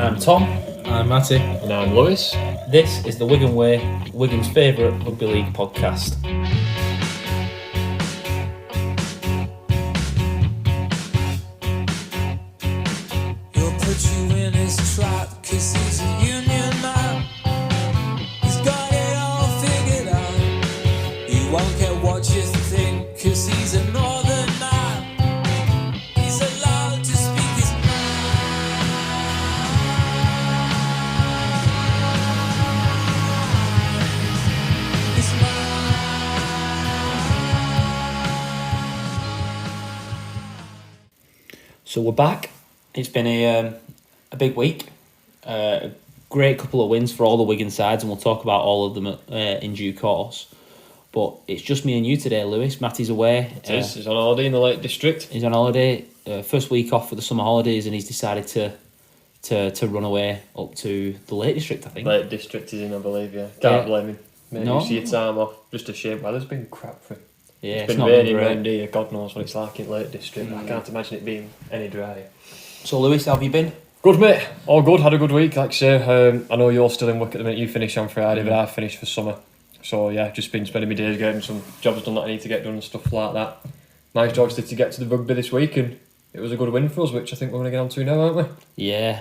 I'm Tom. I'm Matty. And I'm Lewis. This is the Wigan Way, Wigan's favourite rugby league podcast. He'll put you in his trap, 'cause he's a union man. He's got it all figured out. He won't care what you think, 'cause he's a northern man. He's allowed to speak his So we're back. It's been a big week. A great couple of wins for all the Wigan sides, and we'll talk about all of them in due course. But it's just me and you today, Lewis. Matty's away. It is. He's on holiday in the Lake District. He's on holiday. First week off for the summer holidays, and he's decided to run away up to the Lake District, I think. Lake District he's in, I believe, yeah. Can't blame him. Maybe No. you see your time off. Just a shame. Weather's been crap for him. Yeah, It's been not raining great. round here. God knows what it's like in Lake District. I can't imagine it being any drier. So, Lewis, how have you been? Good, mate. All good. Had a good week, like I say. I know you're still in work at the minute. You finish on Friday, but I finished for summer. So, yeah, just been spending my days getting some jobs done that I need to get done and stuff like that. Nice jobs to get to the rugby this week, and it was a good win for us, which I think we're going to get on to now, aren't we? Yeah.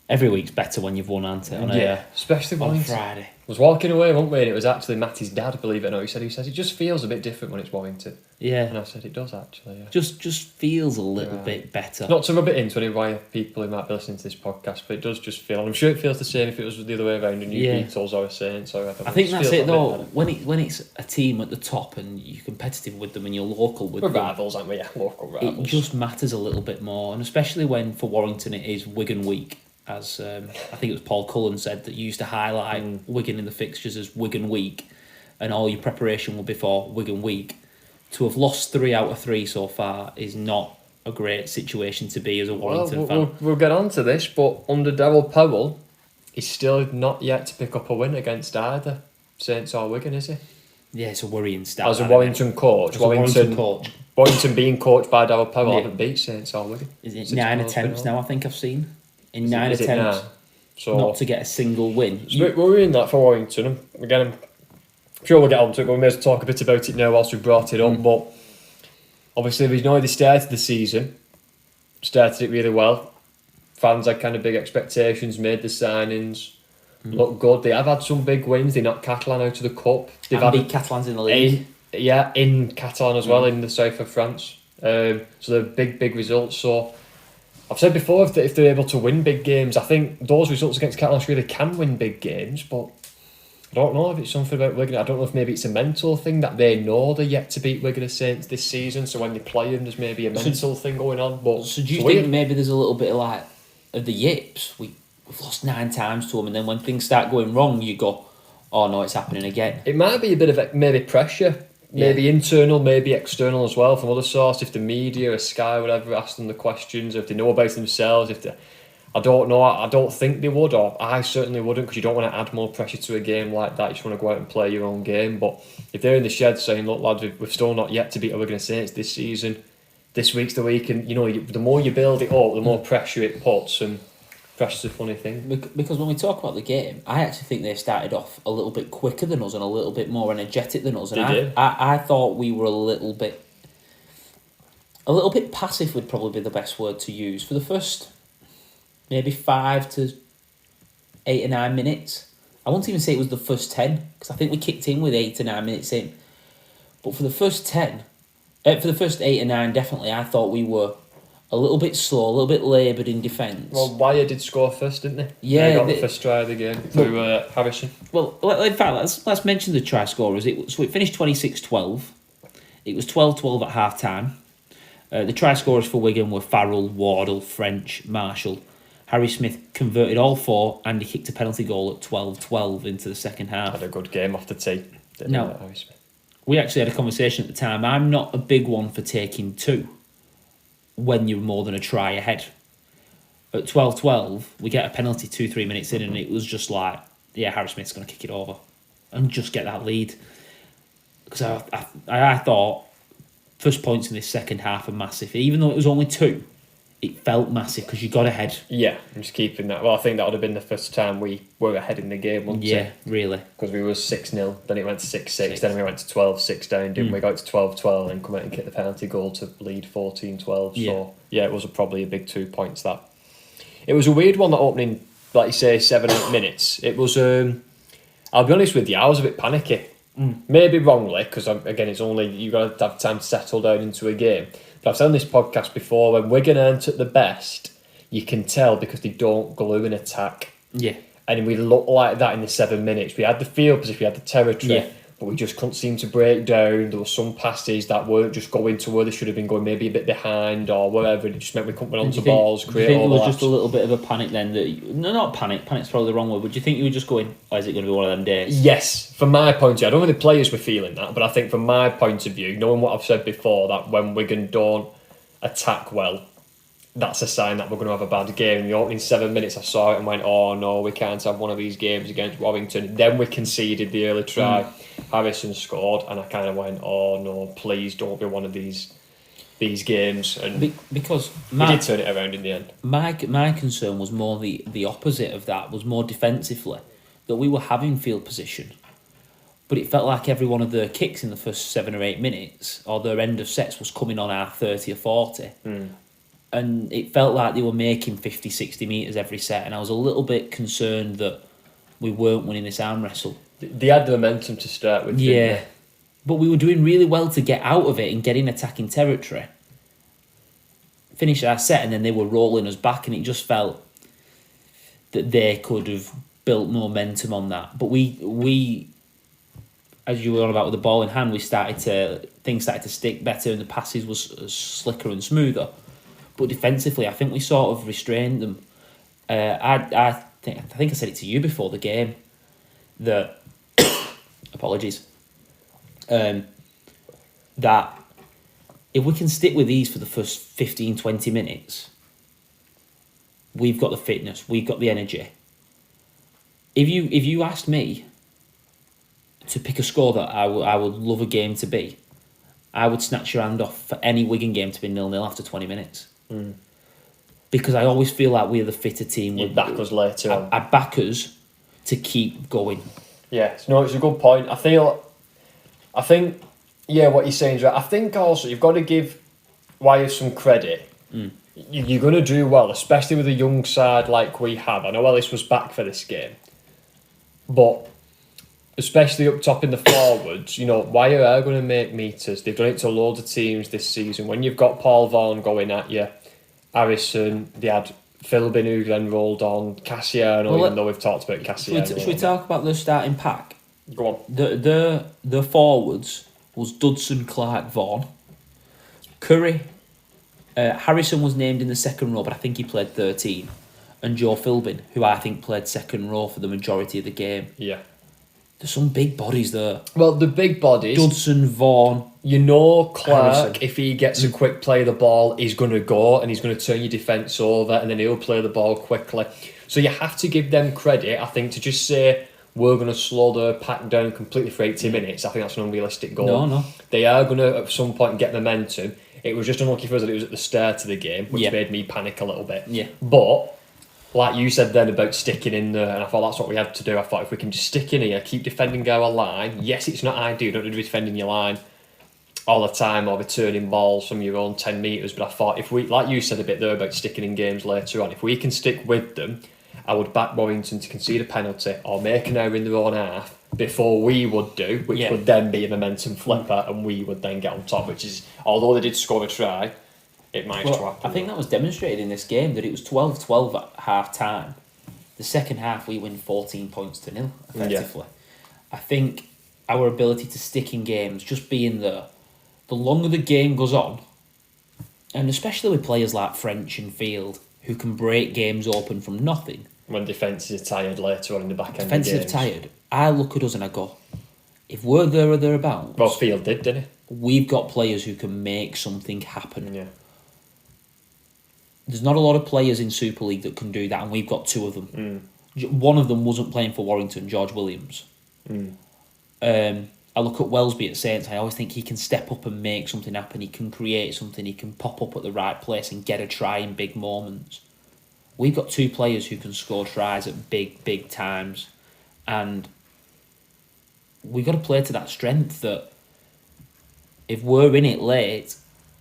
Every week's better when you've won, aren't it? Especially On Warrington. Friday. Was walking away, weren't we? And it was actually Matty's dad, believe it or not. He says it just feels a bit different when it's Warrington. Yeah. And I said it does actually. Yeah. Just feels a little bit better. Not to rub it into any why people who might be listening to this podcast, but it does just feel. And I'm sure it feels the same if it was the other way around and you Beatles or a Saints or whatever. I think that's it though. When it's a team at the top and you're competitive with them and you're local with We're them, rivals, aren't we? Yeah, local rivals. it just matters a little bit more, and especially when for Warrington it is Wigan week. As I think it was Paul Cullen said that you used to highlight Wigan in the fixtures as Wigan week, and all your preparation will be for Wigan week. To have lost 3 out of 3 so far is not a great situation to be as a Warrington fan. We'll get on to this, but under Daryl Powell, he's still not yet to pick up a win against either Saints or Wigan, is he? Yeah, it's a worrying start. As a Warrington coach, Warrington being coached by Daryl Powell haven't beat Saints or Wigan. Is it 9 attempts now? I think I've seen in 9 attempts not to get a single win. It's a bit worrying that for Warrington. Again, I'm sure we'll get on to it, but we may as well talk a bit about it now whilst we've brought it up. But obviously, we know they started the season, started it really well. Fans had kind of big expectations, made the signings, looked good. They have had some big wins. They knocked Catalan out of the cup. They've had beat Catalans in the league. In Catalan as well, in the south of France. So they're big results. So I've said before, if they're able to win big games, I think those results against Catalans really can win big games, but I don't know if it's something about Wigan. I don't know if maybe it's a mental thing that they know they're yet to beat Wigan as Saints this season, so when they play them, there's maybe a mental thing going on. But so do you think maybe there's a little bit of the yips? We've lost 9 times to them, and then when things start going wrong, you go, oh no, it's happening again. It might be a bit of maybe pressure. Maybe internal, maybe external as well from other sources. If the media or Sky, whatever, ask them the questions, or if they know about themselves, I don't know. I don't think they would, or I certainly wouldn't, because you don't want to add more pressure to a game like that. You just want to go out and play your own game. But if they're in the shed saying, "Look, lads, we've still not yet to beat a Wigan Saints this season. This week's the week," and the more you build it up, the more pressure it puts, and pressure's a funny thing. Because when we talk about the game, I actually think they started off a little bit quicker than us and a little bit more energetic than us. And I thought we were a little bit passive would probably be the best word to use for the first maybe 5 to 8 or 9 minutes. I won't even say it was the first 10, because I think we kicked in with 8 to 9 minutes in. But for the first 8 or 9, definitely, I thought we were a little bit slow, a little bit laboured in defence. Well, Wire did score first, didn't they? Yeah, they got the first try of the game through Harrison. Well, in fact, let's mention the try scorers. So it finished 26-12. It was 12-12 at half time. The try scorers for Wigan were Farrell, Wardle, French, Marshall. Harry Smith converted all 4, and he kicked a penalty goal at 12-12 into the second half. Had a good game off the tee. Now, we actually had a conversation at the time. I'm not a big one for taking 2 when you're more than a try ahead. At 12-12, we get a penalty 2-3 minutes in, and it was just like, yeah, Harry Smith's going to kick it over and just get that lead. Because I thought first points in this second half are massive. Even though it was only 2, it felt massive because you got ahead. Yeah, I'm just keeping that. Well, I think that would have been the first time we were ahead in the game, wouldn't Yeah, it? really. Because we were 6-0, then it went to 6-6, then we went to 12-6 down, didn't we? Got to 12-12 and come out and kick the penalty goal to lead 14-12. Yeah. So, yeah, it was probably a big 2 points, that. It was a weird one, that opening, like you say, 7-8 minutes. It was, I'll be honest with you, I was a bit panicky. Maybe wrongly, because, again, it's only, you've got to have time to settle down into a game. But I've said on this podcast before, when Wigan aren't at the best, you can tell because they don't glue an attack. Yeah. And we looked like that in the 7 minutes. We had the field position, we had the territory, but we just couldn't seem to break down. There were some passes that weren't just going to where they should have been going, maybe a bit behind or whatever. It just meant we couldn't run onto balls, create overlaps. Do you think overlaps. it was just a little bit of a panic then? No, not panic. Panic's probably the wrong word. But do you think you were just going, is it going to be one of them days? Yes, from my point of view. I don't know if the players were feeling that, but I think from my point of view, knowing what I've said before, that when Wigan don't attack well, that's a sign that we're going to have a bad game. In the opening 7 minutes, I saw it and went, oh no, we can't have one of these games against Warrington. Then we conceded the early try. Harrison scored, and I kind of went, oh no, please don't be one of these games. And because we did turn it around in the end. My concern was more the opposite of that, was more defensively, that we were having field position, but it felt like every one of their kicks in the first 7 or 8 minutes, or their end of sets, was coming on our 30 or 40. And it felt like they were making 50, 60 metres every set, and I was a little bit concerned that we weren't winning this arm wrestle. They had the momentum to start with, didn't they? But we were doing really well to get out of it and get in attacking territory. Finish our set, and then they were rolling us back, and it just felt that they could have built momentum on that. But we as you were on about with the ball in hand, things started to stick better, and the passes was slicker and smoother. But defensively, I think we sort of restrained them. I think I said it to you before the game that apologies. That if we can stick with these for the first 15, 20 minutes, we've got the fitness, we've got the energy. If you asked me to pick a score that I would love a game to be, I would snatch your hand off for any Wigan game to be 0-0 after 20 minutes. Because I always feel like we're the fitter team. You back us later on. I back us to keep going. Yeah, no, it's a good point. I think, what you're saying is right. I think also you've got to give Wire some credit. You're going to do well, especially with a young side like we have. I know Ellis was back for this game, but especially up top in the forwards, Wire are going to make meters. They've done it to loads of teams this season. When you've got Paul Vaughan going at you, Harrison, they had Philbin who then rolled on, Cassiano, even though we've talked about Cassiano. Should we talk about the starting pack? Go on. The forwards was Dudson, Clark, Vaughan. Curry, Harrison was named in the second row, but I think he played 13. And Joe Philbin, who I think played second row for the majority of the game. Yeah. There's some big bodies there. Well, the big bodies... Dudson, Vaughan... Clark, Harrison. if he gets a quick play of the ball, he's going to go and he's going to turn your defence over and then he'll play the ball quickly. So you have to give them credit, I think, to just say, we're going to slow the pack down completely for 80 minutes. I think that's an unrealistic goal. No. They are going to, at some point, get momentum. It was just unlucky for us that it was at the start of the game, which made me panic a little bit. Yeah. But... like you said then about sticking in there, and I thought that's what we had to do. I thought if we can just stick in here, keep defending our line. Yes, it's not ideal, don't need to be defending your line all the time or returning balls from your own 10 metres. But I thought if we, like you said a bit there about sticking in games later on, if we can stick with them, I would back Warrington to concede a penalty or make an error in their own half before we would do, which would then be a momentum flipper, and we would then get on top, which is, although they did score a try, it managed to happen. I think that was demonstrated in this game, that it was 12-12 at half time. The second half we win 14 points to 0 effectively. I think our ability to stick in games, just being there, the longer the game goes on, and especially with players like French and Field who can break games open from nothing. When defences are tired later on in the back end of Defences games. are tired. I look at us and I go, if we're there or thereabouts, well, Field didn't he? We've got players who can make something happen. Yeah. There's not a lot of players in Super League that can do that, and we've got two of them. One of them wasn't playing for Warrington, George Williams. And I look at Wellesby at Saints, I always think he can step up and make something happen. He can create something. He can pop up at the right place and get a try in big moments. We've got 2 players who can score tries at big times. And we've got to play to that strength that if we're in it late,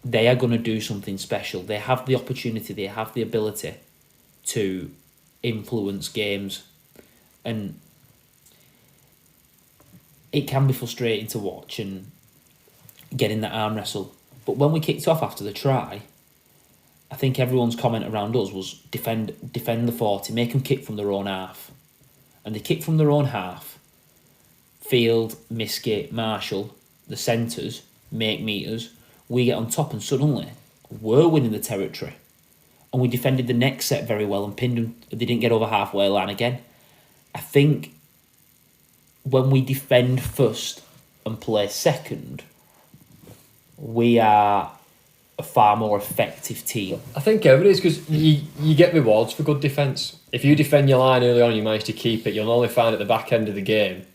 they are going to do something special. They have the opportunity, they have the ability to influence games. And it can be frustrating to watch and get in that arm wrestle. But when we kicked off after the try, I think everyone's comment around us was defend the 40, make them kick from their own half. And they kick from their own half. Field, Miskett, Marshall, the centres, make meters. We get on top and suddenly we're winning the territory. And we defended the next set very well and pinned them. They didn't get over halfway line again. I think when we defend first and play second, we are a far more effective team. I think it is because you get rewards for good defence. If you defend your line early on, you manage to keep it. You'll only find at the back end of the game,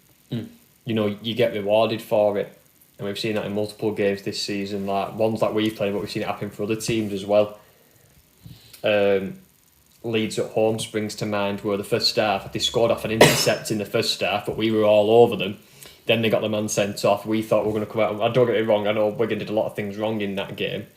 you get rewarded for it. And we've seen that in multiple games this season, like ones that we've played, but we've seen it happen for other teams as well. Leeds at home springs to mind, where the first half, they scored off an intercept in the first half, but we were all over them. Then they got the man sent off. We thought we were going to come out. I don't get it wrong. I know Wigan did a lot of things wrong in that game,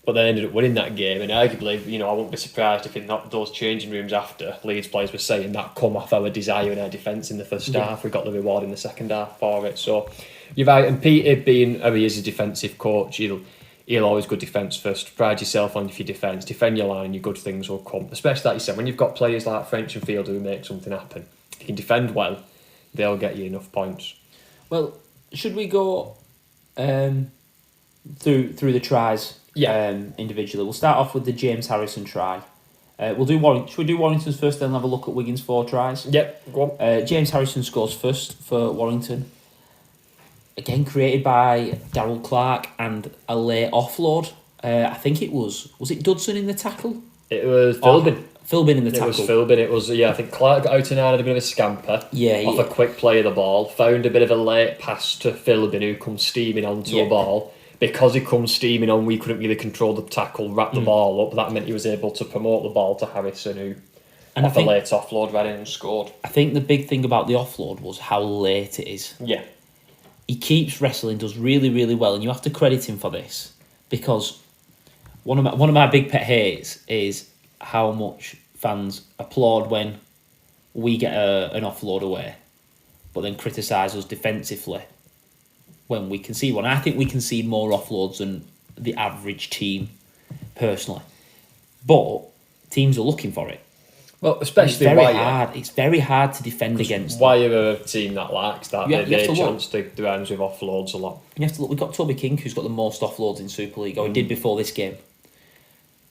but they ended up winning that game. And arguably, I wouldn't be surprised if in those changing rooms after, Leeds players were saying that come off our desire and our defence in the first half. We got the reward in the second half for it. So you're right. And Peter, being how he is a defensive coach, he'll always go defence first. Pride yourself on your defence. Defend your line, your good things will come. Especially, like you said, when you've got players like French and Fielder who make something happen. If you can defend well, they'll get you enough points. Well, should we go through the tries individually? We'll start off with the James Harrison try. We'll do Warrington. Should we do Warrington's first, then have a look at Wigan's 4 tries? Yep, go on. James Harrison scores first for Warrington. Again, created by Darryl Clark and a late offload. I think it was it Dudson in the tackle? It was Philbin. Philbin in the tackle. It was Philbin. It was, I think Clark got out and had a bit of a scamper. Off a quick play of the ball. Found a bit of a late pass to Philbin, who comes steaming onto a ball. Because he comes steaming on, we couldn't really control the tackle, wrap the ball up. That meant he was able to promote the ball to Harrison, who off a late offload ran in and scored. I think the big thing about the offload was how late it is. Yeah. He keeps wrestling, does really, really well, and you have to credit him for this, because one of my big pet hates is how much fans applaud when we get an offload away, but then criticise us defensively when we concede one. I think we concede more offloads than the average team, personally, but teams are looking for it. Well, especially It's very hard to defend against. Why are a team that likes that? You have they to chance to do rounds with offloads a lot. You have to look. We've got Toby King, who's got the most offloads in Super League, or he did before this game.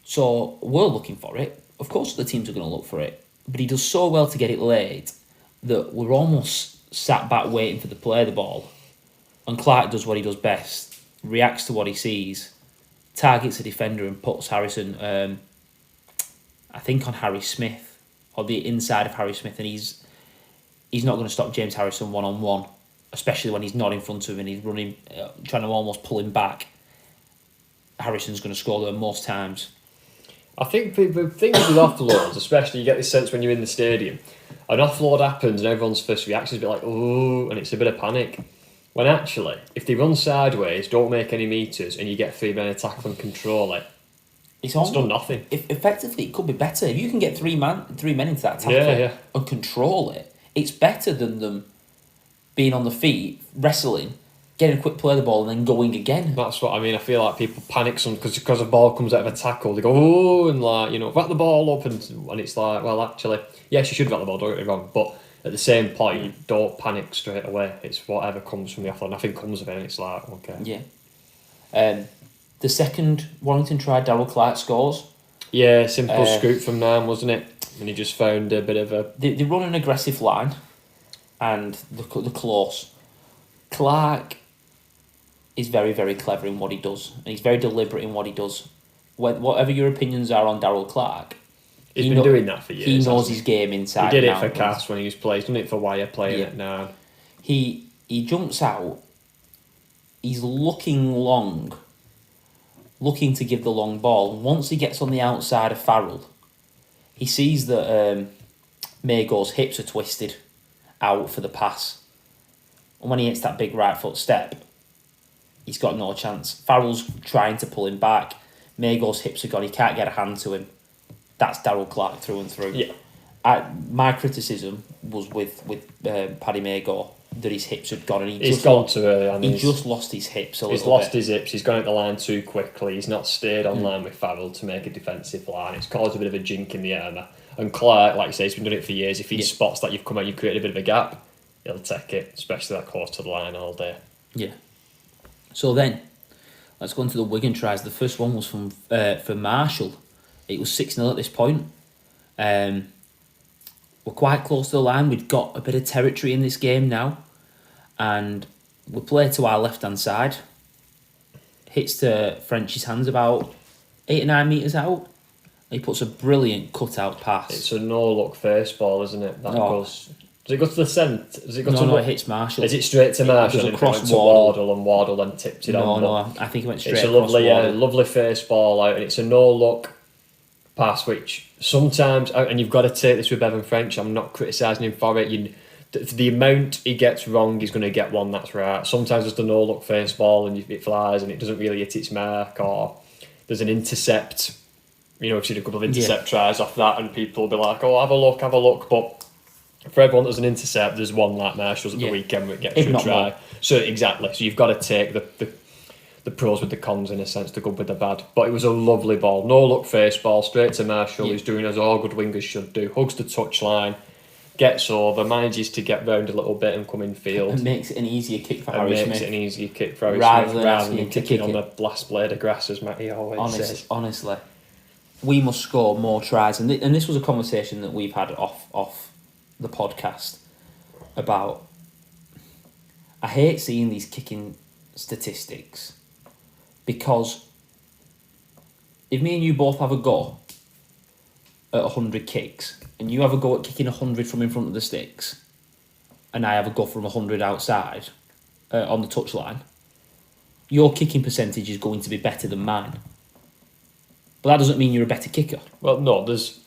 So we're looking for it. Of course, the teams are going to look for it, but he does so well to get it late that we're almost sat back waiting for the play the ball. And Clark does what he does best: reacts to what he sees, targets a defender, and puts Harrison. I think on Harry Smith. Or the inside of Harry Smith, and he's not going to stop James Harrison 1-on-1, especially when he's not in front of him and he's running, trying to almost pull him back. Harrison's going to score there most times. I think the things with offloads, especially, you get this sense when you're in the stadium, an offload happens and everyone's first reaction is a bit like, oh, and it's a bit of panic. When actually, if they run sideways, don't make any meters, and you get 3 men attack and control it, it's done nothing. Effectively, it could be better. If you can get 3 men into that tackle and control it, it's better than them being on the feet, wrestling, getting a quick play of the ball, and then going again. That's what I mean. I feel like people panic because a ball comes out of a tackle. They go, oh, and wrap the ball up, and it's like, well, actually, yes, you should wrap the ball, don't get me wrong, but at the same point, you don't panic straight away. It's whatever comes from the offload. Nothing comes of it, and it's like, okay. Yeah. The second Warrington try, Darryl Clark scores. Yeah, simple scoop from 9, wasn't it? And he just found a bit of a... They run an aggressive line, and the close. Clark is very, very clever in what he does, and he's very deliberate in what he does. Whatever your opinions are on Darryl Clark, he's been doing that for years. He knows his game inside. He did it for Cass when he was playing. He's done it for Wire playing at 9. He jumps out he's looking long, looking to give the long ball. Once he gets on the outside of Farrell, he sees that Maygo's hips are twisted out for the pass. And when he hits that big right foot step, he's got no chance. Farrell's trying to pull him back. Maygo's hips are gone. He can't get a hand to him. That's Darryl Clark through and through. Yeah. My criticism was with Paddy Maygo that his hips had gone, and he's gone too early. And he just lost his hips a little bit. He's lost his hips. He's gone at the line too quickly. He's not stayed on line with Farrell to make a defensive line. It's caused a bit of a jink in the armour. And Clark, like you say, he's been doing it for years. If he spots that you've come out, you've created a bit of a gap, he'll take it, especially that close to the line all day. Yeah. So then, let's go into the Wigan tries. The first one was from for Marshall. It was 6-0 at this point. We're quite close to the line. We've got a bit of territory in this game now. And we play to our left-hand side. Hits to French's hands about 8 or 9 metres out. He puts a brilliant cut-out pass. It's a no-look first ball, isn't it? That goes... Does it go to the centre? Does it go no, it hits Marshall. Is it straight to Marshall? It goes across to Wardle, and Wardle then tipped it on. No, I think it went straight across Wardle. It's a lovely first ball out, and it's a no-look pass, which sometimes... And you've got to take this with Bevan French. I'm not criticising him for it. The amount he gets wrong, he's going to get one that's right. Sometimes there's the no-look first ball, and it flies, and it doesn't really hit its mark, or there's an intercept. You know, we've seen a couple of intercept tries off that, and people will be like, "Oh, have a look." But for everyone that's an intercept, there's one like Marshall's at the weekend where it gets you a try. More. So exactly. So you've got to take the pros with the cons in a sense, the good with the bad. But it was a lovely ball, no look first ball, straight to Marshall, who's doing as all good wingers should do. Hugs the touchline, gets over, manages to get round a little bit and come in field. And makes it an easier kick for Harry Smith. Rather than kicking on the last blade of grass, as Matty always says. Honestly, we must score more tries, and this was a conversation that we've had off the podcast about. I hate seeing these kicking statistics, because if me and you both have a go at 100 kicks, and you have a go at kicking 100 from in front of the sticks, and I have a go from 100 outside on the touchline, your kicking percentage is going to be better than mine. But that doesn't mean you're a better kicker. Well, no, there's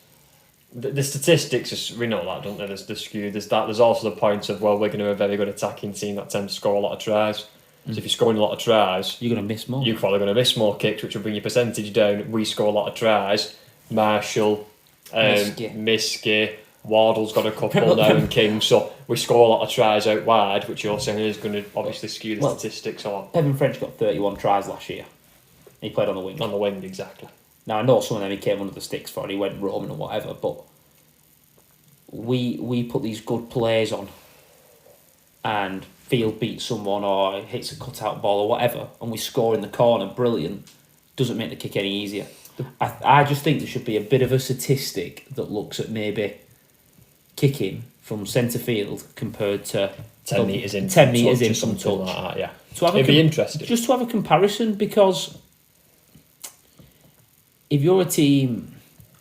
the statistics, we know that, don't they? There's the skew. There's that. There's also the point of, well, we're going to be a very good attacking team that tends to score a lot of tries. So if you're scoring a lot of tries, you're going to miss more. You're probably going to miss more kicks, which will bring your percentage down. We score a lot of tries. Marshall, Miskey, Wardle's got a couple now, and King. So we score a lot of tries out wide, which you're saying is going to obviously skew the statistics on. Bevan French got 31 tries last year. He played on the wing. On the wing, exactly. Now, I know some of them he came under the sticks for, and he went roaming or whatever, but we put these good plays on, and Field beats someone or hits a cut-out ball or whatever, and we score in the corner, brilliant, doesn't make the kick any easier. I just think there should be a bit of a statistic that looks at maybe kicking from centre field compared to 10 metres in from touch. Like that, yeah. It'd be interesting. Just to have a comparison, because if you're a team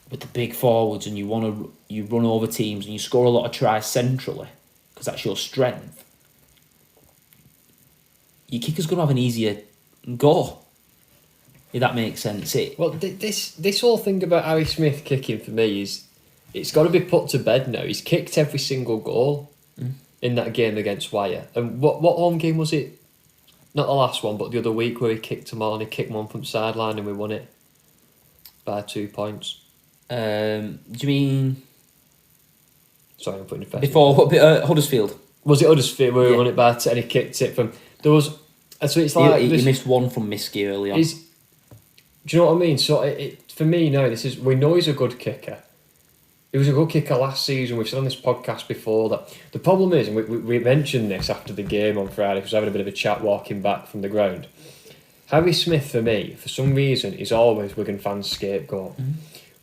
with the big forwards and you run over teams and you score a lot of tries centrally, because that's your strength, your kicker's going to have an easier go. If that makes sense. This whole thing about Harry Smith kicking for me is, it's got to be put to bed now. He's kicked every single goal in that game against Wyre. And what home game was it? Not the last one, but the other week where he kicked them all, and he kicked one from sideline and we won it by 2 points. Do you mean? Sorry, I'm putting it first. Before Huddersfield. Was it Huddersfield where we won it by 10 and he kicked it from... There was... So it's like... He missed one from Miskey early on. Do you know what I mean? So for me now, we know he's a good kicker. He was a good kicker last season. We've said on this podcast before that the problem is, and we mentioned this after the game on Friday, because I was having a bit of a chat walking back from the ground. Harry Smith, for me, for some reason, is always Wigan fans' scapegoat.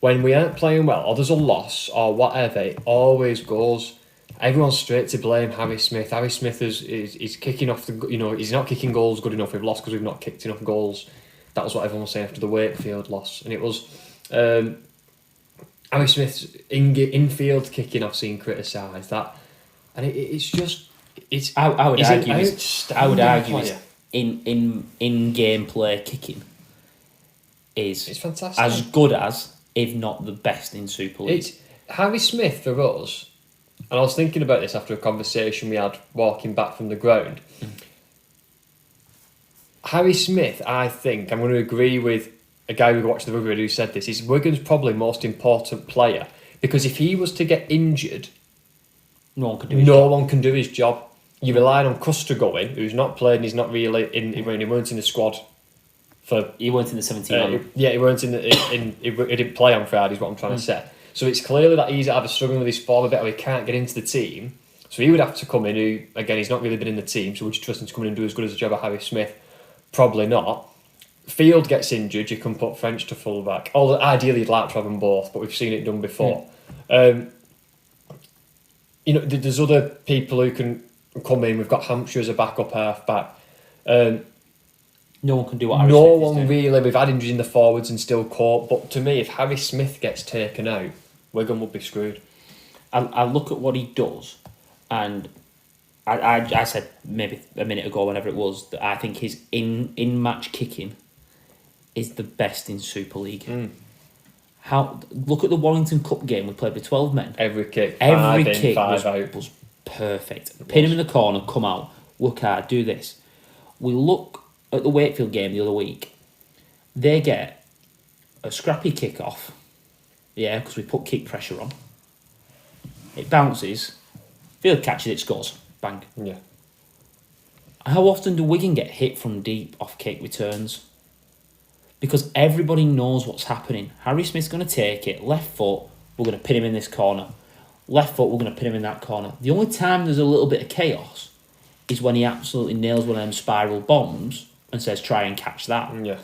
When we aren't playing well, or there's a loss, or whatever, it always goes... Everyone's straight to blame Harry Smith. Harry Smith is kicking off he's not kicking goals good enough. We've lost because we've not kicked enough goals. That was what everyone was saying after the Wakefield loss, and it was Harry Smith's infield kicking I've seen criticised that, and it's just I would argue in gameplay kicking is It's fantastic. as good as, if not the best in Super League. It's Harry Smith for us, and I was thinking about this after a conversation we had walking back from the ground. Harry Smith, I think, I'm going to agree with a guy who watched the rugby who said this, is Wigan's probably most important player, because if he was to get injured, no one can do his job. his job. You relied on Custer going, who's not played and he's not really he weren't in the squad for. He weren't in the 17. He weren't in the. He didn't play on Friday, is what I'm trying to say. So it's clearly that he's either struggling with his form a bit or he can't get into the team. So he would have to come in, who, again, he's not really been in the team, so would you trust him to come in and do as good as a job as Harry Smith? Probably not. Field gets injured, you can put French to fullback. Although ideally you'd like to have them both, but we've seen it done before. There's other people who can come in. We've got Hampshire as a backup halfback. No one can do what Harry No Smith is one doing. really. We've had injuries in the forwards and still caught. But to me, if Harry Smith gets taken out, Wigan would be screwed. I look at what he does, and I said maybe a minute ago, whenever it was, that I think his in-match kicking is the best in Super League. Look at the Warrington Cup game we played with 12 men. Every kick, Every five in, kick five out. was perfect. Pin him in the corner, come out, work hard, do this. We look at the Wakefield game the other week. They get a scrappy kick-off, because we put kick pressure on. It bounces, Field catches it, scores, bang. Yeah. How often do Wigan get hit from deep off kick returns? Because everybody knows what's happening. Harry Smith's going to take it, left foot, we're going to pin him in this corner. Left foot, we're going to pin him in that corner. The only time there's a little bit of chaos is when he absolutely nails one of them spiral bombs and says, try and catch that. Yeah.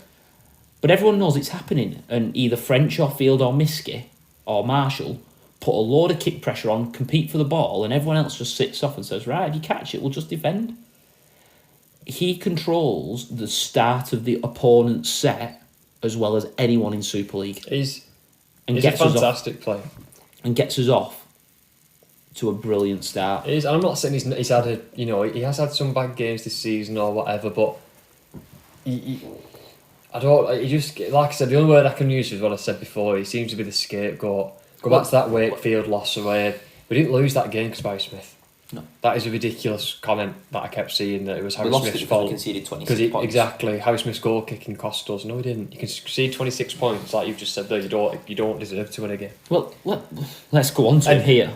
But everyone knows it's happening, and either French or Field or Miskey or Marshall put a load of kick pressure on, compete for the ball, and everyone else just sits off and says, right, if you catch it, we'll just defend. He controls the start of the opponent's set as well as anyone in Super League. He's a fantastic player. And gets us off to a brilliant start. I'm not saying he's had he has had some bad games this season or whatever, but he just, like I said, the only word I can use is what I said before. He seems to be the scapegoat. Go back to that Wakefield loss away. We didn't lose that game because of Harry Smith. No. That is a ridiculous comment that I kept seeing, that it was Harry Smith's fault. We conceded 26 points. Exactly, Harry Smith's goal kicking cost us. No, he didn't. You can concede 26 points, like you've just said there. You don't deserve to win a game. Well, let's go on to here.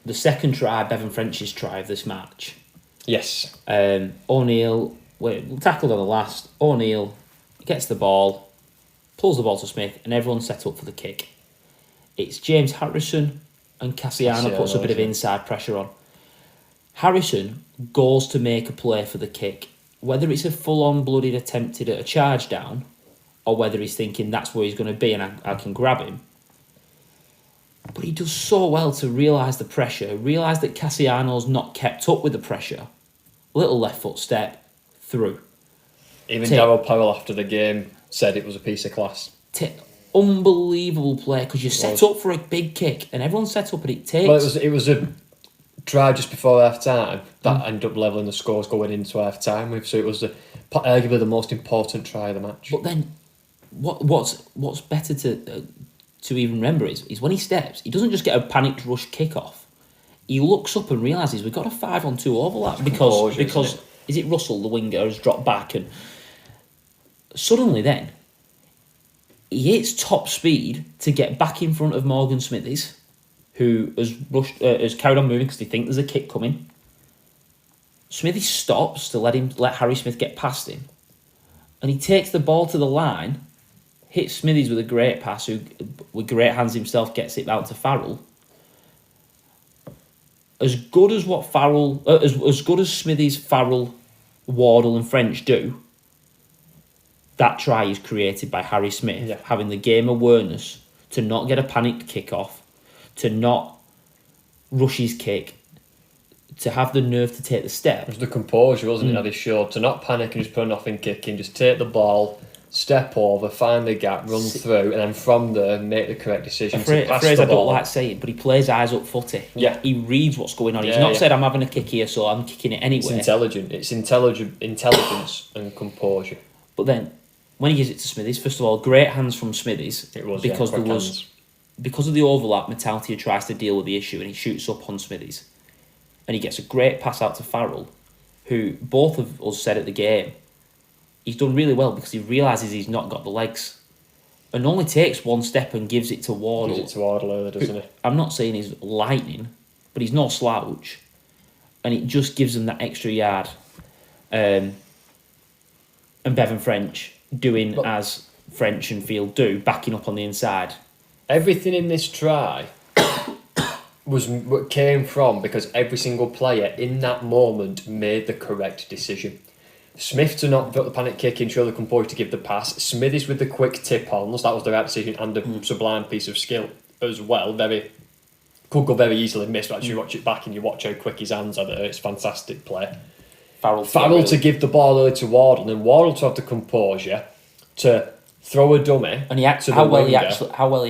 The second try, Bevan French's try of this match. Yes. O'Neill, tackled on the last. O'Neill gets the ball, pulls the ball to Smith, and everyone's set up for the kick. It's James Harrison and Cassiano puts a bit of inside pressure on. Harrison goes to make a play for the kick, whether it's a full-on bloodied attempted at a charge down, or whether he's thinking that's where he's going to be and I can grab him. But he does so well to realise the pressure, realise that Cassiano's not kept up with the pressure. Little left foot step, through. Even Darryl Powell after the game said it was a piece of class. Unbelievable play, because you're set up for a big kick and everyone's set up and it takes... Well, it was a try just before half time that ended up levelling the scores going into half time with, so it was arguably the most important try of the match. But then what's better to even remember is when he steps, he doesn't just get a panicked rush kick off. He looks up and realises we've got a 5-on-2 overlap because is it Russell, the winger, has dropped back, and suddenly then he hits top speed to get back in front of Morgan Smithies, who has carried on moving because they think there's a kick coming. Smithies stops to let Harry Smith get past him, and he takes the ball to the line, hits Smithies with a great pass, who with great hands himself gets it out to Farrell. As good as Smithies, Farrell, Wardle and French do, that try is created by Harry Smith, having the game awareness to not get a panicked kick-off, to not rush his kick, to have the nerve to take the step. It was the composure, wasn't it, that he showed, to not panic and just put nothing kicking, just take the ball, step over, find the gap, run through, and then from there make the correct decision A to pass phrase the I don't ball. like saying, but he plays eyes up footy. Yeah. He reads what's going on. He's Yeah, not yeah. said, I'm having a kick here, so I'm kicking it anyway. It's intelligent. It's intelligence and composure. But then, when he gives it to Smithies, first of all, great hands from Smithies. It was, because quick there was hands. because of the overlap, Metaltia tries to deal with the issue and he shoots up on Smithies. And he gets a great pass out to Farrell, who both of us said at the game, he's done really well because he realises he's not got the legs. And only takes one step and gives it to Wardle. Gives it to Wardle earlier, doesn't he? I'm not saying he's lightning, but he's no slouch. And it just gives them that extra yard. And Bevan French doing as French and Field do, backing up on the inside. Everything in this try came from because every single player in that moment made the correct decision. Smith to not put the panic kick in, show the composure to give the pass. Smithies with the quick tip-ons, that was the right decision, and a sublime piece of skill as well. Could go very easily missed, but as you watch it back and you watch how quick his hands are there, it's fantastic play. Farrell to give the ball early to Wardle, and then Wardle to have the composure to throw a dummy. And how well he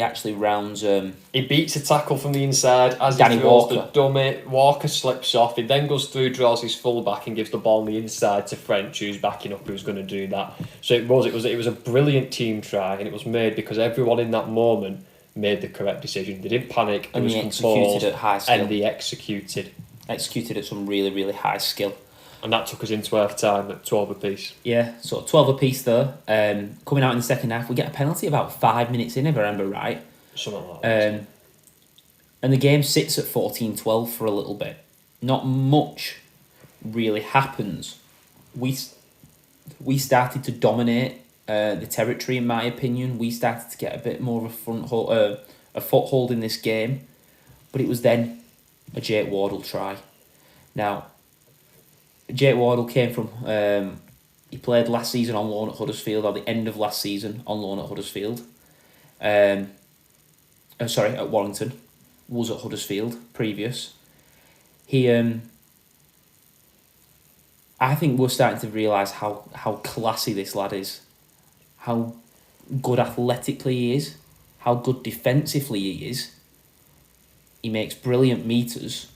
actually rounds. He beats a tackle from the inside as Danny he throws Walker. the dummy. Walker slips off. He then goes through, draws his full back, and gives the ball on the inside to French, who's backing up, who's going to do that. So it was a brilliant team try, and it was made because everyone in that moment made the correct decision. They didn't panic. And They they was executed composed, at high skill. and they executed. Executed at some really, really high skill. And that took us into half time at 12 apiece. Yeah, so 12 apiece there. Coming out in the second half, we get a penalty about 5 minutes in, if I remember right. Something like that. And the game sits at 14-12 for a little bit. Not much really happens. We started to dominate the territory, in my opinion. We started to get a bit more of a foothold in this game. But it was then a Jake Wardle try. Now, Jake Wardle came from... he played last season on loan at Huddersfield, or the end of last season on loan at Huddersfield. At Warrington. Was at Huddersfield previous. He... I think we're starting to realise how classy this lad is. How good athletically he is. How good defensively he is. He makes brilliant meters.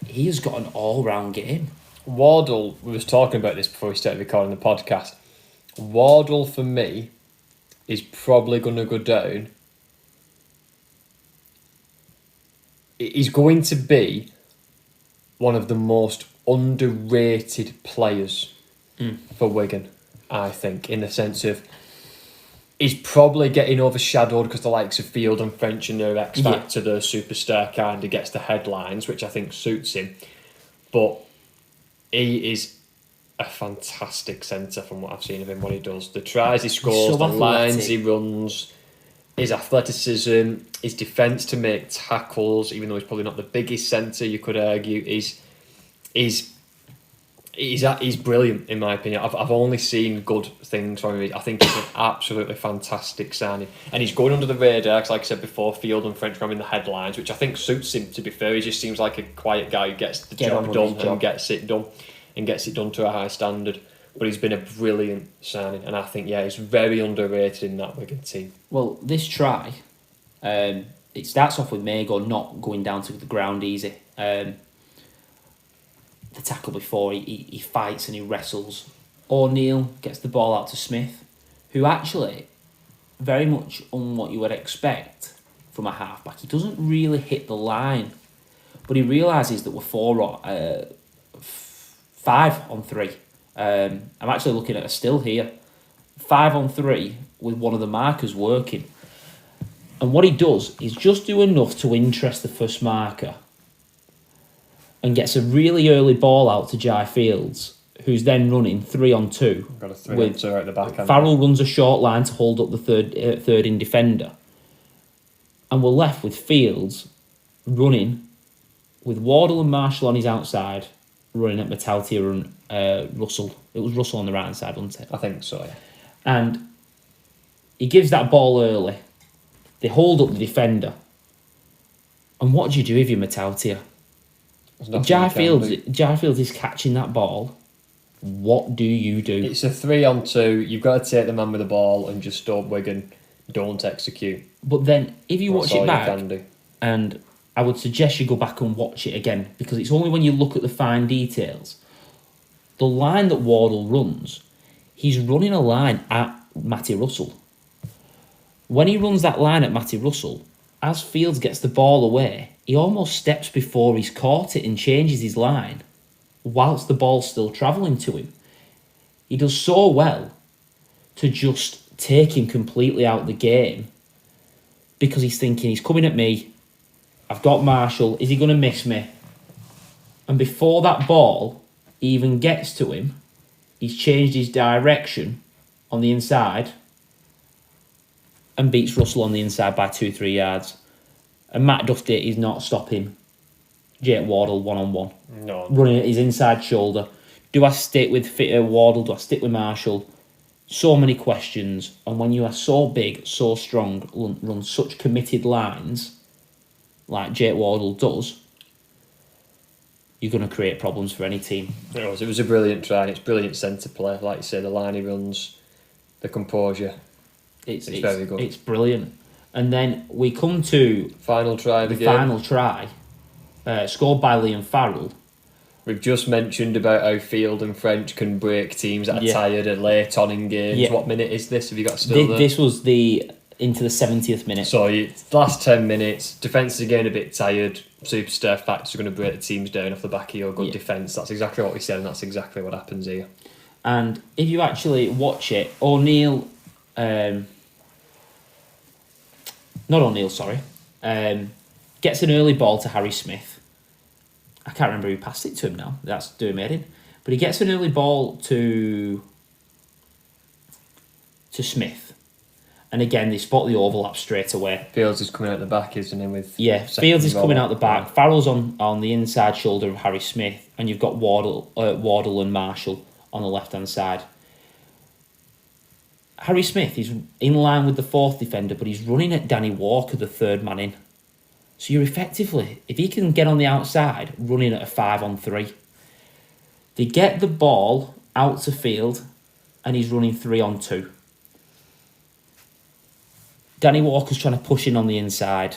He has got an all-round game. Wardle, we was talking about this before we started recording the podcast. Wardle, for me, is probably going to go down. He's going to be one of the most underrated players for Wigan, I think, in the sense of he's probably getting overshadowed because the likes of Field and French and their X Factor, the superstar kind of gets the headlines, which I think suits him. But he is a fantastic centre from what I've seen of him, what he does. The tries he scores, so the lines athletic. he runs, his athleticism, his defence to make tackles, even though he's probably not the biggest centre, you could argue, He's brilliant in my opinion. I've only seen good things from him. I think he's an absolutely fantastic signing, and he's going under the radar. Cause like I said before, Field and French are in the headlines, which I think suits him. To be fair, he just seems like a quiet guy who gets the job done and gets it done to a high standard. But he's been a brilliant signing, and I think he's very underrated in that Wigan team. Well, this try, it starts off with Mago not going down to the ground easy. The tackle before, he fights and he wrestles. O'Neill gets the ball out to Smith, who actually, very much on what you would expect from a halfback, he doesn't really hit the line, but he realises that we're 5 on 3. I'm actually looking at a still here. 5 on 3 with one of the markers working. And what he does is just do enough to interest the first marker and gets a really early ball out to Jai Fields, who's then running 3 on 2. Got a 3 on 2 at the back end. Farrell runs a short line to hold up the third in defender. And we're left with Fields running with Wardle and Marshall on his outside, running at Metaltia and Russell. It was Russell on the right hand side, wasn't it? I think so, yeah. And he gives that ball early. They hold up the defender. And what do you do if you're Metaltia? Jai Fields is catching that ball What do you do? It's a 3-on-2. You've got to take the man with the ball and just stop Wigan. Don't execute. But then, if you watch That's all it you back, can do. and I would suggest you go back and watch it again, because it's only when you look at the fine details. The line that Wardle runs, he's running a line at Matty Russell. When he runs that line at Matty Russell, as Fields gets the ball away, he almost steps before he's caught it and changes his line, whilst the ball's still travelling to him. He does so well to just take him completely out of the game, because he's thinking, he's coming at me, I've got Marshall, is he going to miss me? And before that ball even gets to him, he's changed his direction on the inside and beats Russell on the inside by 2-3 yards. And Matt Duffy is not stopping Jake Wardle one-on-one. No. Running at his inside shoulder. Do I stick with Wardle? Do I stick with Marshall? So many questions. And when you are so big, so strong, run such committed lines like Jake Wardle does, you're going to create problems for any team. It was a brilliant try, and it's brilliant centre play. Like you say, the line he runs, the composure. It's very good. It's brilliant. And then we come to Final try of the game. final try, scored by Liam Farrell. We've just mentioned about how Field and French can break teams that are tired and late on in games. Yeah. What minute is this? Have you got still there? This was into the 70th minute. So last 10 minutes, defence is again a bit tired. Superstar facts are going to break the teams down off the back of your good defence. That's exactly what we said, and that's exactly what happens here. And if you actually watch it, O'Neill, gets an early ball to Harry Smith. I can't remember who passed it to him now. That's doing me head in. But he gets an early ball to Smith. And again, they spot the overlap straight away. Fields is coming out the back, isn't he? Fields is coming out the back. Farrell's on the inside shoulder of Harry Smith, and you've got Wardle and Marshall on the left-hand side. Harry Smith is in line with the fourth defender, but he's running at Danny Walker, the third man in. So you're effectively, if he can get on the outside, running at a 5-on-3. They get the ball out to Field, and he's running 3-on-2. Danny Walker's trying to push in on the inside.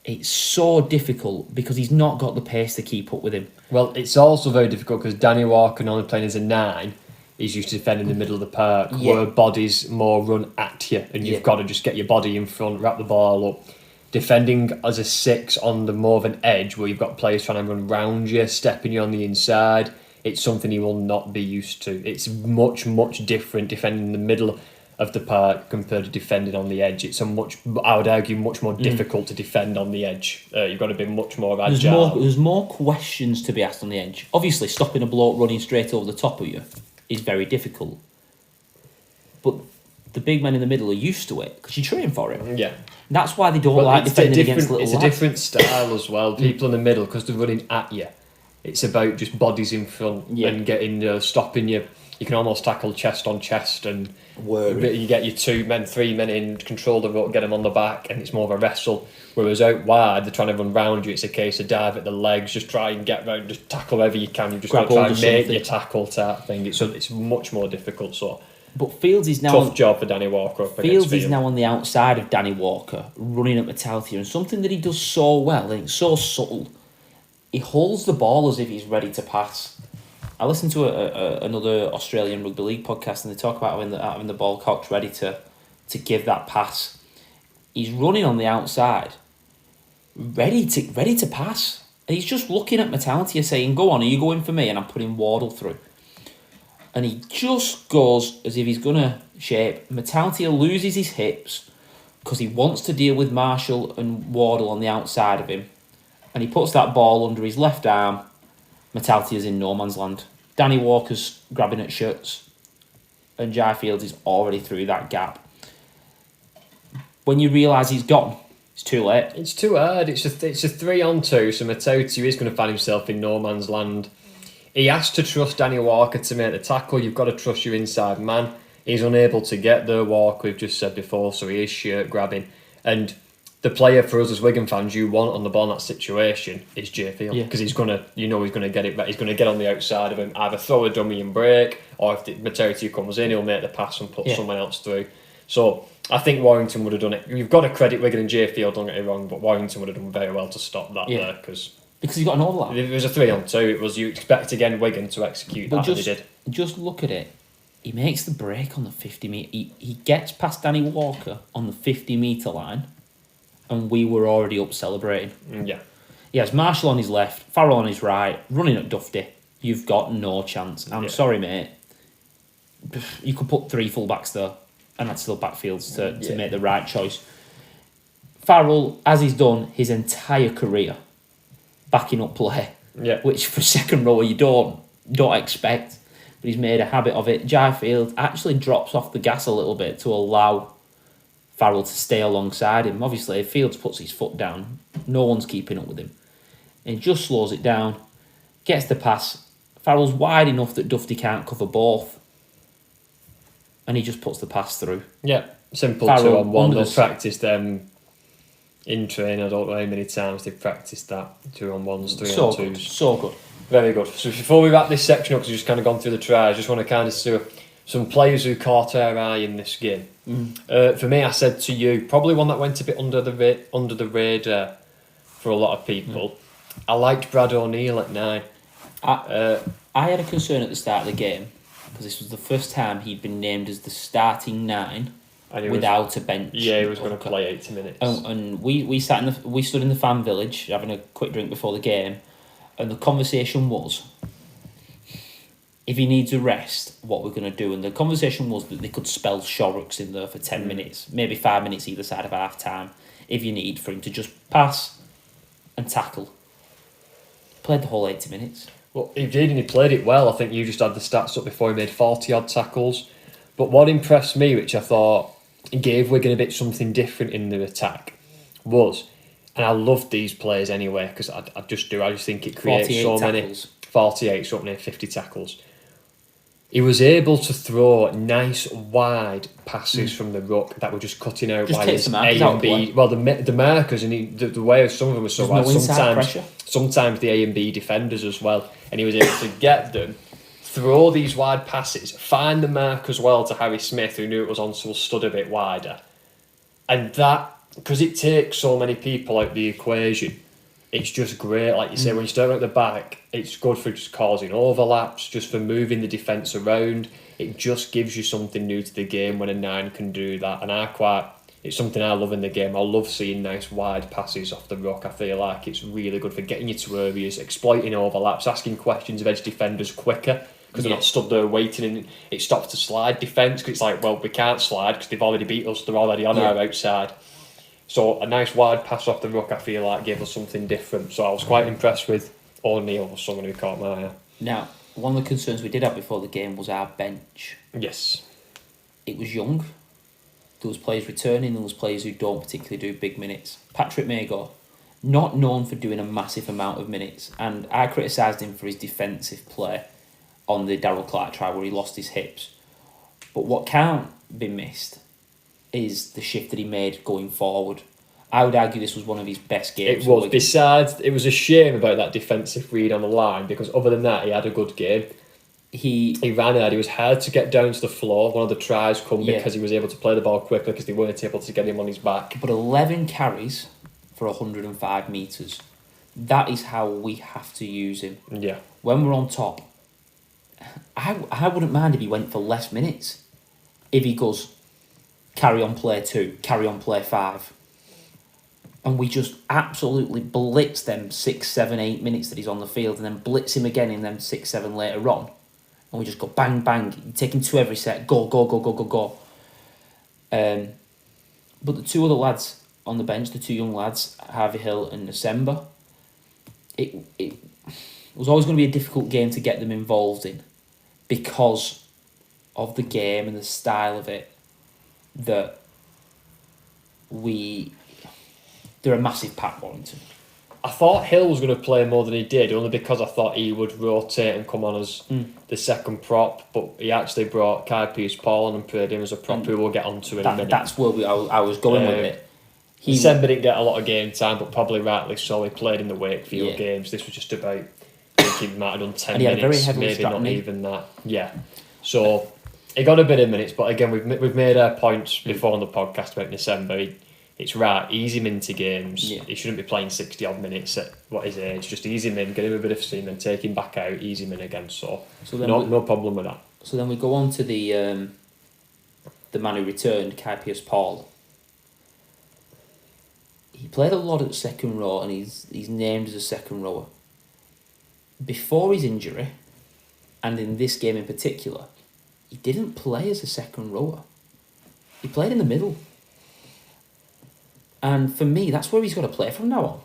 It's so difficult because he's not got the pace to keep up with him. Well, it's also very difficult because Danny Walker, normally playing as a 9, is used to defending the middle of the park, where bodies more run at you, and you've got to just get your body in front, wrap the ball up. Defending as a 6 on the more of an edge, where you've got players trying to run round you, stepping you on the inside, it's something he will not be used to. It's much, much different defending in the middle of the park compared to defending on the edge. It's I would argue, much more difficult to defend on the edge. You've got to be much more agile. There's more questions to be asked on the edge. Obviously, stopping a bloke running straight over the top of you is very difficult. But the big men in the middle are used to it because you train for it. Yeah. That's why they don't like defending against little lads. It's a different style as well. People in the middle, because they're running at you, it's about just bodies in front and getting stopping you. You can almost tackle chest on chest, and you get your 2 men, 3 men in, control the rope, get them on the back, and it's more of a wrestle. Whereas out wide, they're trying to run round you. It's a case of dive at the legs, just try and get round, just tackle wherever you can. You've just got to try and make your tackle type thing. It's much more difficult. So, but Fields is now tough job for Danny Walker. Fields is now on the outside of Danny Walker, running at Metallica, and something that he does so well, and it's so subtle. He holds the ball as if he's ready to pass. I listened to another Australian Rugby League podcast, and they talk about having the ball cocked ready to give that pass. He's running on the outside, ready to pass. And he's just looking at Metallica saying, "Go on, are you going for me?" And I'm putting Wardle through. And he just goes as if he's going to shape. Metallica loses his hips because he wants to deal with Marshall and Wardle on the outside of him. And he puts that ball under his left arm. Metallica's in no man's land. Danny Walker's grabbing at shirts, and Jai Fields is already through that gap. When you realise he's gone, it's too late. It's too hard. It's a 3-on-2, so Metallica is going to find himself in no man's land. He has to trust Danny Walker to make the tackle. You've got to trust your inside man. He's unable to get there, Walker, we've just said before, so he is shirt grabbing. And the player for us as Wigan fans you want on the ball in that situation is Jay Field, because he's gonna get it back. He's gonna get on the outside of him, either throw a dummy and break, or if the material comes in, he'll make the pass and put someone else through. So I think Warrington would have done it. You've got to credit Wigan and Jay Field, don't get me wrong, but Warrington would have done very well to stop that there, because he's got an overlap. It was a 3-on-2. It was, you expect again Wigan to execute that, and they did. Just look at it. He makes the break on the 50 metre. He gets past Danny Walker on the 50 metre line, and we were already up celebrating. Yeah. He has Marshall on his left, Farrell on his right, running at Dufty. You've got no chance. I'm sorry, mate. You could put 3 fullbacks there, and that's still backfields to make the right choice. Farrell, as he's done his entire career, backing up play, which for second row you don't expect, but he's made a habit of it. Jai Field actually drops off the gas a little bit to allow Farrell to stay alongside him. Obviously, if Fields puts his foot down, no one's keeping up with him. And he just slows it down, gets the pass. Farrell's wide enough that Dufty can't cover both, and he just puts the pass through. Yeah, simple Farrell 2-on-1. They'll practice them in training. I don't know how many times they've practiced that 2-on-1s, 3-on-2s. So good. Very good. So before we wrap this section up, because we've just kind of gone through the tries, I just want to kind of see some players who caught our eye in this game. For me, I said to you, probably one that went a bit under the radar for a lot of people. I liked Brad O'Neill at 9. I had a concern at the start of the game, because this was the first time he'd been named as the starting 9 without a bench. Yeah, he was going to play 80 minutes. And we stood in the fan village having a quick drink before the game, and the conversation was, if he needs a rest, what we're going to do. And the conversation was that they could spell Shorrocks in there for 10 minutes, maybe 5 minutes either side of half time, if you need, for him to just pass and tackle. Played the whole 80 minutes. Well, he did, and he played it well. I think you just had the stats up before. He made 40-odd tackles. But what impressed me, which I thought gave Wigan a bit something different in their attack, was, and I loved these players anyway, because I just think it creates so tackles. many. 48, so up near 50 tackles. He was able to throw nice wide passes from the ruck that were just cutting out by his A and B. Well, the markers, and the way some of them were so wide. Sometimes the A and B defenders as well, and he was able to get them, throw these wide passes, find the mark as well to Harry Smith, who knew it was on, so stood a bit wider, and that, because it takes so many people out of the equation. It's just great, like you say, when you start at the back, it's good for just causing overlaps, just for moving the defence around. It just gives you something new to the game when a 9 can do that. And it's something I love in the game. I love seeing nice wide passes off the ruck. I feel like it's really good for getting you to areas, exploiting overlaps, asking questions of edge defenders quicker, because they're not stood there waiting, and it stops the slide defence, because it's like, well, we can't slide because they've already beat us, they're already on our outside. So a nice wide pass off the ruck, I feel like, gave us something different. So I was quite impressed with O'Neill, someone who caught my eye. Now, one of the concerns we did have before the game was our bench. Yes. It was young. There was players returning, there was players who don't particularly do big minutes. Patrick Mago, not known for doing a massive amount of minutes, and I criticised him for his defensive play on the Darryl Clark try where he lost his hips. But what can't be missed is the shift that he made going forward. I would argue this was one of his best games. It was. Besides, it was a shame about that defensive read on the line, because other than that, he had a good game. He ran hard. He was hard to get down to the floor. One of the tries come because he was able to play the ball quickly, because they weren't able to get him on his back. But 11 carries for 105 metres. That is how we have to use him. Yeah. When we're on top, I wouldn't mind if he went for less minutes. If he goes, carry on play 2, carry on play 5. And we just absolutely blitz them 6, 7, 8 minutes that he's on the field, and then blitz him again in them 6, 7 later on. And we just go bang, bang, taking 2 every set, go. But the 2 other lads on the bench, the 2 young lads, Harvey Hill and December, it was always going to be a difficult game to get them involved in, because of the game and the style of it, that they're a massive pack, Warrington. I thought Hill was going to play more than he did, only because I thought he would rotate and come on as the second prop, but he actually brought Kai Pearce-Paul on and played him as a prop, who we'll get onto in a minute. That's where I was going with it. December didn't get a lot of game time, but probably rightly so. He played in the Wakefield games. This was just about, I think he might have done 10 minutes, maybe not even that. Yeah. So he got a bit of minutes, but again, we've made our points before on the podcast about December. It's right, ease him into games. He shouldn't be playing 60 odd minutes at what his age. Just ease him in, get him a bit of steam, and take him back out, ease him in again. So no problem with that. So then we go on to the man who returned, Kai Pearce-Paul. He played a lot at second row, and he's named as a second rower. Before his injury, and in this game in particular, he didn't play as a second rower. He played in the middle. And for me, that's where he's got to play from now on.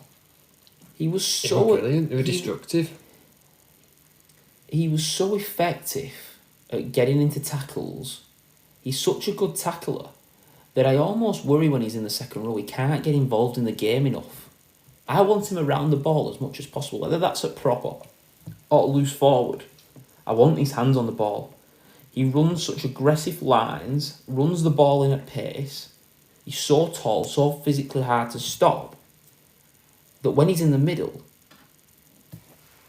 He was so brilliant. They were destructive. He was so effective at getting into tackles. He's such a good tackler that I almost worry when he's in the second row. He can't get involved in the game enough. I want him around the ball as much as possible, whether that's at prop or loose forward. I want his hands on the ball. He runs such aggressive lines, runs the ball in at pace. He's so tall, so physically hard to stop, that when he's in the middle,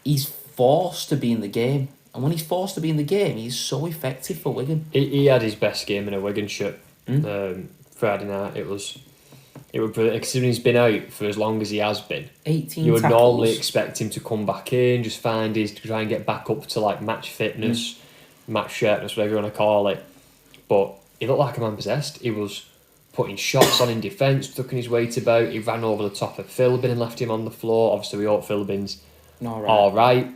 he's forced to be in the game. And when he's forced to be in the game, he's so effective for Wigan. He had his best game in a Wigan shirt. Friday night. It was brilliant. Considering he's been out for as long as he has been, 18 you would tackles. normally expect him to come back in, just try and get back up to like match fitness, match sharpness, whatever you want to call it. But he looked like a man possessed. He was putting shots on in defence, tucking his weight about. He ran over the top of Philbin and left him on the floor. Obviously, we hope Philbin's all right.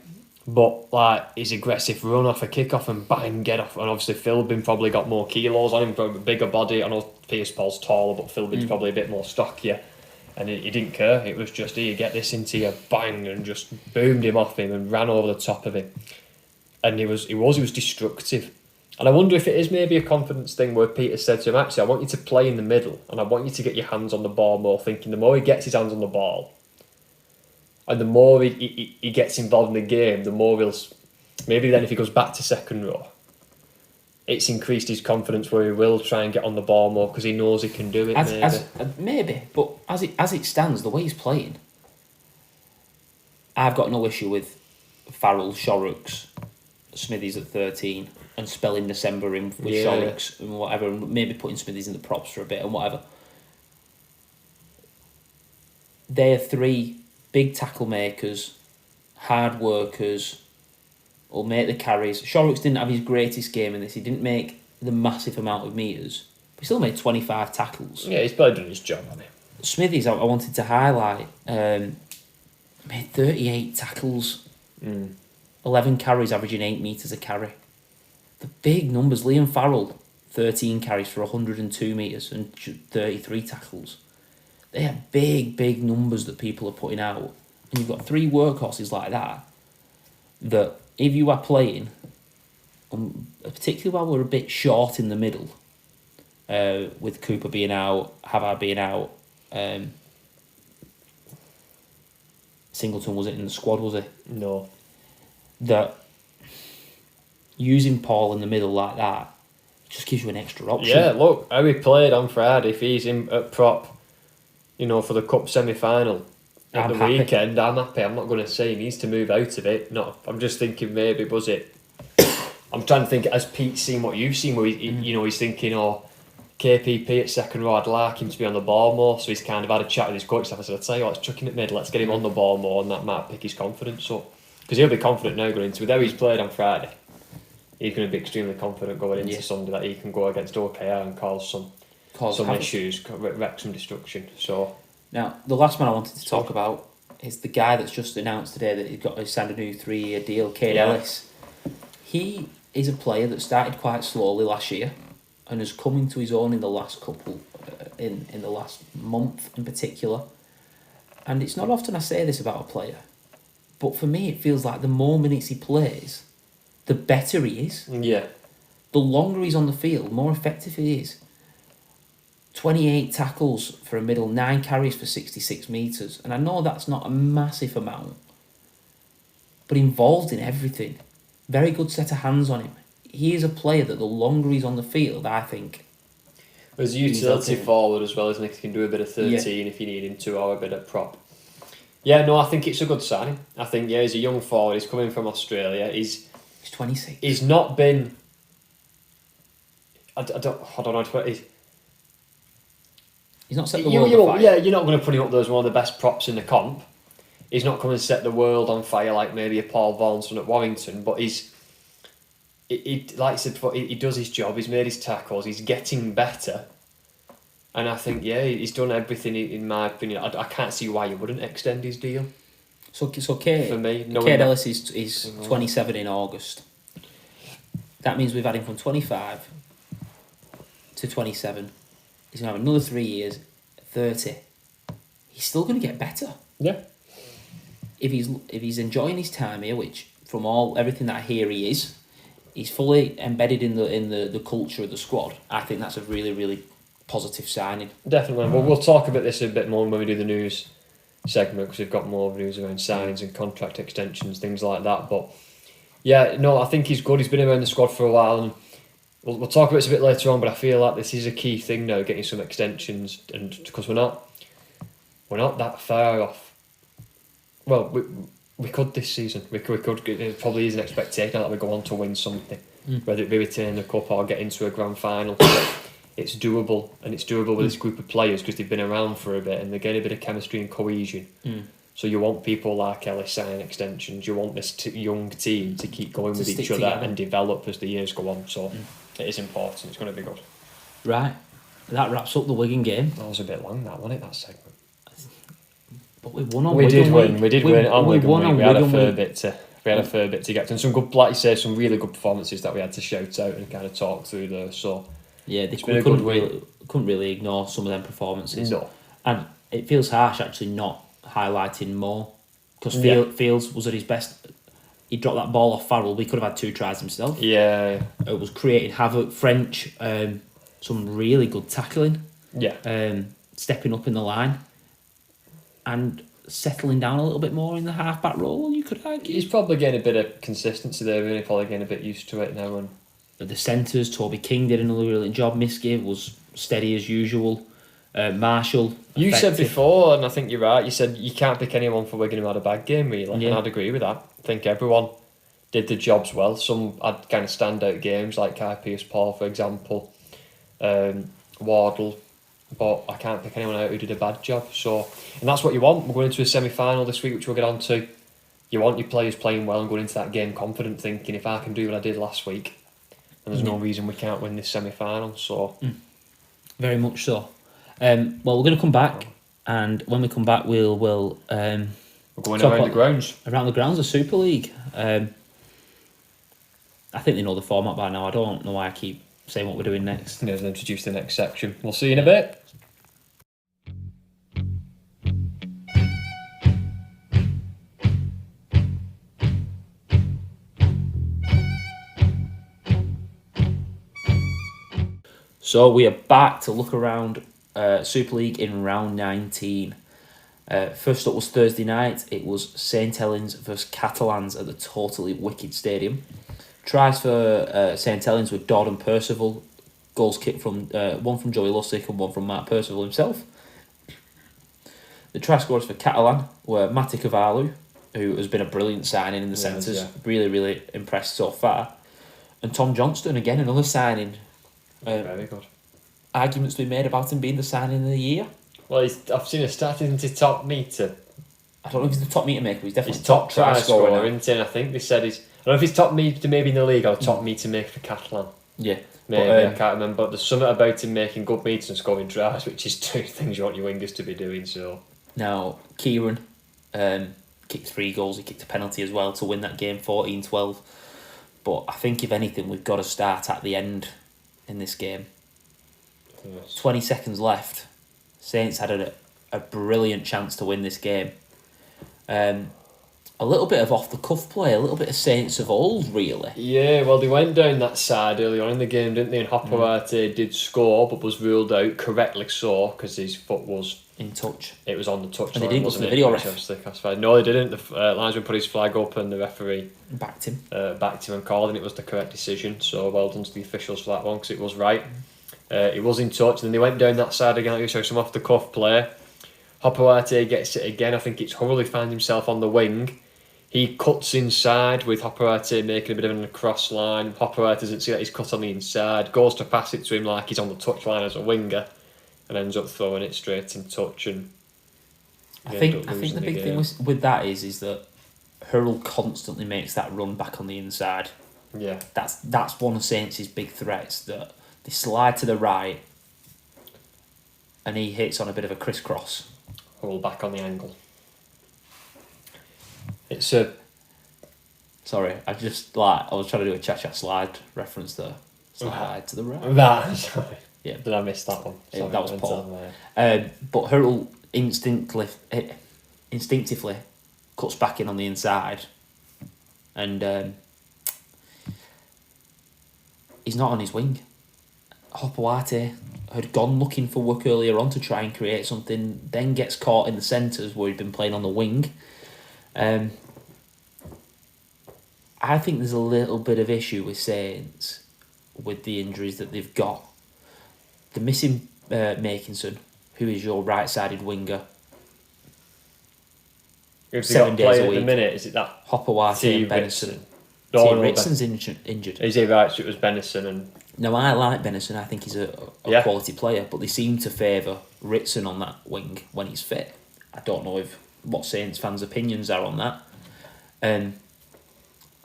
But like his aggressive run off a kick-off and bang, get off. And obviously Philbin probably got more kilos on him, probably a bigger body. I know Pearce-Paul's taller, but Philbin's probably a bit more stockier. And he didn't care. It was just, here, get this into you, bang, and just boomed him off him and ran over the top of him. And he was destructive. And I wonder if it is maybe a confidence thing where Peter said to him, actually, I want you to play in the middle and I want you to get your hands on the ball more, thinking the more he gets his hands on the ball and the more he gets involved in the game, the more he'll... Maybe then if he goes back to second row, it's increased his confidence where he will try and get on the ball more because he knows he can do it. Maybe, but as it stands, the way he's playing, I've got no issue with Farrell, Shorrocks, Smithies at 13 and spelling December in with Shorrocks and whatever, and maybe putting Smithies in the props for a bit and whatever. They are three big tackle makers, hard workers, will make the carries. Shorrocks didn't have his greatest game in this. He didn't make the massive amount of metres, but he still made 25 tackles. Yeah, he's probably done his job on it. Smithies, I wanted to highlight, made 38 tackles, 11 carries, averaging 8 metres a carry. The big numbers. Liam Farrell, 13 carries for 102 metres and 33 tackles. They are big numbers that people are putting out. And you've got three workhorses like that if you are playing, particularly while we're a bit short in the middle, with Cooper being out, Havard being out, Singleton wasn't in the squad, was he? No. That using Paul in the middle like that just gives you an extra option. Yeah, look, how he played on Friday, if he's in at prop, for the Cup semi-final at the weekend, I'm happy. I'm not going to say he needs to move out of it. I'm just thinking maybe, was it... I'm trying to think, has Pete seen what you've seen, where he's thinking, KPP at second row, I'd like him to be on the ball more, so he's kind of had a chat with his coach staff. I said, I'll tell you what, let's chuck him at mid, let's get him on the ball more, and that might pick his confidence up. Because he'll be confident now going into, with how he's played on Friday, he's going to be extremely confident going into Sunday that he can go against OKR and cause some issues, wreck some destruction. So now, the last man I wanted to talk about is the guy that's just announced today that he signed a new 3-year deal, Cade Ellis. He is a player that started quite slowly last year and has come into his own in the last couple, in the last month in particular. And it's not often I say this about a player, but for me it feels like the more minutes he plays, the better he is. Yeah. The longer he's on the field, the more effective he is. 28 tackles for a middle, 9 carries for 66 metres. And I know that's not a massive amount, but involved in everything. Very good set of hands on him. He is a player that the longer he's on the field, I think... There's a utility forward as well, isn't he? He can do a bit of 13 if you need him to, or a bit of prop. Yeah, no, I think it's a good signing. I think, he's a young forward. He's coming from Australia. He's 26. He's not been... I don't know how to put it. He's not set the world on fire. Yeah, you're not going to put him up there as one of the best props in the comp. He's not coming to set the world on fire like maybe a Paul Vaughan's at Warrington, but like I said before, he does his job. He's made his tackles. He's getting better, and I think he's done everything in my opinion. I can't see why you wouldn't extend his deal. So Kate, for me, Kate Ellis is 27 in August. That means we've had him from 25 to 27. He's going to have another 3 years, 30. He's still going to get better. Yeah. If he's enjoying his time here, which from everything that I hear he is, he's fully embedded in the culture of the squad. I think that's a really, really positive signing. Definitely. Well, we'll talk about this a bit more when we do the news segment, because we've got more news around signings and contract extensions, things like that. But yeah, no, I think he's good. He's been around the squad for a while, and we'll talk about this a bit later on. But I feel like this is a key thing now, getting some extensions, and because we're not that far off. Well, we could this season. We could. It probably is an expectation that we go on to win something, whether it be retain the cup or get into a grand final. It's doable, and it's doable with this group of players because they've been around for a bit and they get a bit of chemistry and cohesion. So you want people like Ellis signing extensions. You want this young team to keep going with each other and develop as the years go on. So it is important. It's going to be good. Right, that wraps up the Wigan game. That was a bit long, that, wasn't it? That segment. But we won on We Wigan. did win. We did win on Wigan. We had a fair Wigan. bit to get to, and some good, like you say, some really good performances that we had to shout out and kind of talk through there. So yeah, it's been a good win. Couldn't really ignore some of them performances. No, and it feels harsh actually not highlighting more, because Fields was at his best. He dropped that ball off Farrell. We could have had 2 tries himself. Yeah, it was creating havoc. French, some really good tackling. Yeah, stepping up in the line. And settling down a little bit more in the half-back role, you could argue. He's probably getting a bit of consistency there, really, probably getting a bit used to it now. And the centres, Toby King did another brilliant job. Miskiv was steady as usual. Marshall, you effective. said before, and I think you're right, you said you can't pick anyone for Wigan who had a bad game, really, and I'd agree with that. I think everyone did the jobs well. Some had kind of standout games, like Kai Pearce-Paul, for example, Wardle, but I can't pick anyone out who did a bad job. So, and that's what you want. We're going into a semi-final this week, which we'll get on to. You want your players playing well and going into that game confident, thinking if I can do what I did last week, then there's no reason we can't win this semi-final. So, very much so. Well, we're going to come back, and when we come back, we're going around the grounds. Around the grounds of Super League. I think they know the format by now. I don't know why I keep saying what we're doing next. They'll introduce the next section. We'll see you in a bit. So we are back to look around Super League in round 19. First up was Thursday night. It was St Helens versus Catalans at the totally wicked stadium. Tries for St Helens with Dodd and Percival. Goals kicked from one from Joey Lussick and one from Mark Percival himself. The try scorers for Catalan were Matti Cavallu, who has been a brilliant signing in the centres. Yeah. Really, really impressed so far. And Tom Johnston, again, another signing. Very good. Arguments to be made about him being the signing of the year. Well, I've seen a stat, isn't he, top meter? I don't know if he's the top meter maker, but he's definitely top try scorer, isn't he? And I think they said I don't know if he's top meter maybe in the league or top meter maker for Catalan. Yeah. Maybe, I can't remember, but there's something about him making good meters and scoring tries, which is 2 things you want your wingers to be doing. So now, Kieran kicked 3 goals, he kicked a penalty as well to win that game 14-12. But I think if anything, we've got to start at the end in this game. Yes. 20 seconds left. Saints had a brilliant chance to win this game. A little bit of off-the-cuff play, a little bit of Saints of old, really. Yeah, well, they went down that side early on in the game, didn't they? And Hopperate did score, but was ruled out, correctly so, because his foot was in touch. It was on the touch. And they didn't go to the video ref. No, they didn't. The linesman put his flag up and the referee backed him and called, and it was the correct decision. So well done to the officials for that one, because it was right. He was in touch, and then they went down that side again. So some off the cuff play. Hopoate gets it again. I think it's Hurley finds himself on the wing. He cuts inside with Hopoate making a bit of a cross line. Hopoate doesn't see that he's cut on the inside. Goes to pass it to him like he's on the touchline as a winger, and ends up throwing it straight in touch. And I think the big thing with that is that Hurl constantly makes that run back on the inside. Yeah, that's one of Saints' big threats, that they slide to the right and he hits on a bit of a crisscross. Hurl back on the angle. It's a... Sorry, I was trying to do a cha-cha slide reference there. Slide to the right. That, sorry. Yeah. Did I miss that one? Sorry, that was Paul. But Hurl instinctively cuts back in on the inside, and he's not on his wing. Hopoate had gone looking for work earlier on to try and create something, then gets caught in the centres where he'd been playing on the wing. I think there's a little bit of issue with Saints with the injuries that they've got. They're missing Makinson, who is your right-sided winger. If 7 days a week. At the minute, is it that Hopoate and Benison? No, Ritson's injured. Is he right? So it was Benison and... No, I like Benison. I think he's a quality player, but they seem to favour Ritson on that wing when he's fit. I don't know what Saints fans' opinions are on that.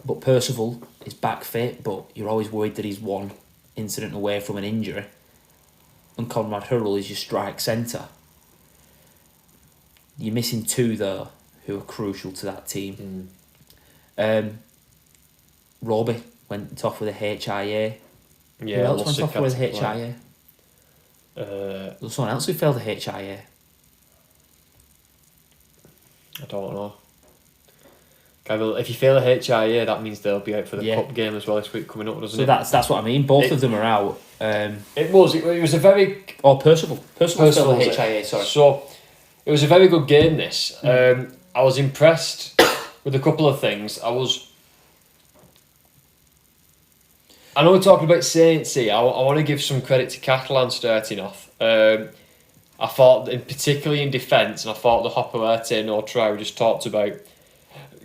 But Percival is back fit, but you're always worried that he's one incident away from an injury. And Conrad Hurrell is your strike centre. You're missing two there who are crucial to that team. Roby went off with a HIA. Yeah, who else went off with a HIA? There was someone else who failed a HIA. I don't know. If you fail a HIA, that means they'll be out for the cup game as well this week coming up, doesn't it? So that's what I mean. Both of them are out. It was a very... Oh, Percival failed a HIA, sorry. So, it was a very good game, this. I was impressed with a couple of things. I know we're talking about Saints here. I want to give some credit to Catalan starting off. I thought, particularly in defence, and I thought the Hopoate no try we just talked about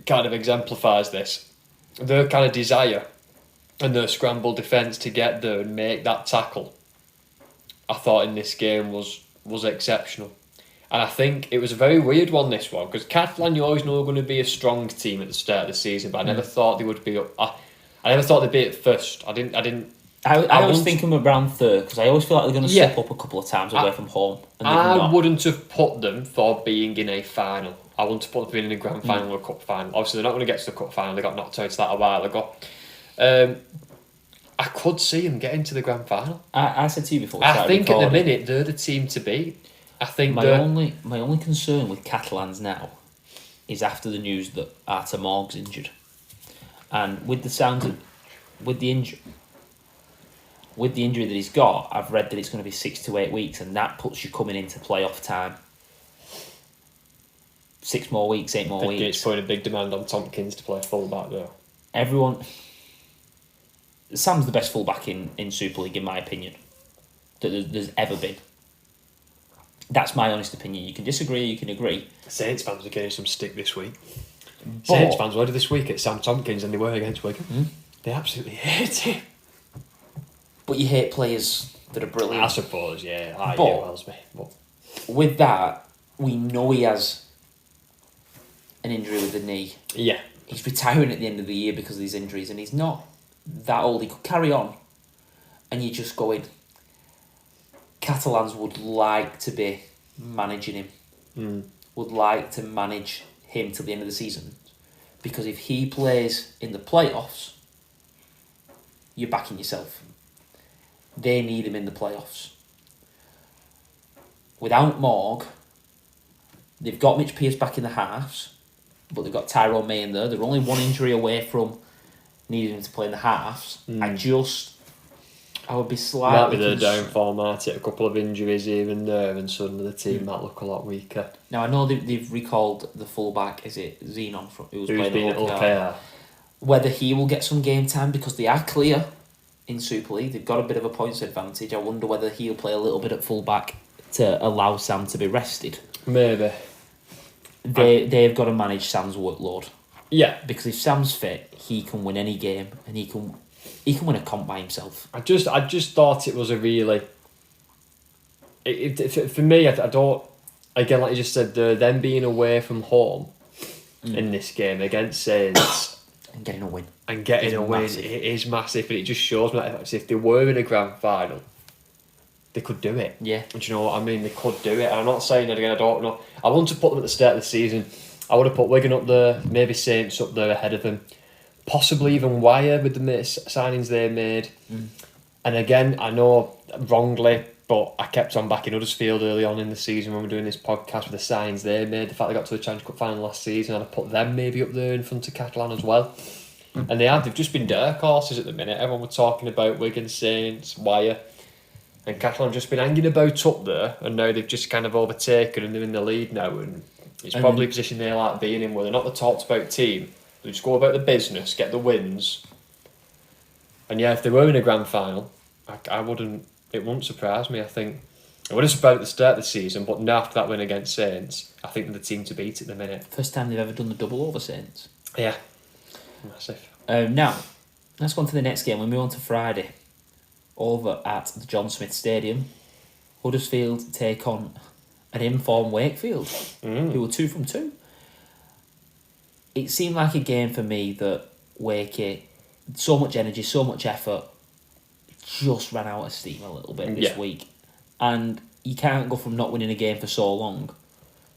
kind of exemplifies this. Their kind of desire and their scramble defence to get there and make that tackle, I thought in this game was exceptional. And I think it was a very weird one, this one, because Catalan, you always know, are going to be a strong team at the start of the season, but I never thought they would be up. I never thought they'd be at first. I always think them around third, because I always feel like they're going to slip up a couple of times away from home. And I wouldn't have put them for being in a final. I wouldn't have put them in a grand final or a cup final. Obviously, they're not going to get to the cup final. They got knocked out to that a while ago. I could see them getting to the grand final. I said to you before. I think at the minute they're the team to beat. I think my only concern with Catalans now is after the news that Artur Morg's injured, and with the injury that he's got, I've read that it's going to be 6 to 8 weeks, and that puts you coming into playoff time. 6 more weeks, 8 more weeks. It's putting a big demand on Tompkins to play full-back there. Sam's the best full-back in Super League, in my opinion, that there's ever been. That's my honest opinion. You can disagree, you can agree. Saints fans are getting some stick this week. Saints fans were this week at Sam Tompkins than they were against Wigan. They absolutely hate him. But you hate players that are brilliant. I suppose, yeah. But with that, we know he has an injury with the knee. Yeah. He's retiring at the end of the year because of these injuries, and he's not that old. He could carry on. And you just go in. Catalans would like to be managing him. Would like to manage him till the end of the season. Because if he plays in the playoffs, you're backing yourself. They need him in the playoffs. Without Morg, they've got Mitch Pearce back in the halves, but they've got Tyrone May in there. They're only one injury away from needing him to play in the halves. I would be slightly... Might be the downfall, might it? A couple of injuries even there, and suddenly the team might look a lot weaker. Now, I know they've recalled the fullback, is it Xenon, who's playing been at OKR. Whether he will get some game time, because they are clear in Super League. They've got a bit of a points advantage. I wonder whether he'll play a little bit at full back to allow Sam to be rested. Maybe. They've got to manage Sam's workload. Yeah. Because if Sam's fit, he can win any game and he can win a comp by himself. I just thought it was a really... for me, I don't... Again, like you just said, them being away from home in this game against Saints... and getting a win. And getting a win, it is massive. And it just shows me that if they were in a grand final, they could do it. Yeah. Do you know what I mean? They could do it. And I'm not saying that again, I don't know. I want to put them at the start of the season. I would have put Wigan up there, maybe Saints up there ahead of them. Possibly even Wire with the signings they made. And again, I know wrongly, but I kept on backing Huddersfield early on in the season when we were doing this podcast with the signings they made. The fact they got to the Challenge Cup final last season, I'd have put them maybe up there in front of Catalan as well. And they've just been dark horses at the minute. Everyone was talking about Wigan, Saints, Wire. And Catalan just been hanging about up there, and now they've just kind of overtaken and they're in the lead now. And it's probably a position they like being in where they're not the talked about team. They just go about the business, get the wins. And yeah, if they were in a grand final, it wouldn't surprise me. I think it wouldn't surprise at the start of the season, but now after that win against Saints, I think they're the team to beat at the minute. First time they've ever done the double over Saints. Yeah, massive. Now, let's go on to the next game. We move on to Friday. Over at the John Smith Stadium, Huddersfield take on an informed Wakefield, who were 2 from 2. It seemed like a game for me that Wakey, so much energy, so much effort, just ran out of steam a little bit this week. And you can't go from not winning a game for so long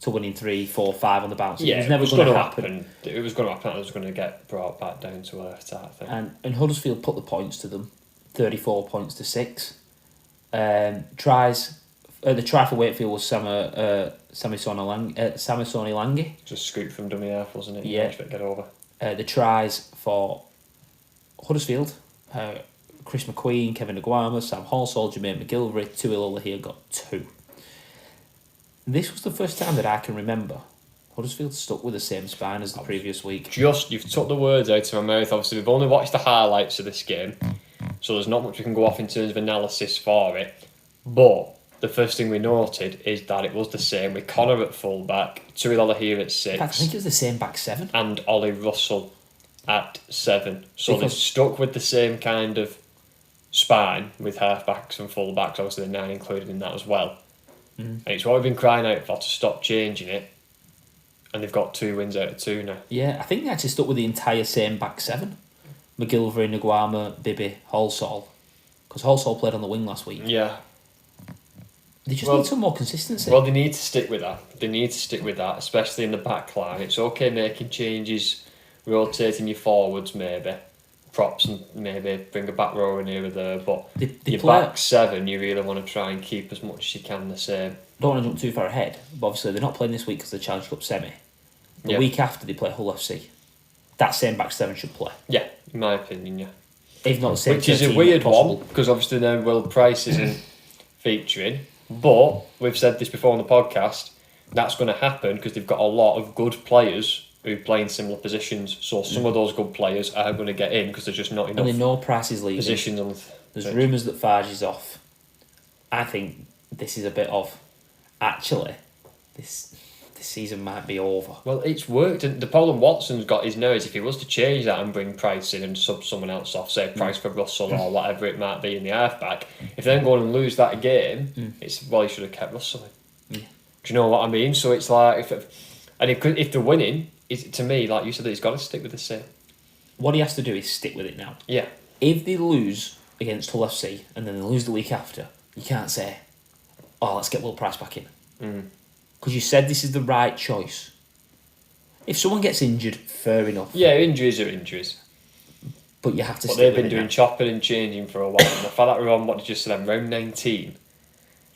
to winning 3, 4, 5 on the bounce. Yeah, it was never going to happen. It was going to happen. It was going to get brought back down to earth, I think. And Huddersfield put the points to them, 34 points to 6. Tries. The try for Wakefield was Samisoni Langi. Just scoop from dummy half, wasn't it? Yeah. Get over. The tries for Huddersfield, Chris McQueen, Kevin Aguama, Sam Halsall, Jermaine McGilvery, Tuilola here got 2. This was the first time that I can remember Huddersfield stuck with the same spine as the previous week. You've took the words out of my mouth. Obviously, we've only watched the highlights of this game, so there's not much we can go off in terms of analysis for it. But the first thing we noted is that it was the same with Connor at full-back, Tuilola here at 6. In fact, I think it was the same back 7. And Ollie Russell at 7. So they've stuck with the same kind of spine with half-backs and full-backs, obviously the 9 included in that as well. And it's what we've been crying out for, to stop changing it. And they've got 2 wins out of 2 now. Yeah, I think they actually stuck with the entire same back 7. McGilvery, Naguama, Bibby, Halsall. Because Halsall played on the wing last week. Yeah. They just need some more consistency. Well, they need to stick with that. Especially in the back line. It's okay making changes, rotating your forwards maybe, props and maybe bring a back row in here or there, but your back 7 you really want to try and keep as much as you can the same. Don't want to jump too far ahead, but obviously they're not playing this week because the Challenge Cup semi. The week after they play Hull FC. That same back 7 should play. Yeah, in my opinion, yeah. If not the same, which is a weird one, because obviously now Will Price isn't featuring. But we've said this before on the podcast, that's going to happen because they've got a lot of good players who play in similar positions. So some of those good players are going to get in because there's just not enough. And they know Price is leaving. Positions on there's rumours that Farge is off. I think this is a bit of, actually, this season might be over. Well, it's worked, and the problem Watson's got is now is if he was to change that and bring Price in and sub someone else off, say Price for Russell or whatever it might be in the halfback, if they then go on and lose that game, it's well, he should have kept Russell in. Do you know what I mean? So it's like, if they're winning, to me, like you said, he's got to stick with the same. What he has to do is stick with it now. Yeah. If they lose against Hull FC and then they lose the week after, you can't say, oh, let's get Will Price back in. Because you said this is the right choice. If someone gets injured, fair enough. Yeah, injuries are injuries. But you have to. But they've been doing chopping and changing for a while. And the fact that we're on, what did you say, round 19,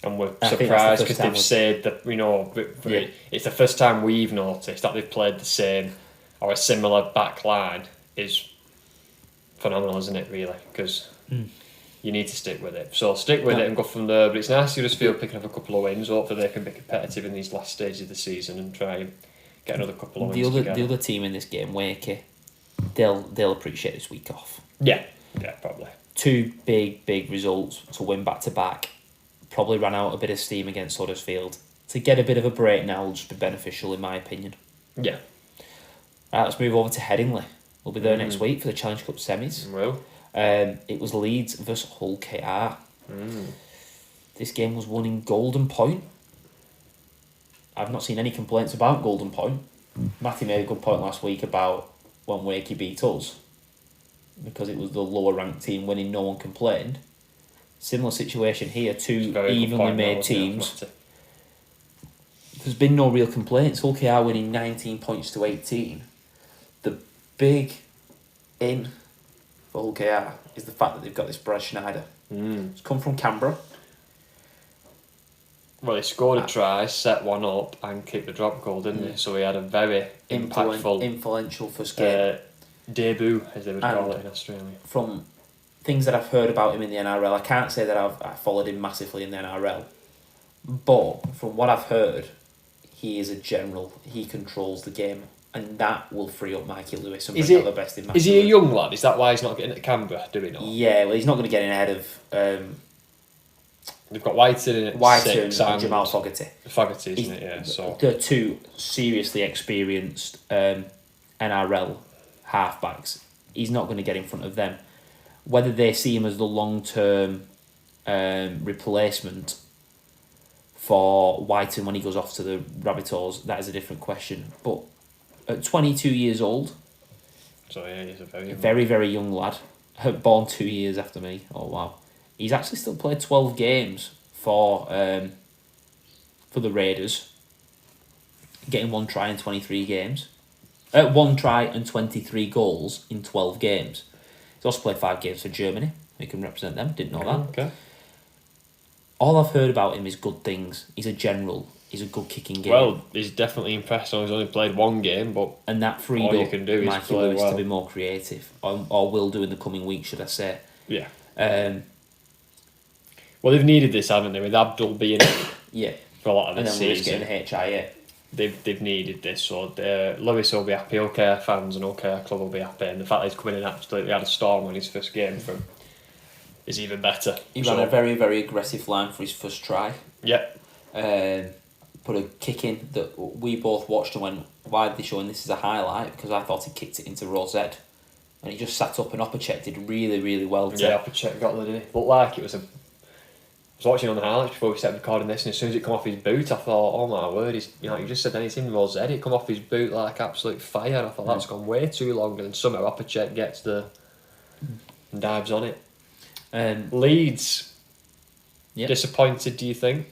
and we're surprised because they've said that it's the first time we've noticed that they've played the same or a similar back line is phenomenal, isn't it? Really, because. You need to stick with it. So stick with it and go from there. But it's nice to just feel picking up a couple of wins. Hopefully they can be competitive in these last stages of the season and try and get another couple of wins together. The other team in this game, Wakey, they'll appreciate this week off. Yeah, probably. 2 big results to win back-to-back. Probably ran out a bit of steam against Huddersfield. To get a bit of a break now will just be beneficial, in my opinion. Yeah. Right, let's move over to Headingley. We'll be there next week for the Challenge Cup semis. Well. It was Leeds versus Hull KR. This game was won in Golden Point. I've not seen any complaints about Golden Point. Matty made a good point last week about when Wakey beat us, because it was the lower ranked team winning, no one complained. Similar situation here, 2 evenly made teams. There's been no real complaints. Hull KR winning 19 points to 18. The big in for Hull KR is the fact that they've got this Brad Schneider. It's come from Canberra. Well, he scored a try, set one up, and kicked the drop goal, didn't he? So he had a very impactful, influential first game. Debut, as they would call it in Australia. From things that I've heard about him in the NRL, I can't say that I've followed him massively in the NRL, but from what I've heard, he is a general. He controls the game, and that will free up Mikey Lewis and bring out the best in Mikey Is he a Lewis. young lad? Is that why he's not getting to Canberra, do we know? Yeah, well, he's not going to get in ahead of... They've got Whiten and Jamal Fogarty. Fogarty, isn't it? Yeah, so... They're 2 seriously experienced NRL halfbacks. He's not going to get in front of them. Whether they see him as the long-term replacement for Whiten when he goes off to the Rabbitohs, that is a different question. But at 22 years old... So yeah, he's a very young lad. Born 2 years after me. Oh, wow. He's actually still played 12 games for the Raiders, getting 1 try in 23 games. 1 try and 23 goals in 12 games. He's also played 5 games for Germany. He can represent them. Didn't know that. Okay. All I've heard about him is good things. He's a general. He's a good kicking game. Well, he's definitely impressed. He's only played 1 game, but and that freed all you up can do is Mikey play Lewis well. to be more creative, or will do in the coming weeks, should I say? Yeah. Well, they've needed this, haven't they? With Abdul being yeah, for a lot of the and then season. Lewis getting the HIA. They've needed this, so Lewis will be happy. OKR fans and OKR club will be happy, and the fact that he's coming in absolutely had a storm on his first game from is even better. He ran a very aggressive line for his first try. Yep. Put a kick in that we both watched and went, why are they showing this as a highlight? Because I thought he kicked it into row Z, and he just sat up and Opacek did really well. Opacek got there, didn't he? Looked like it was a. I was watching on the highlights before we started recording this, and as soon as it come off his boot, I thought, oh my word, you just said anything, Rosette, it come off his boot like absolute fire, and I thought that's gone way too long, and then somehow Opacek gets there and dives on it. Leeds, disappointed, do you think?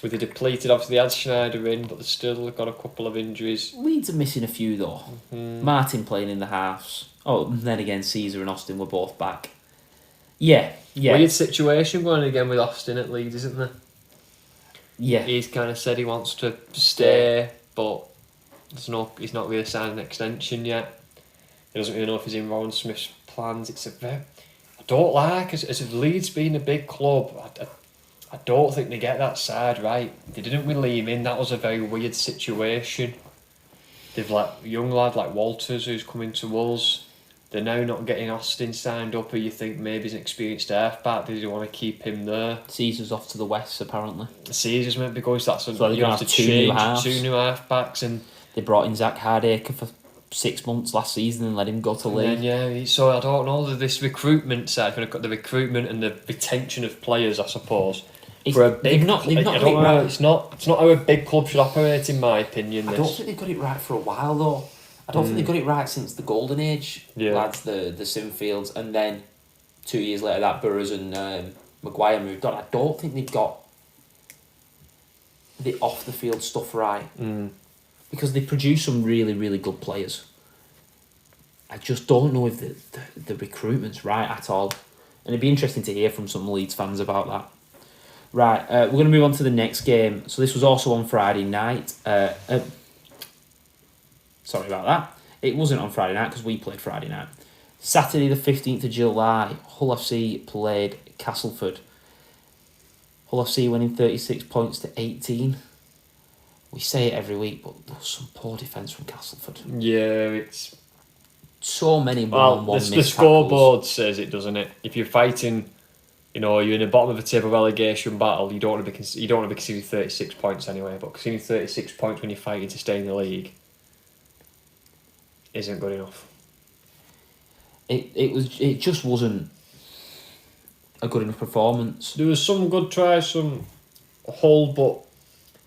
With the depleted, obviously they had Schneider in, but they still got a couple of injuries. Leeds are missing a few though. Martin playing in the halves. Oh, and then again, Caesar and Austin were both back. Yeah. Weird situation going again with Austin at Leeds, isn't there? Yeah. He's kind of said he wants to stay, but he's not really signed an extension yet. He doesn't really know if he's in Rowan Smith's plans. I don't like, as Leeds being a big club, I don't think they get that side right. They didn't really leave him in. That was a very weird situation. They've let young lad like Walters, who's coming to us. They're now not getting Austin signed up, who you think maybe is an experienced halfback. Did you want to keep him there? Caesar's off to the west, apparently. Caesar's meant to be going, so that's they're going to have two new halfbacks. And they brought in Zach Hardacre for 6 months last season and let him go to Leeds. So I don't know, this recruitment side, the recruitment and the retention of players, I suppose. They've not got it right. It's not how a big club should operate, in my opinion. I don't think they've got it right for a while though. I don't think they've got it right since the golden age. Lads, the Sinfields, and then 2 years later that Burrows and Maguire moved on. I don't think they've got the off the field stuff right. Because they produce some really good players. I just don't know if the recruitment's right at all. And it'd be interesting to hear from some Leeds fans about that. Right, we're going to move on to the next game. So this was also on Friday night. Sorry about that. It wasn't on Friday night because we played Friday night. Saturday the 15th of July, Hull FC played Castleford. Hull FC winning 36 points to 18. We say it every week, but there was some poor defence from Castleford. Yeah, so many Well, one-on-one the missed scoreboard says it, doesn't it? If you're fighting, you're in the bottom of the table relegation battle. You don't want to be conceding 36 points anyway. But conceding 36 points when you're fighting to stay in the league isn't good enough. It just wasn't a good enough performance. There was some good tries, some hold, but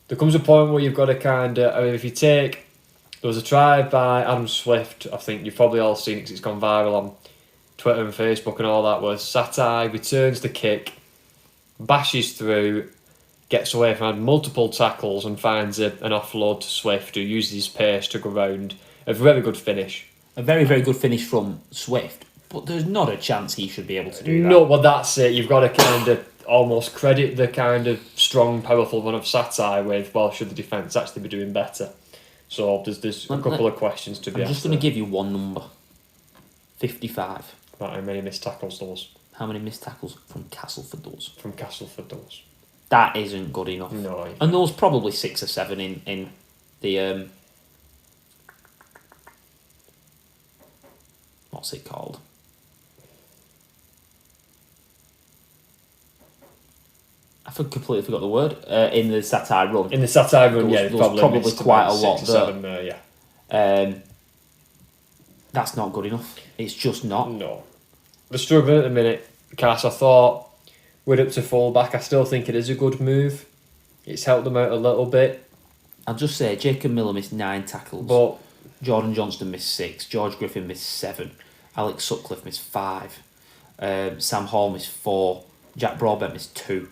there comes a point where you've got to kind of. I mean, if you take. There was a try by Adam Swift, I think you've probably all seen it because it's gone viral on Twitter and Facebook and all that, where Satai returns the kick, bashes through, gets away from multiple tackles and finds an offload to Swift, who uses his pace to go round. A very good finish. A very, very good finish from Swift, but there's not a chance he should be able to do that. No, well that's it. You've got to kind of almost credit the kind of strong, powerful run of Satai with, well, should the defence actually be doing better? So there's a couple of questions to be asked. I'm just going to give you one number. 55. Right, how many missed tackles those? How many missed tackles from Castleford those? From Castleford those. That isn't good enough. No. And there was probably 6 or 7 in the... what's it called? I completely forgot the word. In the Satai run. In the Satai run, there was probably quite a lot there. That's not good enough. It's just not. No. They're struggling at the minute. Cass, I thought, we're up to full-back. I still think it is a good move. It's helped them out a little bit. I'll just say, Jacob Miller missed 9 tackles. But Jordan Johnston missed 6. George Griffin missed 7. Alex Sutcliffe missed 5. Sam Hall missed 4. Jack Broadbent missed 2.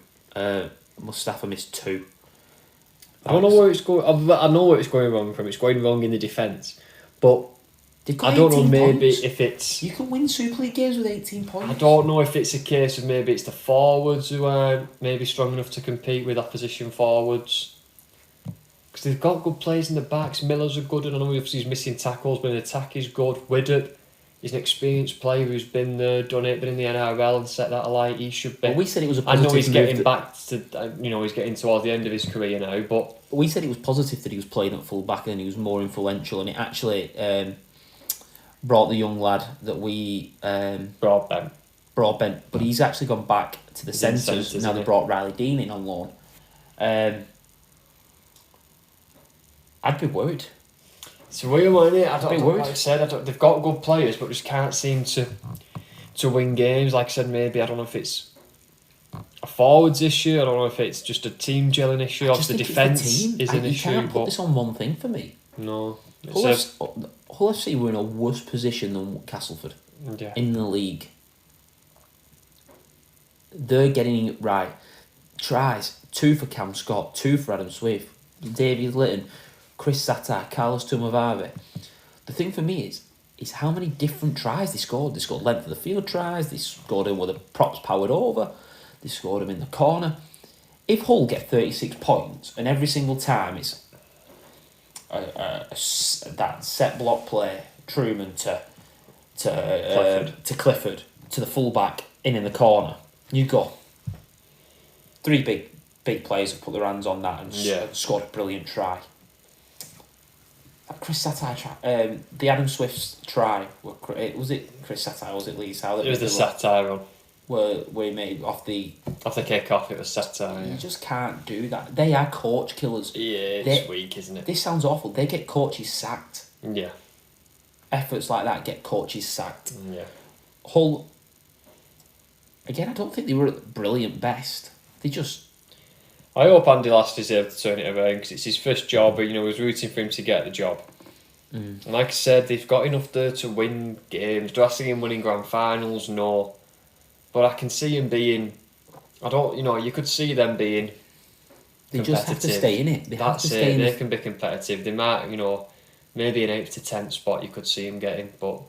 Mustafa missed 2. I don't know where it's going. I know where it's going wrong from. It's going wrong in the defence. But I don't know, maybe points. If it's... You can win Super League games with 18 points. I don't know if it's a case of maybe it's the forwards who aren't maybe strong enough to compete with opposition forwards. Because they've got good players in the backs. Miller's a good, and I know obviously he's missing tackles, but in attack he's good. Widdop, he's an experienced player who's been there, done it, been in the NRL and set that alight. He should be. Well, we said it was a positive. I know he's getting back to, he's getting towards the end of his career now, but we said it was positive that he was playing at full back and he was more influential, and it actually brought the young lad that we Broadbent, but he's actually gone back to the centres. Now they brought Riley Dean in on loan. I'd be worried. It's a weird one, isn't it? Like I said, they've got good players, but just can't seem to win games. Like I said, maybe I don't know if it's a forwards issue. I don't know if it's just a team gelling issue. Obviously, the defence is an issue. You can't put this on one thing for me. No. Hull FC were in a worse position than Castleford in the league. They're getting it right. Tries 2 for Cam Scott, 2 for Adam Swift, David Litton, Chris Satai, Carlos Tumavave. The thing for me is how many different tries they scored. They scored length of the field tries. They scored them with the props powered over. They scored them in the corner. If Hull get 36 points and every single time it's that set block play, Truman to Clifford to the fullback in the corner, you go 3 big players have put their hands on that and scored a brilliant try. Chris Satai try, the Adam Swift's try, was it Chris Satai or was it Lee South? It was the Satai run. Where we made off the kick-off, it was Satai. You just can't do that. They are coach killers. Yeah, it's weak, isn't it? This sounds awful. They get coaches sacked. Yeah. Efforts like that get coaches sacked. Yeah. Hull, again, I don't think they were at the brilliant best. They just... I hope Andy Last is able to turn it around because it's his first job, but I was rooting for him to get the job. And like I said, they've got enough there to win games. Do I see him winning grand finals? No. But I can see him being... you could see them being They just have to stay in it. They can be competitive. They might, maybe an 8th to 10th spot you could see him getting, but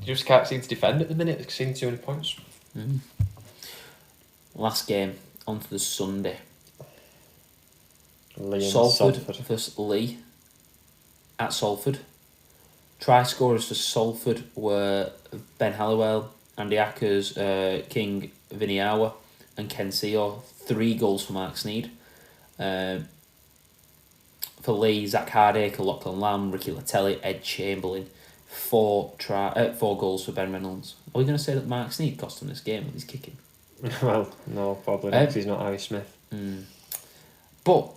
you just can't seem to defend at the minute. They're seeing too many points. Last game, on to the Sunday. Salford versus Lee at Salford. Try scorers for Salford were Ben Halliwell, Andy Ackers, King Viniawa and Ken Seo. 3 goals for Mark Sneed. For Lee, Zach Hardacre, Lachlan Lamb, Ricky Latelli, Ed Chamberlain, 4 goals for Ben Reynolds. Are we going to say that Mark Sneed cost him this game with his kicking? Well, no, probably not, 'cause he's not Harry Smith. But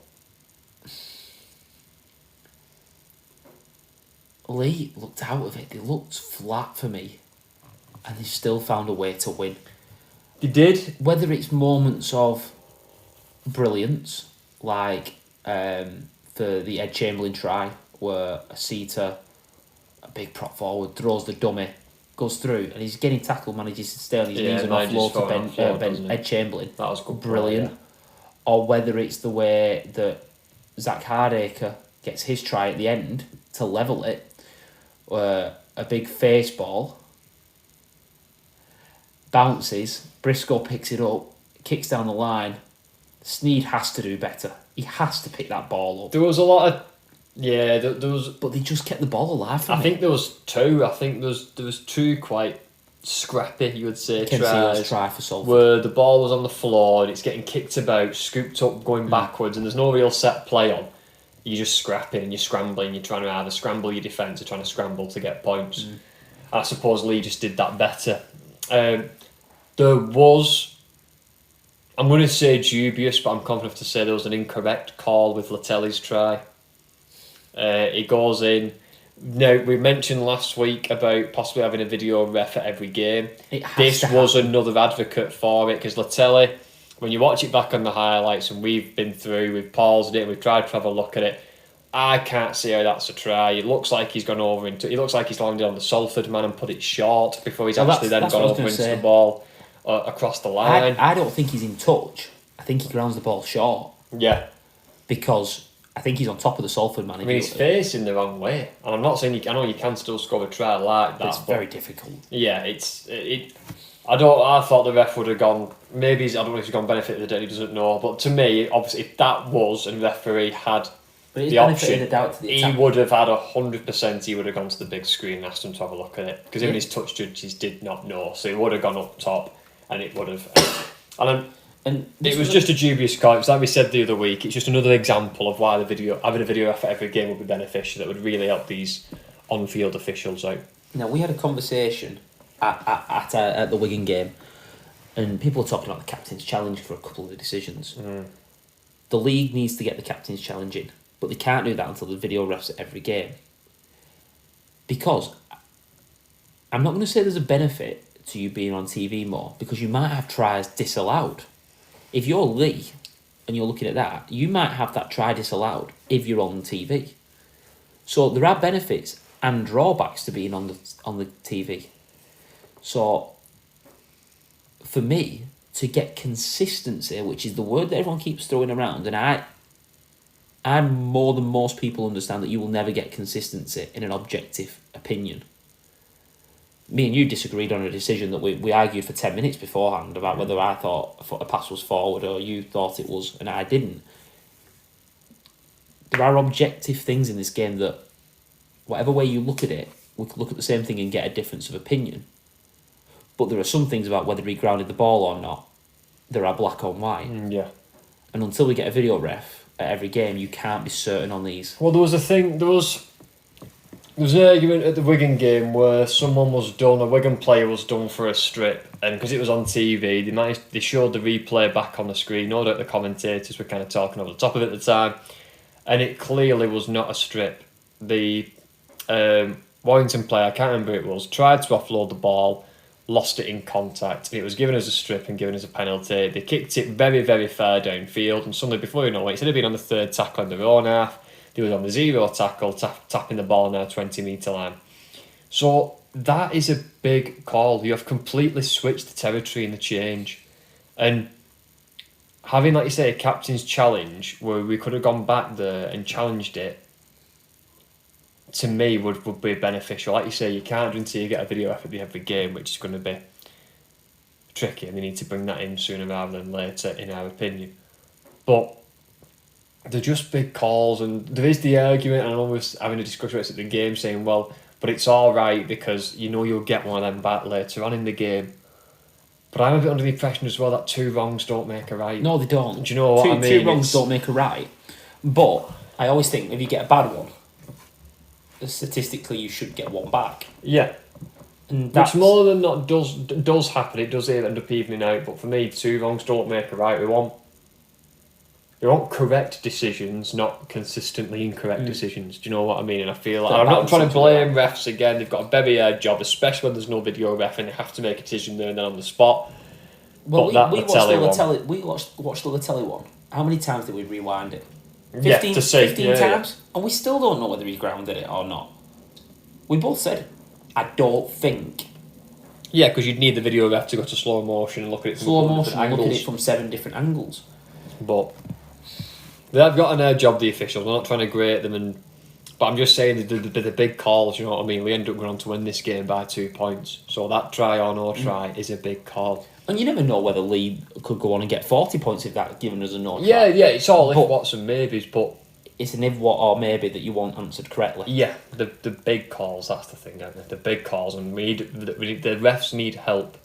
Lee looked out of it. They looked flat for me, and they still found a way to win. They did. Whether it's moments of brilliance, like for the Ed Chamberlain try, where a seater, a big prop forward, throws the dummy, goes through, and he's getting tackled, manages to stay on his knees and offload to Ed Chamberlain. That was good. Brilliant. Yeah. Or whether it's the way that Zach Hardacre gets his try at the end to level it, a big face ball, bounces, Briscoe picks it up, kicks down the line. Sneed has to do better. He has to pick that ball up. There was a lot of... Yeah, there was... But they just kept the ball alive for me. I think there was 2. I think there was 2 quite scrappy, you would say, tries. Try for Salford. Where the ball was on the floor and it's getting kicked about, scooped up, going backwards, and there's no real set play on. You're just scrapping and you're scrambling. You're trying to either scramble your defence or trying to scramble to get points. I suppose Lee just did that better. There was... I'm going to say dubious, but I'm confident enough to say there was an incorrect call with Latelli's try. He goes in. Now, we mentioned last week about possibly having a video ref at every game. This was another advocate for it, because Latelli, when you watch it back on the highlights, and we've paused it, we've tried to have a look at it, I can't see how that's a try. It looks like he's gone over into... It looks like he's landed on the Salford man and put it short before he's actually then gone over into the ball across the line. I don't think he's in touch. I think he grounds the ball short. Yeah. Because I think he's on top of the Salford man. I mean, he's facing the wrong way. And I'm not saying... I know you can still score a try like that. But it's very difficult. Yeah, I thought the ref would have gone... Maybe, I don't know if he's gone benefit of the doubt, he doesn't know. But to me, obviously, if that was, and the referee had the option, he would have had 100%, he would have gone to the big screen and asked him to have a look at it. Because even his touch judges did not know. So he would have gone up top, and it would have... And it was just a dubious call. It's like we said the other week, it's just another example of why having a video ref at every game would be beneficial. That would really help these on-field officials out. Now, we had a conversation at the Wigan game, and people were talking about the captain's challenge for a couple of the decisions. The league needs to get the captain's challenge in, but they can't do that until the video refs at every game. Because I'm not going to say there's a benefit to you being on TV more, because you might have tries disallowed. If you're Lee and you're looking at that, you might have that try disallowed if you're on TV. So there are benefits and drawbacks to being on the TV. So for me, to get consistency, which is the word that everyone keeps throwing around, and I'm more than most people understand that you will never get consistency in an objective opinion. Me and you disagreed on a decision that we argued for 10 minutes beforehand about whether I thought a pass was forward or you thought it was and I didn't. There are objective things in this game that, whatever way you look at it, we could look at the same thing and get a difference of opinion. But there are some things about whether he grounded the ball or not, there are black on white. Yeah. And until we get a video ref at every game, you can't be certain on these. Well, there was an argument at the Wigan game where a Wigan player was done for a strip, and because it was on TV, they showed the replay back on the screen. No doubt the commentators were kind of talking over the top of it at the time, and it clearly was not a strip. The Warrington player, I can't remember who it was, tried to offload the ball, lost it in contact, and it was given as a strip and given as a penalty. They kicked it very, very far downfield, and suddenly, before you know it, instead of being on the third tackle in their own half, they was on the 0 tackle, tapping the ball now 20-metre line. So that is a big call. You have completely switched the territory in the change. And having, like you say, a captain's challenge where we could have gone back there and challenged it, to me, would be beneficial. Like you say, you can't do until you get a video ref at every game, which is going to be tricky, and they need to bring that in sooner rather than later, in our opinion. But they're just big calls, and there is the argument, and I was having a discussion at the game saying, well, but it's all right because you know you'll get one of them back later on in the game. But I'm a bit under the impression as well that 2 wrongs don't make a right. No, they don't. Do you know what I mean? 2 wrongs don't make a right. But I always think if you get a bad one, statistically you should get one back. Yeah. And Which that's more than not does happen. It does end up evening out. But for me, 2 wrongs don't make a right. We want correct decisions, not consistently incorrect decisions. Do you know what I mean? And I feel like I'm not trying to blame refs again. They've got a very hard job, especially when there's no video ref and they have to make a decision there and then on the spot. Well, But we that watched Latelli the one. Latelli. We watched the Latelli one. How many times did we rewind it? 15, Yeah, to see. 15 Yeah, times, and we still don't know whether he grounded it or not. We both said, I don't think. Yeah, because you'd need the video ref to go to slow motion and look at it from Slow different motion, look at angles. it from 7 different angles. But they've got an air job, the officials. I'm not trying to grate them, but I'm just saying the big calls, you know what I mean? We end up going on to win this game by 2 points. So that try or no try is a big call. And you never know whether Lee could go on and get 40 points if that given us a no Yeah, try. yeah, it's all if, But- whats and maybes, but It's an if, what, or maybe that you want answered correctly. yeah, the big calls, that's the thing, isn't it? The big calls, and the refs need help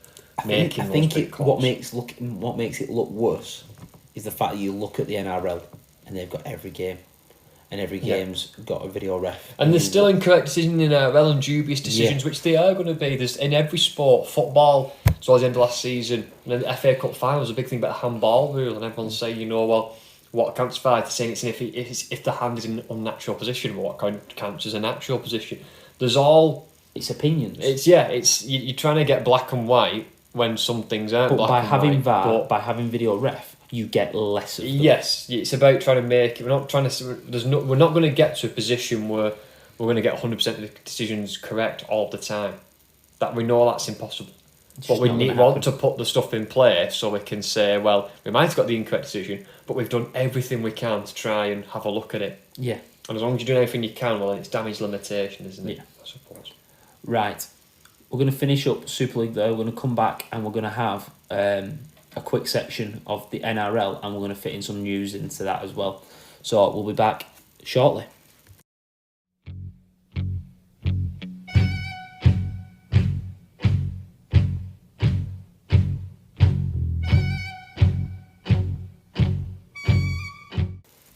making I think those big calls. what makes it look worse is the fact that you look at the NRL and they've got every game, and every Yeah. game's got a video ref. And there's still incorrect decisions in NRL and dubious decisions, which they are going to be. There's in every sport, football, towards the end of last season, and the FA Cup final was a big thing about the handball rule, and everyone's saying, you know, well, what counts for to saying it's if the hand is in an unnatural position, or what counts as a natural position. There's all It's opinions. you're trying to get black and white when some things aren't but black by and having white. VAR, But by having video ref, you get less of them. yes, it's about trying to make it. We're not trying to. We're not going to get to a position where we're going to get 100% of the decisions correct all the time. That we know that's impossible. But just we not gonna want happen. to put the stuff in place so we can say, well, we might have got the incorrect decision, but we've done everything we can to try and have a look at it. Yeah. And as long as you're doing everything you can, well, it's damage limitation, isn't it? Yeah. I suppose. Right. We're going to finish up Super League though. We're going to come back and we're going to have a quick section of the NRL, and we're going to fit in some news into that as well. So we'll be back shortly.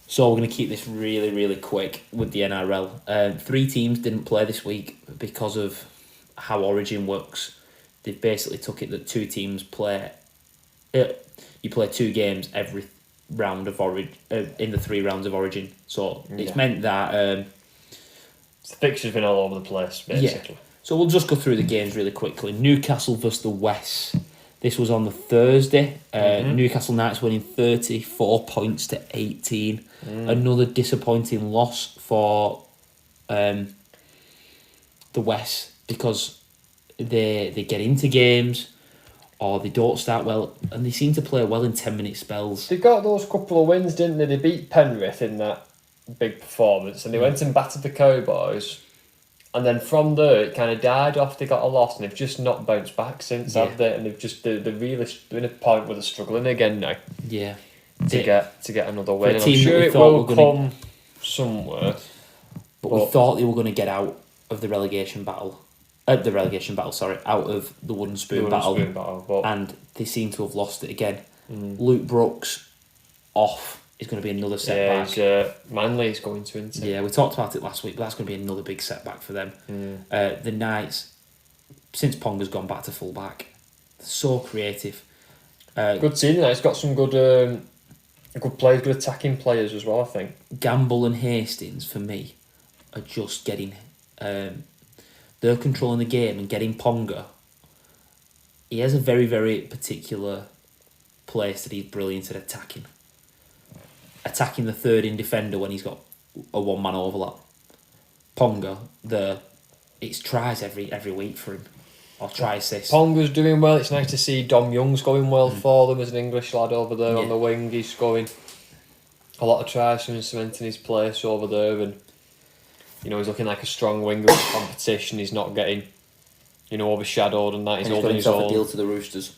So we're going to keep this really, really quick with the NRL. 3 teams didn't play this week because of how Origin works. They've basically took it that 2 teams play. You play 2 games every round of Origin in the 3 rounds of Origin. So it's meant that. The fixture's been all over the place, basically. Yeah. So we'll just go through the games really quickly. Newcastle versus the West. This was on the Thursday. Newcastle Knights winning 34 points to 18. Another disappointing loss for the West because they get into games or they don't start well, and they seem to play well in 10-minute spells. They got those couple of wins, didn't they? They beat Penrith in that big performance, and they went and battered the Cowboys. And then from there, it kind of died off. They got a loss, and they've just not bounced back since, have they? And they're in a point where they're struggling again now. Yeah. To get another win. a And I'm team that sure we it thought will were gonna- come somewhere. But we thought they were going to get out of the relegation battle. Out of the wooden spoon battle. But And they seem to have lost it again. Luke Brooks off is going to be another setback. Manly is going to Inter. Yeah, we talked about it last week, but that's going to be another big setback for them. The Knights, since Ponga's gone back to full back, so creative. Good team. It's got some good players, good attacking players as well, I think. Gamble and Hastings, for me, are just getting... they're controlling the game and getting Ponga. He has a very, very particular place that he's brilliant at attacking. Attacking the third in defender when he's got a one-man overlap. Ponga, it's tries every week for him. Or try assists. Ponga's doing well. It's nice to see Dom Young's going well for them as an English lad over there on the wing. He's scoring a lot of tries and cementing his place over there, and he's looking like a strong winger in the competition. He's not getting overshadowed and that. He's got himself a deal to the Roosters.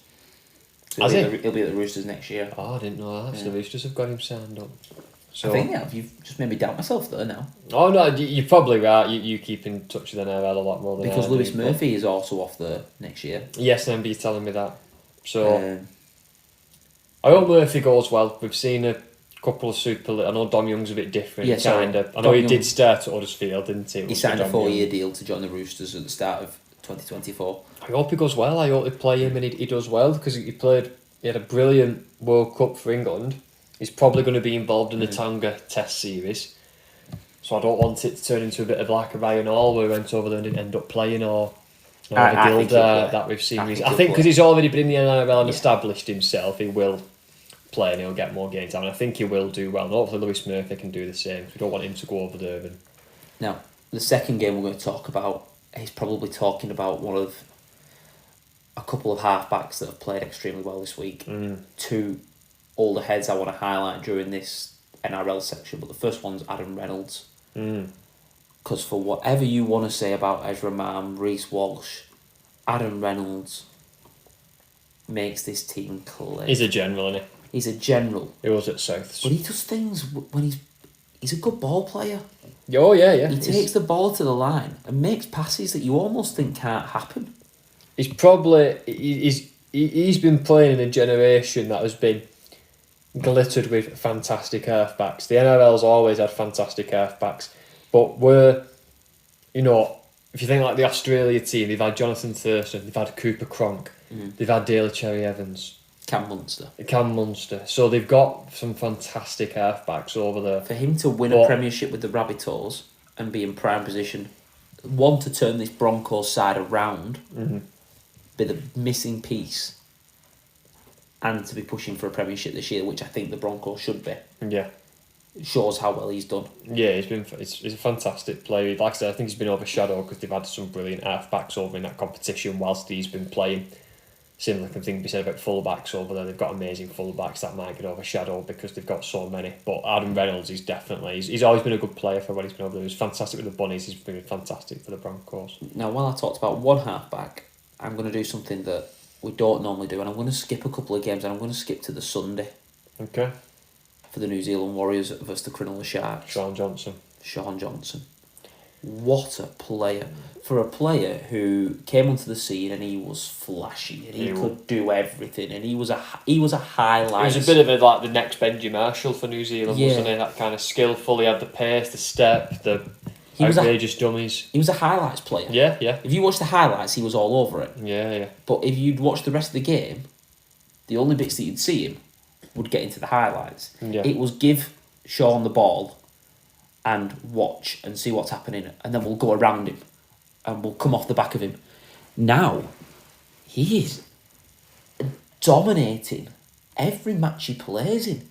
So he'll be at the Roosters next year. Oh, I didn't know that. So the Roosters have got him signed up. So, I think you've just made me doubt myself there now. Oh no, you're probably right. You keep in touch with NRL a lot more than Because I Lewis do, Murphy is also off there next year. Yes, and you're telling me that. So I hope Murphy goes well. We've seen a couple of I know Dom Young's a bit different, Yeah, sorry. kind of. I know Dom he Young- did start at Huddersfield, didn't he? He signed a 4-year deal to join the Roosters at the start of 2024. I hope he goes well. I hope they play him and he does well, because he had a brilliant World Cup for England. He's probably going to be involved in the Tonga Test series. So I don't want it to turn into a bit of like a Ryan Hall where he went over there and didn't end up playing, or the I think Gilda he'll play. that we've seen. I think I he'll think because play. he's already been in the NRL and established himself, he will play and he'll get more games down. I think he will do well. And hopefully Lewis Murphy can do the same. We don't want him to go over there. Now, the second game we're going to talk about, he's probably talking about one of a couple of halfbacks that have played extremely well this week. Two older heads I want to highlight during this NRL section, but the first one's Adam Reynolds. Because for whatever you want to say about Ezra Mam, Reece Walsh, Adam Reynolds makes this team clear. He's a general, isn't he? He's a general. He was at Souths. But he does things when he's a good ball player. Oh, yeah. He takes the ball to the line and makes passes that you almost think can't happen. He's probably... He's been playing in a generation that has been glittered with fantastic halfbacks. The NRL's always had fantastic halfbacks. But if you think like the Australia team, they've had Jonathan Thurston, they've had Cooper Cronk, they've had Daly Cherry Evans. Cam Munster. So they've got some fantastic halfbacks over there. For him to win a premiership with the Rabbitohs and be in prime position, one, to turn this Broncos side around, be the missing piece, and to be pushing for a premiership this year, which I think the Broncos should be. Yeah. Shows how well he's done. Yeah, he's a fantastic player. Like I said, I think he's been overshadowed because they've had some brilliant halfbacks over in that competition whilst he's been playing. Similar thing to be said about fullbacks over there. They've got amazing fullbacks that might get overshadowed because they've got so many. But Adam Reynolds is definitely... He's always been a good player for when he's been over there. He was fantastic with the Bunnies. He's been fantastic for the Broncos. Now, while I talked about one halfback, I'm going to do something that we don't normally do, and I'm going to skip a couple of games, and I'm going to skip to the Sunday Okay. for the New Zealand Warriors versus the Cronulla Sharks. Sean Johnson. What a player. For a player who came onto the scene and he was flashy and he could do everything, and he was a highlight. He was a bit of like the next Benji Marshall for New Zealand, wasn't he? That kind of skillful. He had the pace, the step, the outrageous dummies. He was a highlights player. Yeah. If you watch the highlights, he was all over it. Yeah. But if you'd watch the rest of the game, the only bits that you'd see him would get into the highlights. Yeah. It was give Sean the ball and watch and see what's happening, and then we'll go around him and we'll come off the back of him. Now, he is dominating every match he plays in,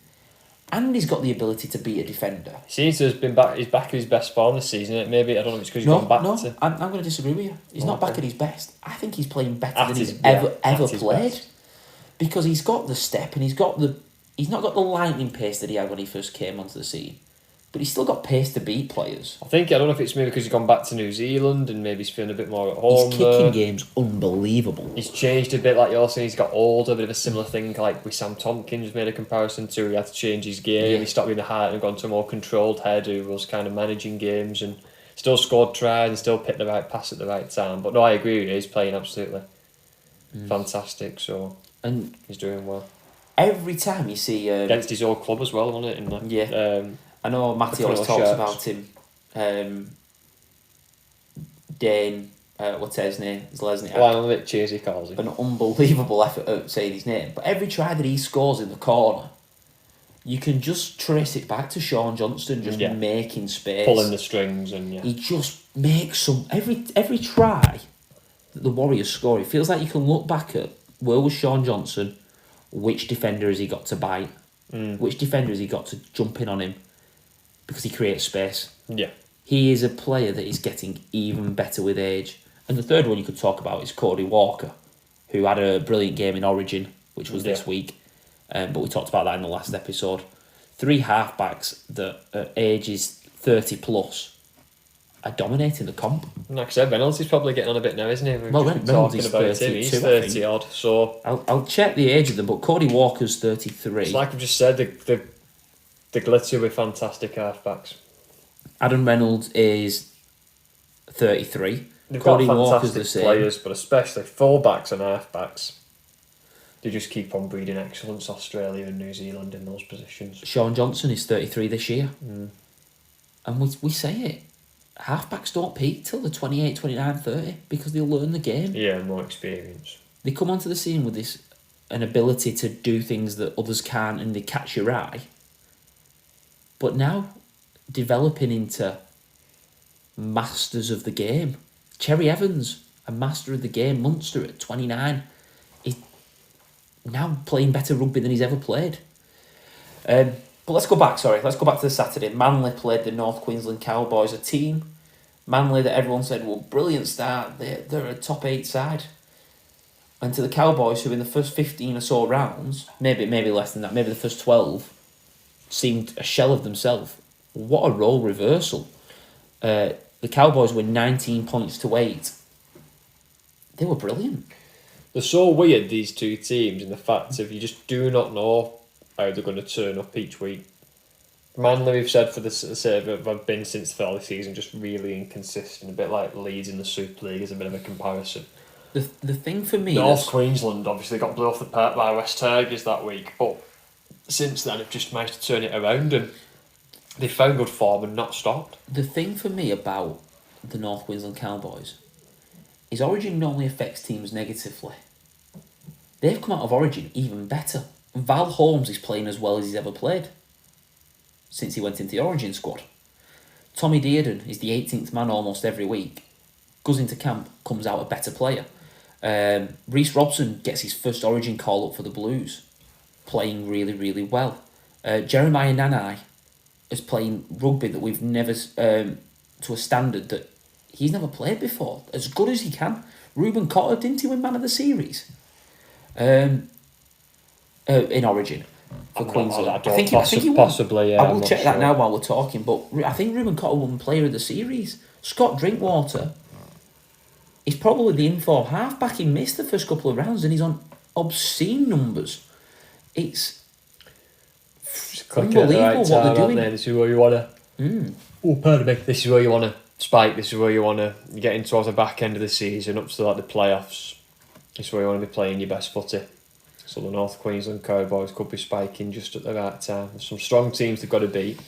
and he's got the ability to be a defender. He seems to have been back. He's back at his best form this season. Maybe, I don't know if it's because he's gone back to... I'm going to disagree with you. He's not back at his best. I think he's playing better At than his- he's yeah, ever at his played. best. Because he's got the step and he's not got the lightning pace that he had when he first came onto the scene. But he's still got pace to beat players. I don't know if it's maybe because he's gone back to New Zealand and maybe he's feeling a bit more at home. His kicking game's unbelievable. He's changed a bit, like you're saying. He's got older, a bit of a similar thing like with Sam Tompkins made a comparison to. He had to change his game. Yeah. He stopped being the heart and gone to a more controlled head who was kind of managing games and still scored tries and still picked the right pass at the right time. But no, I agree with you. He's playing absolutely fantastic. So And he's doing well. every time you see... Against his old club as well, wasn't it? Yeah. I know Matty always talks about him. Dane, what's his name? Zlesny. Well, I'm a bit cheesy, calls him. An unbelievable effort at saying his name. But every try that he scores in the corner, you can just trace it back to Sean Johnston just making space. Pulling the strings and He just makes some... Every try that the Warriors score, it feels like you can look back at where was Sean Johnson, which defender has he got to bite, which defender has he got to jump in on him, because he creates space. Yeah. He is a player that is getting even better with age. And the third one you could talk about is Cody Walker, who had a brilliant game in Origin, which was this week. But we talked about that in the last episode. 3 halfbacks that at ages 30 plus are dominating the comp. Like I said, Reynolds is probably getting on a bit now, isn't he? Well, Reynolds is 32, He's I 30 think. odd, so... I'll check the age of them, but Cody Walker's 33. It's like I've just said, the glitter with fantastic halfbacks. Adam Reynolds is 33. They've Cody got Walker's fantastic the same. players, but especially fullbacks and halfbacks. They just keep on breeding excellence, Australia and New Zealand, in those positions. Sean Johnson is 33 this year. And we say it. Halfbacks don't peak till they're 28, 29, 30 because they'll learn the game. Yeah, more experience. They come onto the scene with an ability to do things that others can't, and they catch your eye. But now, developing into masters of the game. Cherry Evans, a master of the game. Munster at 29. He's now playing better rugby than he's ever played. But let's go back to the Saturday. Manly played the North Queensland Cowboys, a team, Manly, that everyone said, well, brilliant start, they're a top 8 side. And to the Cowboys, who in the first 15 or so rounds, maybe less than that, maybe the first 12, seemed a shell of themselves. What a role reversal. The Cowboys were 19 points to 8. They were brilliant. They're so weird, these two teams, in the fact of you just do not know how they're going to turn up each week. Manly, we've said for the sake of have been since the early season, just really inconsistent, a bit like Leeds in the Super League as a bit of a comparison. The thing for me... North Queensland obviously got blown off the park by West Tigers that week, but since then have just managed to turn it around and they found good form and not stopped. The thing for me about the North Queensland Cowboys is Origin normally affects teams negatively. They've come out of Origin even better. Val Holmes is playing as well as he's ever played since he went into the Origin squad. Tommy Dearden is the 18th man almost every week. Goes into camp, comes out a better player. Reece Robson gets his first Origin call up for the Blues, playing really, really well. Jeremiah Nanai is playing rugby that we've never, to a standard that he's never played before, as good as he can. Ruben Cotter, didn't he win Man of the Series? In Origin for Queensland. I think he won. Possibly, yeah. I will check that now while we're talking, but I think Ruben Cotter won Player of the Series. Scott Drinkwater is probably the inform halfback. He missed the first couple of rounds and he's on obscene numbers. It's unbelievable what they're doing. This is where you want to... Oh, pardon me. This is where you want to spike. This is where you want to get in towards the back end of the season, up to like the playoffs. This is where you want to be playing your best footy. So the North Queensland Cowboys could be spiking just at the right time. There's some strong teams they've got to beat.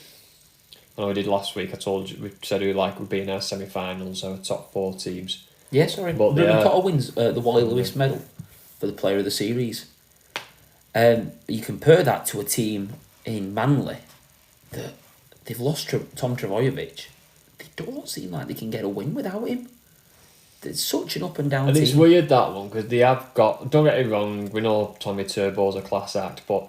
I know we did last week. I told you, we said we would be in our semi-finals, our top 4 teams. Yeah, sorry. But Ruben Cotter wins the Wally Lewis medal for the Player of the Series. You compare that to a team in Manly that they've lost Tom Travojevic. They don't seem like they can get a win without him. It's such an up and down team. It's weird, that one, because they have got... Don't get me wrong, we know Tommy Turbo's a class act, but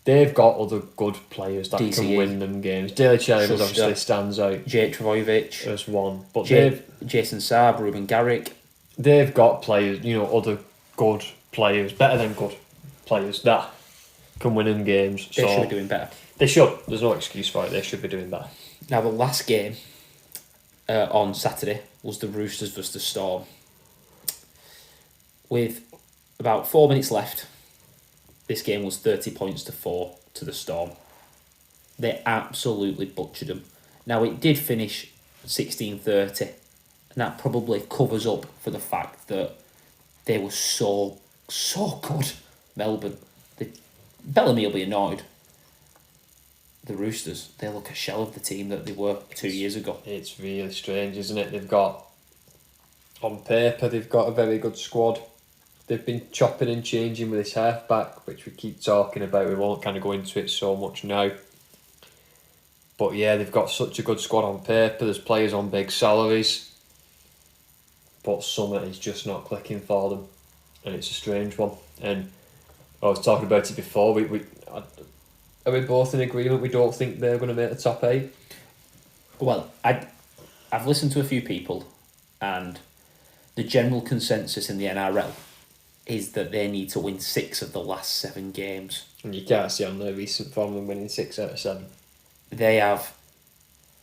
they've got other good players that DCE. can win them games. Daly Cherry obviously stands out. Jake Travojevic as one. But Jason Saab, Ruben Garrick. They've got players, other good players, better than good players that can win in games. They should be doing better. They should. There's no excuse for it. They should be doing better. Now, the last game on Saturday was the Roosters versus the Storm. With about 4 minutes left, this game was 30 points to 4 to the Storm. They absolutely butchered them. Now, it did finish 16-30, and that probably covers up for the fact that they were so good. Melbourne. Bellamy will be annoyed. The Roosters, they look a shell of the team that they were 2 years ago. It's really strange, isn't it? On paper, they've got a very good squad. They've been chopping and changing with this halfback, which we keep talking about. We won't kind of go into it so much now. But yeah, they've got such a good squad on paper. There's players on big salaries. But something is just not clicking for them. And it's a strange one. And I was talking about it before. Are we both in agreement we don't think they're going to make the top 8? Well, I've listened to a few people, and the general consensus in the NRL is that they need to win 6 of the last 7 games. And you can't see on their recent form them winning 6 out of 7. They have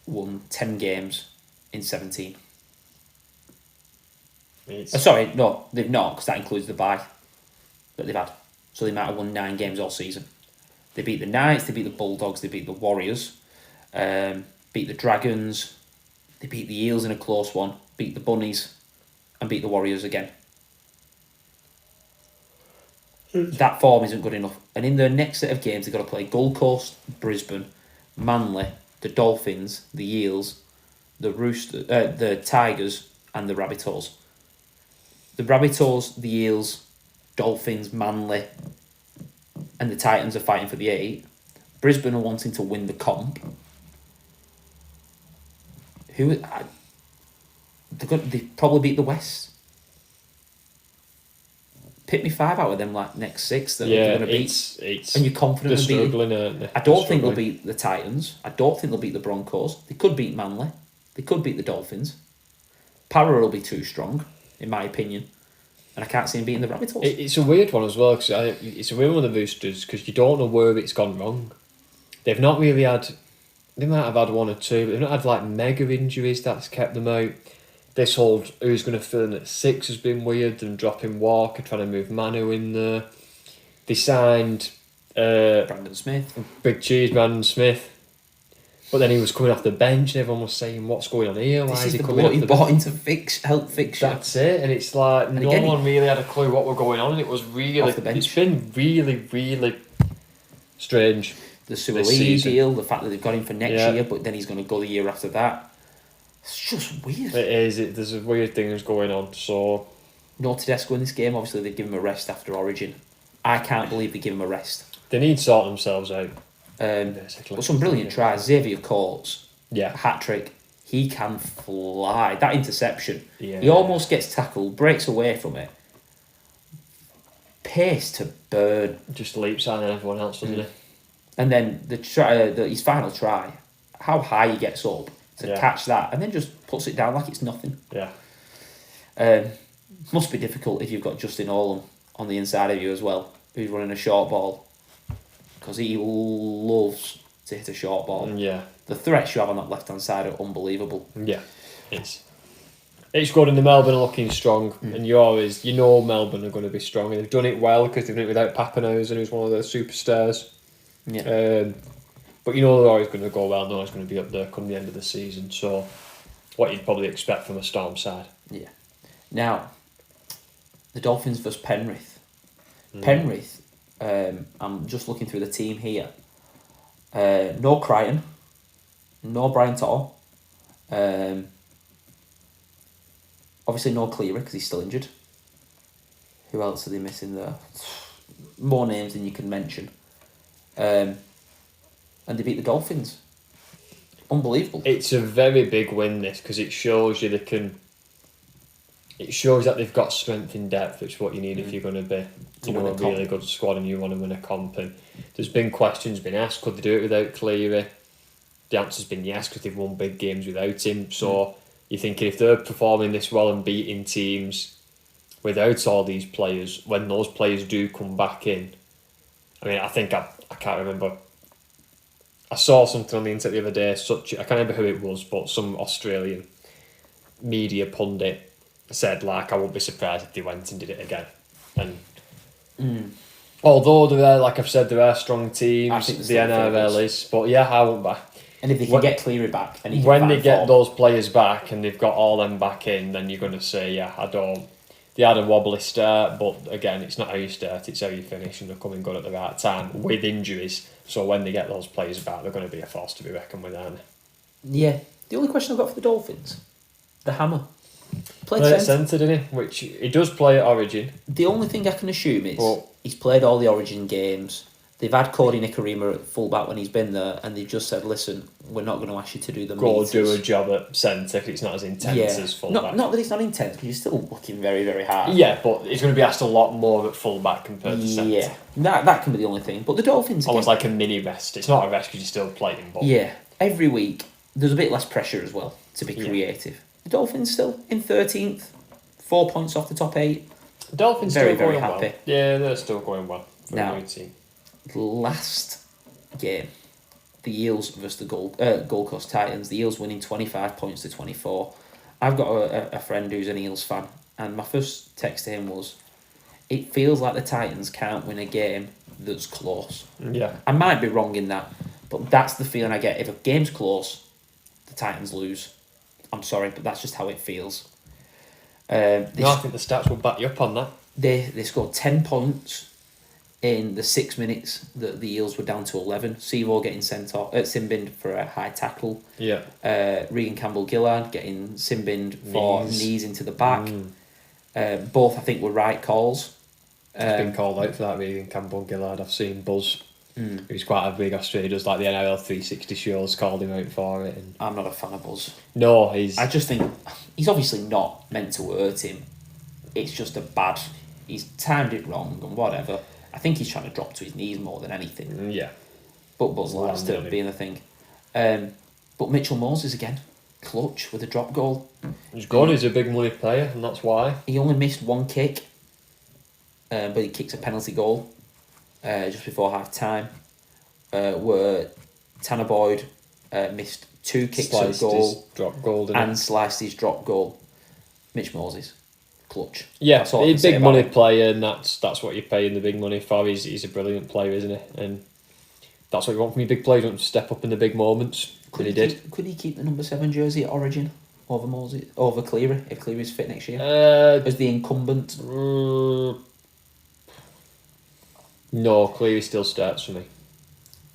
won 10 games in 17. Sorry, no, they've not, because that includes the bye that they've had. So they might have won 9 games all season. They beat the Knights, they beat the Bulldogs, they beat the Warriors, beat the Dragons, they beat the Eels in a close one, beat the Bunnies, and beat the Warriors again. that form isn't good enough. And in their next set of games, they've got to play Gold Coast, Brisbane, Manly, the Dolphins, the Eels, the Tigers, and the Rabbitohs. The Rabbitohs, the Eels, Dolphins, Manly, and the Titans are fighting for the 8. Brisbane are wanting to win the comp. They probably beat the West. Pick me 5 out of them like next 6 that they're going to beat. And you're confident they're of beating. struggling, aren't they? I don't think they'll beat the Titans. I don't think they'll beat the Broncos. They could beat Manly. They could beat the Dolphins. Para will be too strong, in my opinion. And I can't see him beating the Rabbitohs. It's a weird one as well, because it's a weird one of the Roosters, because you don't know where it's gone wrong. They've not really had... They might have had 1 or 2, but they've not had like mega injuries that's kept them out. This whole who's going to fill in at 6 has been weird, and dropping Walker, trying to move Manu in there. They signed... Brandon Smith. Big Cheese, Brandon Smith. But then he was coming off the bench and everyone was saying, what's going on here? Why is he coming off the bench? Bought in to help fix you. That's it. And it's like, and no one really had a clue what was going on. And it was really... Off the bench. It's been really, really strange. The Suaalii deal, the fact that they've got him for next year, but then he's going to go the year after that. It's just weird. It is. There's a weird things going on. So, no Tedesco in this game. Obviously, they give him a rest after Origin. I can't believe they give him a rest. They need to sort themselves out. Basically. But some brilliant tries. Xavier Coates, hat trick. He can fly. That interception. Yeah. He almost gets tackled, breaks away from it. Pace to burn. Just leaps on everyone else, doesn't he? And then his final try, how high he gets up to catch that, and then just puts it down like it's nothing. Yeah. Must be difficult if you've got Justin Olam on the inside of you as well, who's running a short ball, because he loves to hit a short ball. Yeah. The threats you have on that left hand side are unbelievable. Yeah, it's good, and the Melbourne are looking strong, and you know Melbourne are going to be strong, and they've done it well because they've done it without Pappenhausen, who's one of their superstars. Yeah. But you know they're always going to go well. No, it's going to be up there come the end of the season. So, what you'd probably expect from a Storm side. Yeah. Now, the Dolphins versus Penrith. Penrith. I'm just looking through the team here. No Crichton, no Brian Tottle. Obviously no Cleary because he's still injured. Who else are they missing there? More names than you can mention. And they beat the Dolphins. Unbelievable. It's a very big win, this, because it shows you they can. It shows that they've got strength in depth, which is what you need if you're going to be a really good squad and you want to win a comp. And there's been questions been asked, could they do it without Cleary? The answer's been yes, because they've won big games without him. So you're thinking if they're performing this well and beating teams without all these players, when those players do come back in, I mean, I think I can't remember. I saw something on the internet the other day. I can't remember who it was, but some Australian media pundit said, like, I won't be surprised if they went and did it again. And although there are, like I've said, there are strong teams. The NRL is, but yeah, I won't buy. And if they can get Cleary back, and when they get those players back and they've got all them back in, then you're going to say, yeah, I don't. They had a wobbly start, but again, it's not how you start, it's how you finish, and they're coming good at the right time with injuries. So when they get those players back, they're going to be a force to be reckoned with, aren't they? Yeah. The only question I've got for the Dolphins, the Hammer. Played centre, didn't he? Which he does play at Origin. The only thing I can assume is he's played all the Origin games. They've had Cody Nikorima at fullback when he's been there, and they've just said, listen, we're not going to ask you to do the meters. Go do a job at centre if it's not as intense as fullback. Not that it's not intense, but you're still looking very, very hard. Yeah, but he's going to be asked a lot more at fullback compared to centre. Yeah, that can be the only thing. But the Dolphins... Almost like a mini rest. It's not a rest because you're still playing. But yeah, every week there's a bit less pressure as well to be creative. The Dolphins still in 13th, 4 points off the top 8. The Dolphins very, still very going happy. Well. Yeah, they're still going well for now, a new team. Last game, the Eels versus the Gold Coast Titans. The Eels winning 25 points to 24. I've got a friend who's an Eels fan, and my first text to him was, it feels like the Titans can't win a game that's close. Yeah. I might be wrong in that, but that's the feeling I get. If a game's close, the Titans lose. I'm sorry, but that's just how it feels. I think the stats will back you up on that. They scored 10 points in the 6 minutes that the Eels were down to 11. Seavor getting sent off at Simbin for a high tackle. Yeah. Regan Campbell-Gillard getting Simbin for knees into the back. Both, I think, were right calls. It's been called out for that, Regan Campbell-Gillard. I've seen Buzz, who's quite a big Australian, does like the NRL 360 shows, called him out for it. And I'm not a fan of Buzz. no, he's... I just think he's obviously not meant to hurt him. It's just a bad... He's timed it wrong and whatever. I think he's trying to drop to his knees more than anything. Yeah. But Buzz likes to being a thing. But Mitchell Moses again, clutch with a drop goal. He's good, he's a big money player, and that's why. He only missed one kick, but he kicks a penalty goal just before half time, where Tanner Boyd missed 2 kicks at goal his drop goal, and sliced his drop goal. Mitch Moses, clutch. Yeah, he's a big money player, and that's what you're paying the big money for. He's a brilliant player, isn't he? And that's what you want from your big players, you want to step up in the big moments. Could he keep the number 7 jersey at Origin over Moses, over Cleary, if Cleary's fit next year? As the incumbent? No, Cleary still starts for me.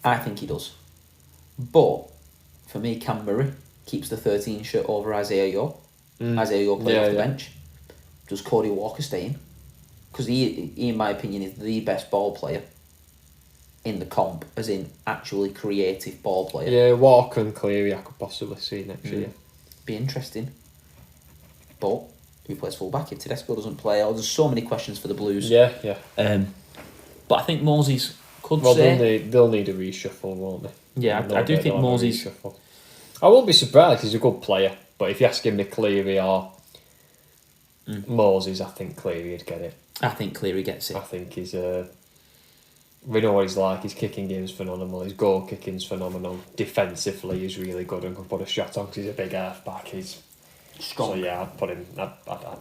I think he does. But, for me, Cam Murray keeps the 13 shirt over Isaiah Yeo. Isaiah Yeo playing off the bench. Does Cody Walker stay in? Because he, in my opinion, is the best ball player in the comp, as in actually creative ball player. Yeah, Walker and Cleary I could possibly see next year. Be interesting. But who plays full-back if Tedesco doesn't play? Oh, there's so many questions for the Blues. Yeah. But I think Moses could they'll need a reshuffle, won't they? Yeah, I do think Moses... I won't be surprised, he's a good player. But if you're asking me Cleary or Moses, I think Cleary would get it. I think Cleary gets it. I think he's we know what he's like. His kicking game's phenomenal. His goal kicking's phenomenal. Defensively, he's really good and can put a shot on because he's a big half-back. He's strong. So yeah, I'd put him... I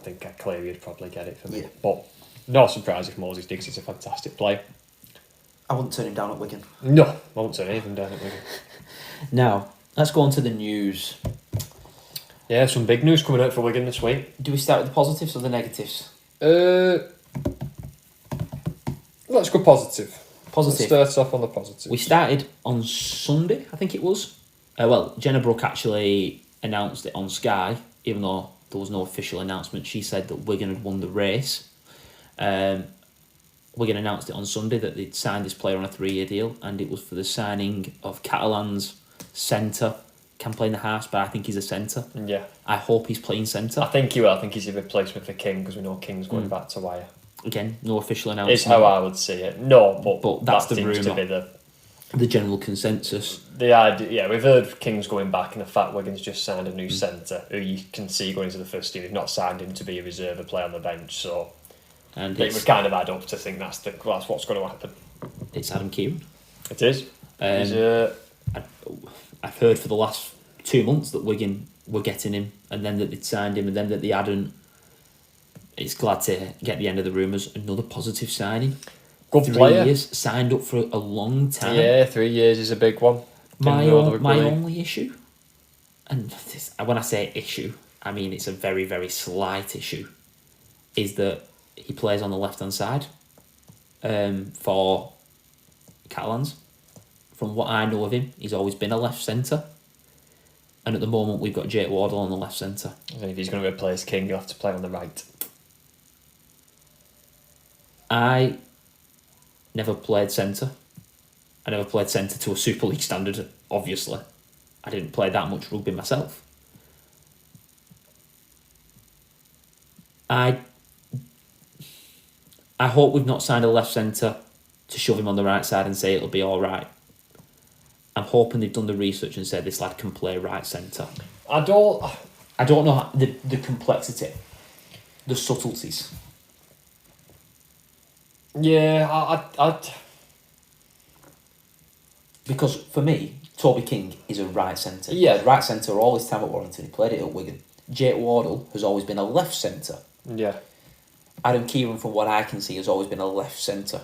think Cleary would probably get it for me. Yeah. But no surprise if Moses thinks he's a fantastic player. I wouldn't turn him down at Wigan. No, I won't turn anything down at Wigan. Now, let's go on to the news. Yeah, some big news coming out for Wigan this week. Do we start with the positives or the negatives? Let's go positive. Positive. Let's start off on the positive. We started on Sunday, I think it was. Jenna Brook actually announced it on Sky, even though there was no official announcement. She said that Wigan had won the race. Wigan announced it on Sunday that they'd signed this player on a 3-year deal, and it was for the signing of Catalan's centre. Can play in the halves, but I think he's a centre. Yeah. I hope he's playing centre. I think he will. I think he's a replacement for King, because we know King's going back to Wire. Again, no official announcement. It's how I would see it. No, but that's that the rumour. To be the general consensus. The idea, yeah, we've heard King's going back, and the fact Wigan's just signed a new centre who you can see going into the first team. They've not signed him to be a reserve or play on the bench, so it would kind of add up to think that's what's going to happen. It's Adam Kieran. It is. I've heard for the last 2 months that Wigan were getting him, and then that they'd signed him, and then that they hadn't. It's glad to get the end of the rumours. Another positive signing. Good 3 player. years, signed up for a long time. Yeah, 3 years is a big one. My only issue, and when I say issue, I mean it's a very, very slight issue, is that he plays on the left-hand side for Catalans. From what I know of him, he's always been a left centre. And at the moment, we've got Jake Wardle on the left centre. I think if he's going to replace King, he'll have to play on the right. I never played centre. I never played centre to a Super League standard, obviously. I didn't play that much rugby myself. I hope we've not signed a left centre to shove him on the right side and say it'll be all right. I'm hoping they've done the research and said this lad can play right centre. I don't know the complexity, the subtleties. Yeah, because for me, Toby King is a right centre. Yeah, he played right centre all his time at Warrington. He played it at Wigan. Jake Wardle has always been a left centre. Yeah. Adam Kieran, from what I can see, has always been a left centre.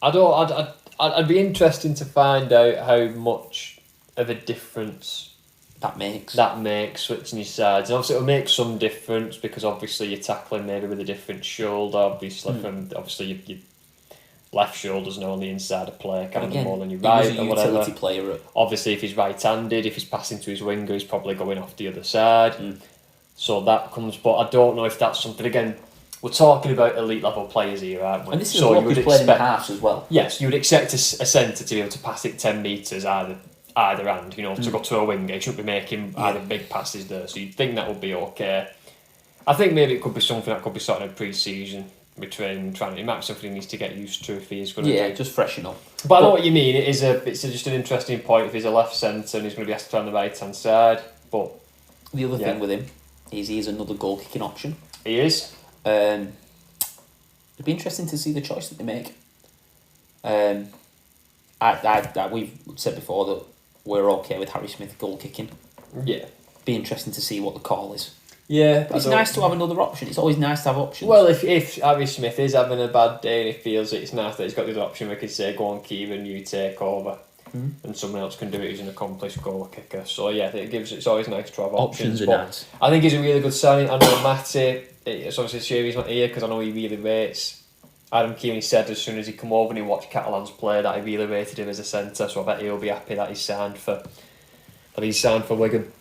I'd be interested to find out how much of a difference that makes switching your sides. And obviously it'll make some difference because obviously you're tackling maybe with a different shoulder. Obviously left shoulder's now on the inside of play, kind of Again, more than your he was right a or whatever. utility player. Obviously, if he's right-handed, if he's passing to his winger, he's probably going off the other side. So that comes, but I don't know if that's something, again, we're talking about elite level players here, aren't we? And this is a bloke who's played in the halves as well. Yes, you would expect a centre to be able to pass it 10 metres either end, you know, to go to a winger. He shouldn't be making either big passes there, so you'd think that would be okay. I think maybe it could be something that could be sorted in pre-season between trying to, it might be something he needs to get used to if he is going to just freshen up. But I know what you mean. It's just an interesting point if he's a left centre and he's going to be asked to play on the right hand side. But the other thing with him is he's another goal kicking option. He is. It'd be interesting to see the choice that they make. We've said before that we're okay with Harry Smith goal kicking. Yeah. Be interesting to see what the call is. Yeah, but it's nice to have another option. It's always nice to have options. Well, if Harry Smith is having a bad day and he feels it's nice that he's got the other option, we could say, go on, Kieran, you take over. And someone else can do it who's an accomplished goal kicker. So yeah, it's always nice to have options. Options are nice. I think he's a really good signing. I know Matty, it's obviously a shame he's not here because I know he really rates Adam Keane. He said as soon as he come over and he watched Catalan's play that he really rated him as a centre, so I bet he'll be happy that he's signed for Wigan.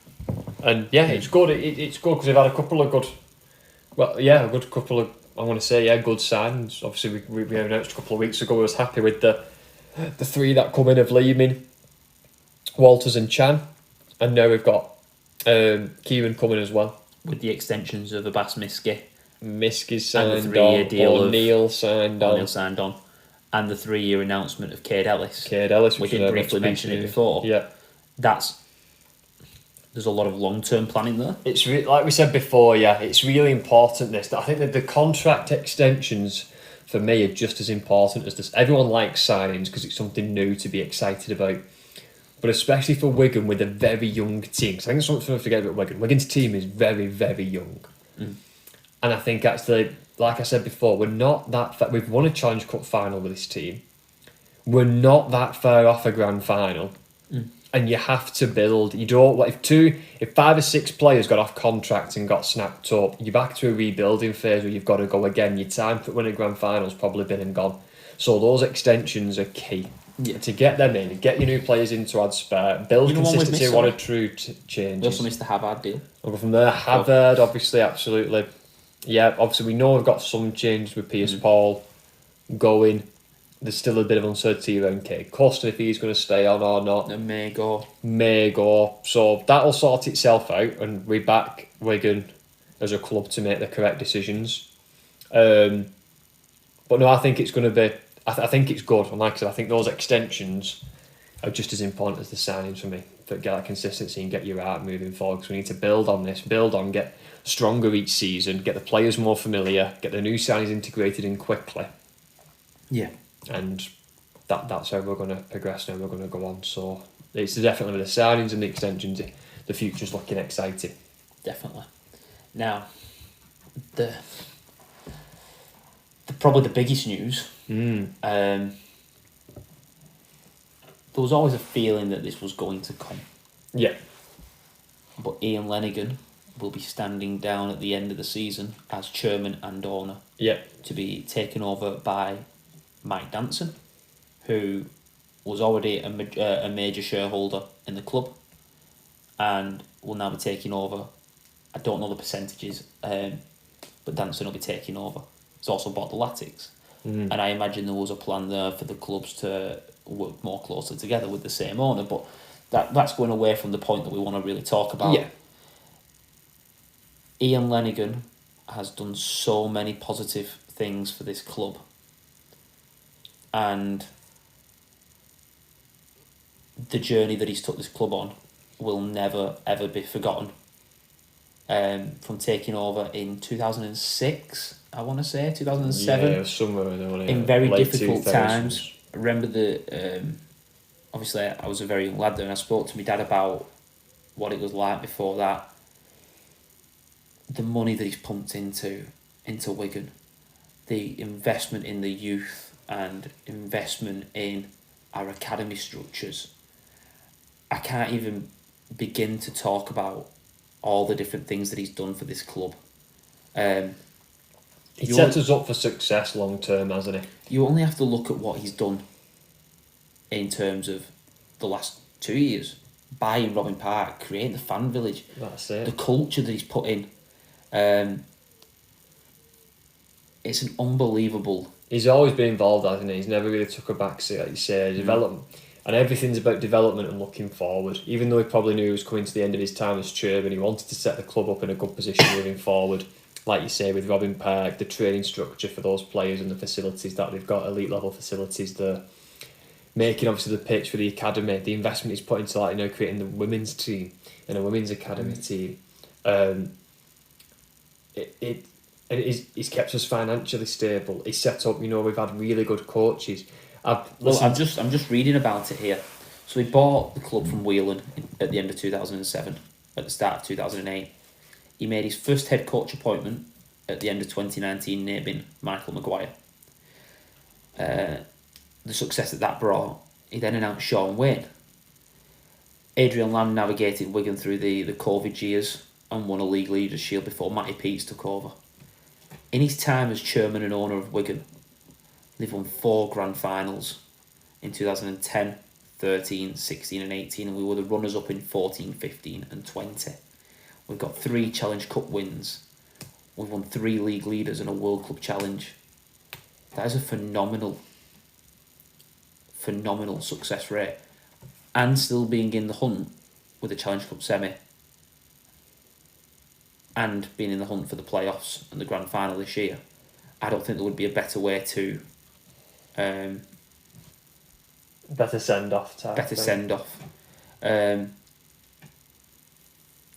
And yeah, it's good. It's good because we've had a couple of good, good signs. Obviously, we announced a couple of weeks ago. I was happy with the three that come in of Lehman, Walters, and Chan, and now we've got Kieran coming as well with the extensions of Abbas Miski. Miski's signed and the 3-year deal O'Neill signed on, and the 3-year announcement of Cade Ellis. We did briefly mention it before. Yeah, there's a lot of long-term planning there. It's like we said before. Yeah, it's really important. I think that the contract extensions for me are just as important as this. Everyone likes signings because it's something new to be excited about. But especially for Wigan with a very young team, because I think it's something to forget about Wigan. Wigan's team is very, very young. And I think actually, like I said before, we're not that far. We've won a Challenge Cup final with this team. We're not that far off a grand final. And you have to build. You don't. If 5 or 6 players got off contract and got snapped up, you're back to a rebuilding phase where you've got to go again. Your time for winning grand finals probably been and gone. So those extensions are key. Yeah. To get them in, get your new players in to add spare, build consistency on a true change. We also missed the Havard deal. We'll go from there. Havard, obviously, absolutely. Yeah, obviously we know we've got some changes with Piers Paul going. There's still a bit of uncertainty around Kate Costin if he's going to stay on or not. And may go. So that'll sort itself out, and we back Wigan as a club to make the correct decisions. But no, I think it's going to be. I think it's good. And like I said, I think those extensions are just as important as the signings for me. To get that consistency and get your art moving forward. Because we need to build on this, get stronger each season, get the players more familiar, get the new signings integrated in quickly. Yeah. And that's how we're going to progress now. We're going to go on. So it's definitely with the signings and the extensions, the future's looking exciting. Definitely. Now, probably the biggest news. There was always a feeling that this was going to come. Yeah. But Ian Lenagan will be standing down at the end of the season as chairman and owner. Yeah. To be taken over by Mike Danson, who was already a major shareholder in the club and will now be taking over. I don't know the percentages, but Danson will be taking over. He's also bought the Latics. And I imagine there was a plan there for the clubs to work more closely together with the same owner, but that's going away from the point that we want to really talk about. Yeah. Ian Lenagan has done so many positive things for this club, and the journey that he's took this club on will never ever be forgotten. From taking over in 2006, I want to say 2007. Yeah, somewhere in very difficult times. I remember obviously I was a very young lad there, and I spoke to my dad about what it was like before that. The money that he's pumped into Wigan, the investment in the youth and investment in our academy structures. I can't even begin to talk about all the different things that he's done for this club. He sets us up for success long term, hasn't he? You only have to look at what he's done in terms of the last 2 years. Buying Robin Park, creating the fan village. That's it. The culture that he's put in. It's an unbelievable... He's always been involved, hasn't he? He's never really took a backseat, like you say. Development. And everything's about development and looking forward. Even though he probably knew he was coming to the end of his time as chairman, he wanted to set the club up in a good position moving forward. Like you say, with Robin Park, the training structure for those players and the facilities that they've got, elite level facilities there. Making obviously the pitch for the academy, the investment he's put into like, you know, creating the women's team and a women's academy team. He's kept us financially stable. He's set up, you know, we've had really good coaches. I'm just reading about it here. So he bought the club from Wigan at the end of 2007, at the start of 2008. He made his first head coach appointment at the end of 2019, naming Michael Maguire. The success that brought, he then announced Sean Wayne. Adrian Lamb navigated Wigan through the COVID years and won a league leaders shield before Matty Peets took over. In his time as chairman and owner of Wigan, they've won 4 grand finals in 2010, 13, 16 and 18, and we were the runners-up in 14, 15 and 20. We've got 3 Challenge Cup wins. We've won 3 league leaders and a World Club Challenge. That is a phenomenal success rate. And still being in the hunt with the Challenge Cup semi. And being in the hunt for the playoffs and the grand final this year. I don't think there would be a better way to... better send-off type. Better send-off.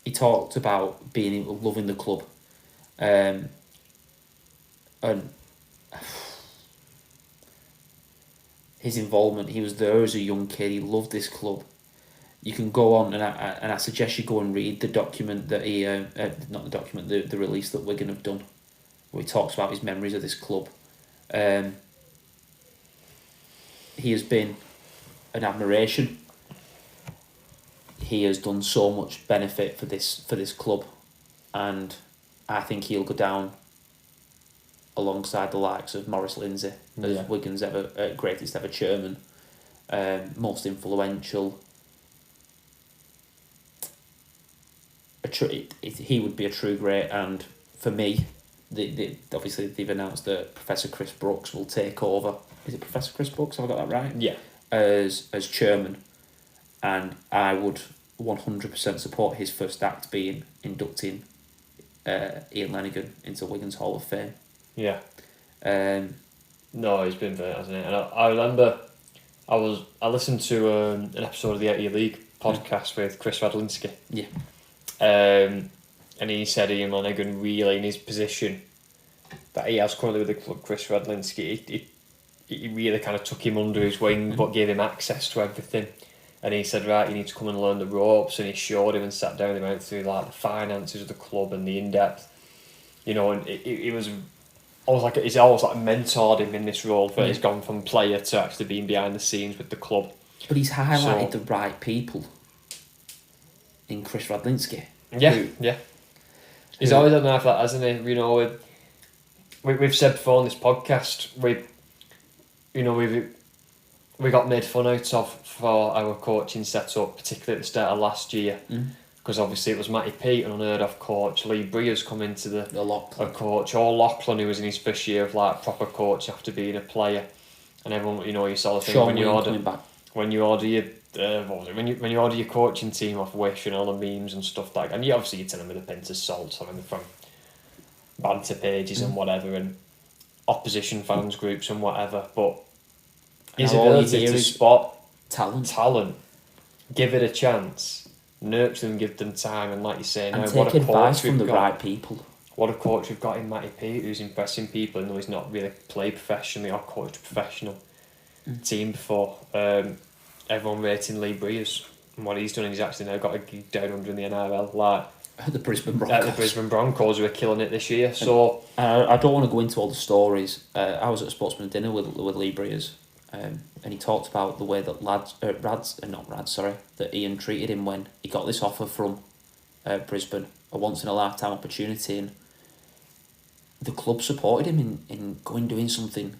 He talked about loving the club. And his involvement, he was there as a young kid, he loved this club. You can go on, and I suggest you go and read the document that he, not the document, the release that Wigan have done, where he talks about his memories of this club. He has been an admiration. He has done so much benefit for this club, and I think he'll go down alongside the likes of Maurice Lindsay as Wigan's greatest ever chairman, most influential. He would be a true great, and for me, obviously they've announced that Professor Chris Brooks will take over. Is it Professor Chris Brooks? Have I got that right? Yeah. As chairman, and I would 100% support his first act being inducting Ian Lenagan into Wigan's Hall of Fame. Yeah. No, he's been there, hasn't he? And I remember I listened to an episode of the 80 League podcast with Chris Radlinski. Yeah. And he said Ian Lenagan really in his position that he has currently with the club, Chris Radlinski, he really kind of took him under his wing, but gave him access to everything. And he said, right, you need to come and learn the ropes. And he showed him and sat down and went through like the finances of the club and the in-depth, you know. And it was almost like he's always like mentored him in this role, where he's gone from player to actually being behind the scenes with the club. But he's highlighted the right people in Chris Radlinski. Yeah. He's always done that, hasn't he? You know, we've said before on this podcast, we got made fun out of for our coaching setup, particularly at the start of last year, because obviously it was Matty Peet, an unheard of coach. Lee Breer's come into the coach, or Lachlan, who was in his first year of like proper coach after being a player, and everyone, you know, you saw the thing when you order your coaching team off Wish and all the memes and stuff like that, and you obviously you tell them with a pinch of salt, I mean, from banter pages and whatever, and opposition fans groups and whatever, but his ability to spot talent, give it a chance, nurture them, give them time, and like you say, and take advice from the right people. What a coach we've got in Matty Peet, who's impressing people, even though he's not really played professionally or coached a professional team before. Everyone rating Lee Breers and what he's done, he's actually now got a gig down under in the NRL, like at the Brisbane Broncos, who are killing it this year. So I don't want to go into all the stories. I was at a sportsman dinner with Lee Breers, and he talked about the way that that Ian treated him when he got this offer from Brisbane, a once in a lifetime opportunity, and the club supported him in doing something,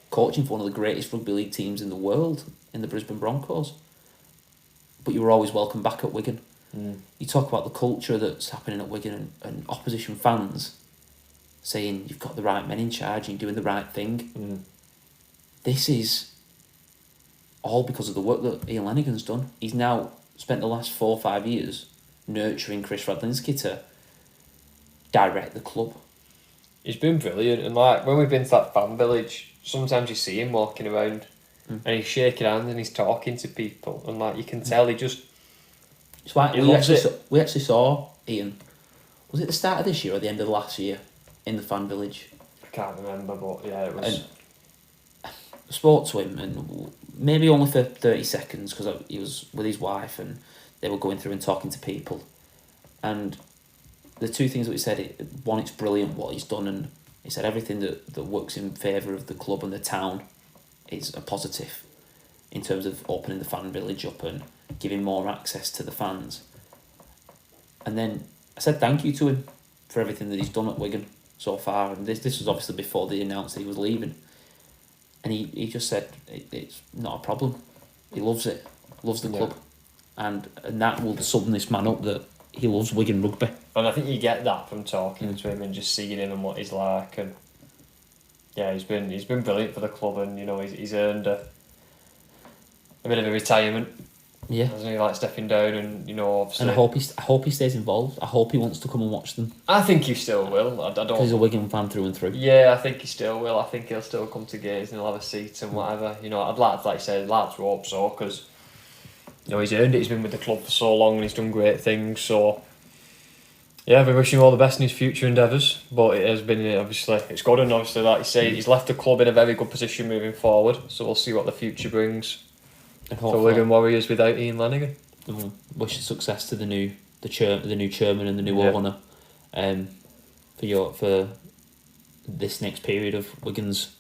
coaching for one of the greatest rugby league teams in the world, in the Brisbane Broncos. But you were always welcome back at Wigan. You talk about the culture that's happening at Wigan and opposition fans saying you've got the right men in charge and you're doing the right thing. This is all because of the work that Ian Lenagan's done. He's now spent the last 4 or 5 years nurturing Chris Radlinski to direct the club. He's been brilliant, and like when we've been to that fan village, sometimes you see him walking around and he's shaking hands and he's talking to people, and like you can tell he just. It's why we actually saw Ian. Was it the start of this year or the end of last year in the fan village? I can't remember, but yeah, it was. And spoke to him, and maybe only for 30 seconds because he was with his wife and they were going through and talking to people, and the two things that we said, one, it's brilliant what he's done, and he said everything that works in favour of the club and the town is a positive in terms of opening the fan village up and giving more access to the fans. And then I said thank you to him for everything that he's done at Wigan so far, and this was obviously before they announced that he was leaving, and he just said it's not a problem. He loves it, loves the club, and that will sum this man up, that he loves Wigan rugby. And I think you get that from talking to him and just seeing him and what he's like, and yeah, he's been brilliant for the club, and you know he's earned a bit of a retirement. Yeah, hasn't he, like stepping down, and you know obviously. And I hope he stays involved. I hope he wants to come and watch them. I think he still will. I don't. He's a Wigan fan through and through. Yeah, I think he still will. I think he'll still come to games and he'll have a seat and whatever. You know, I'd like to hope so, because you know he's earned it. He's been with the club for so long and he's done great things. So. Yeah, we wish him all the best in his future endeavours, but it has been, obviously, it's good, and obviously, like you say, he's left the club in a very good position moving forward, so we'll see what the future brings for Wigan Warriors without Ian Lenagan. And wish success to the new chairman and the new owner for this next period of Wigan's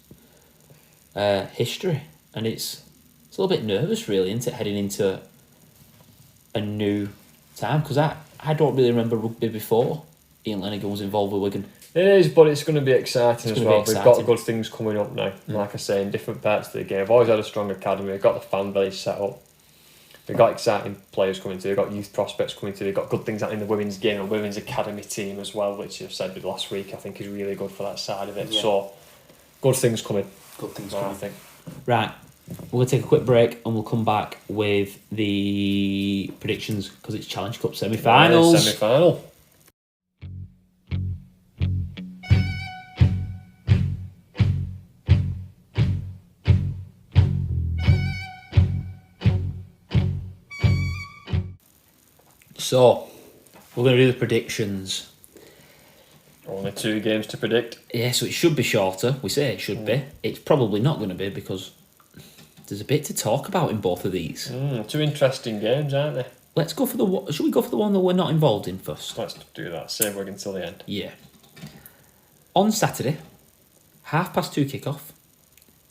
history. And it's a little bit nervous, really, isn't it, heading into a new time, because I don't really remember rugby before Ian Lenagan was involved with Wigan. It is, but it's going to be exciting as well. We've got good things coming up now. Like I say, in different parts of the game. We've always had a strong academy. We've got the fan village set up. We've got exciting players coming through. We've got youth prospects coming through. We've got good things happening in the women's game and women's academy team as well, which I've said last week, I think is really good for that side of it. Yeah. So, good things coming. Good things coming, I think. Right. We're going to take a quick break and we'll come back with the predictions, because it's Challenge Cup semi-finals. Yeah, semi-final. So, we're going to do the predictions. Only 2 games to predict. Yeah, so it should be shorter. We say it should be. It's probably not going to be, because there's a bit to talk about in both of these. 2 interesting games, aren't they? Let's go for the. Should we go for the one that we're not involved in first? Let's do that. Save Wigan until the end. Yeah. On Saturday, 2:30 kickoff.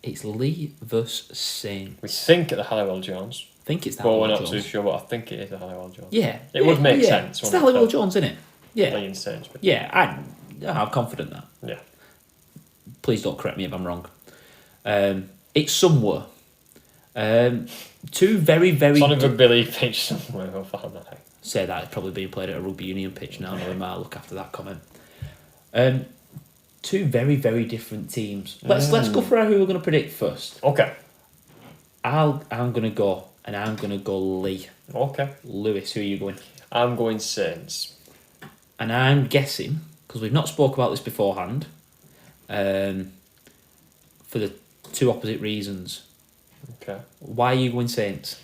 It's Lee versus Saints. We think at the Halliwell Jones. I think it's the Halliwell Halliwell Jones. We're not too sure, but I think it is the Halliwell Jones. Yeah. It would make sense. It's the Halliwell Jones, isn't it? Yeah. Lee and Saints. But yeah, I'm confident that. Yeah. Please don't correct me if I'm wrong. It's somewhere. 2 very, very... It's on a rugby league pitch somewhere, I'll find that out. Say that, it's probably being played at a rugby union pitch now, knowing my look after that comment. 2 very, very different teams. Let's go for who we're going to predict first. Okay. I'm going to go, and I'm going to go Lee. Okay. Lewis, who are you going? I'm going Saints. And I'm guessing, because we've not spoke about this beforehand, for the 2 opposite reasons. Okay. Why are you going Saints?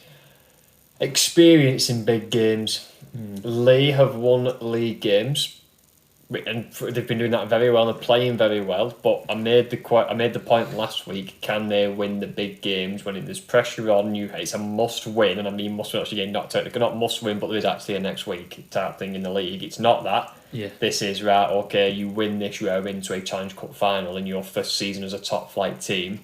Experience in big games. Lee have won league games, and they've been doing that very well. They're playing very well. But I made the point last week. Can they win the big games when there's pressure on you? It's a must win, and I mean must win. Actually, getting knocked out. They're not must win, but there is actually a next week type thing in the league. It's not that. Yeah. This is right. Okay, you win this, you are into a Challenge Cup final in your first season as a top flight team.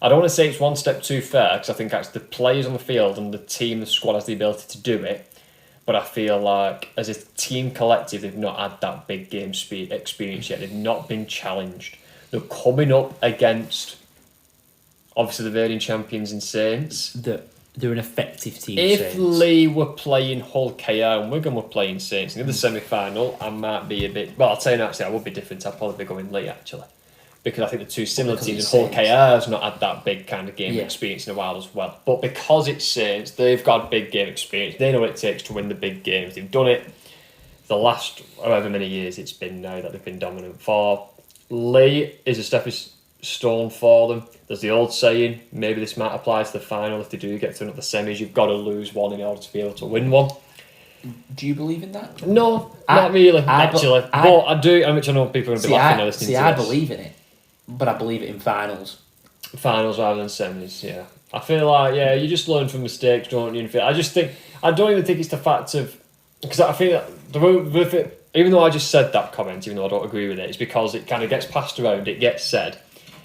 I don't want to say it's one step too far, because I think actually the players on the field and the team, the squad has the ability to do it. But I feel like as a team collective, they've not had that big game experience yet. They've not been challenged. They're coming up against, obviously, the reigning champions in Saints. They're an effective team. If Saints. Lee were playing Hull KR and Wigan were playing Saints in the semi-final, I might be a bit... Well, I'll tell you now, actually, I would be different. I'd probably be going Lee, actually. Because I think the two similar teams, and Hull KR has not had that big kind of game experience in a while as well. But because it's Saints, they've got big game experience. They know what it takes to win the big games. They've done it the last however many years it's been now that they've been dominant for. Lee is a stepping stone for them. There's the old saying, maybe this might apply to the final. If they do get to another semis, you've got to lose one in order to be able to win one. Do you believe in that? No, not really, actually. But I do, which I know people are going to be laughing at listening to this. I believe in it, but I believe it in finals. Finals rather than semis, yeah. I feel like, you just learn from mistakes, don't you? I don't even think it's the fact of... Because I feel that even though I just said that comment, even though I don't agree with it, it's because it kind of gets passed around, it gets said.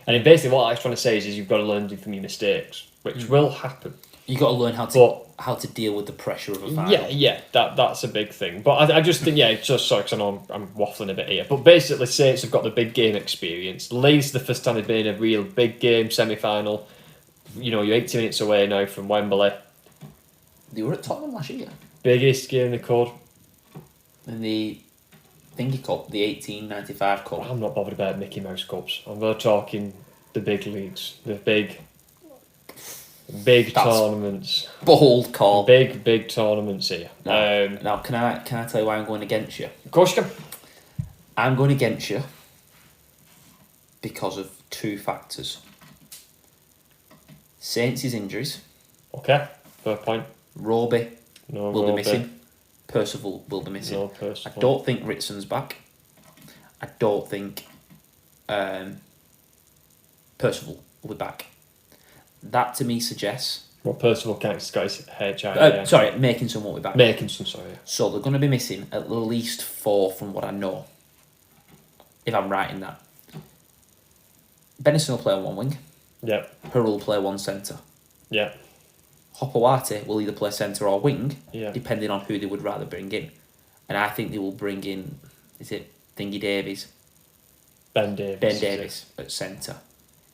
And then basically what I was trying to say is you've got to learn from your mistakes, which will happen. You've got to learn how to deal with the pressure of a final. Yeah, that's a big thing. But I just think, just sorry, because I know I'm waffling a bit here. But basically, Saints have got the big game experience. Leeds, the first time they've been in a real big game semi-final. You're 80 minutes away now from Wembley. They were at Tottenham last year. Biggest game they could. In the Thingy Cup, the 1895 Cup. I'm not bothered about Mickey Mouse Cups. I'm really talking the big leagues. The big tournaments. Bold call. Big tournaments here. Now, can I tell you why I'm going against you? Of course you can. I'm going against you because of two factors. Saints' injuries. Okay, fair point. Roby will be missing. Percival will be missing. No Percival. I don't think Ritson's back. I don't think Percival will be back. That to me suggests... Well, Percival can't got his HIV. Sorry, Makinson won't be back. Makinson, sorry. So they're going to be missing at least 4 from what I know. If I'm right in that. Benison will play on one wing. Yep. Hurrell will play one centre. Yep. Hopawati will either play centre or wing, yeah, depending on who they would rather bring in. And I think they will bring in, is it Thingy Davies? Ben Davies. Ben Davies at centre.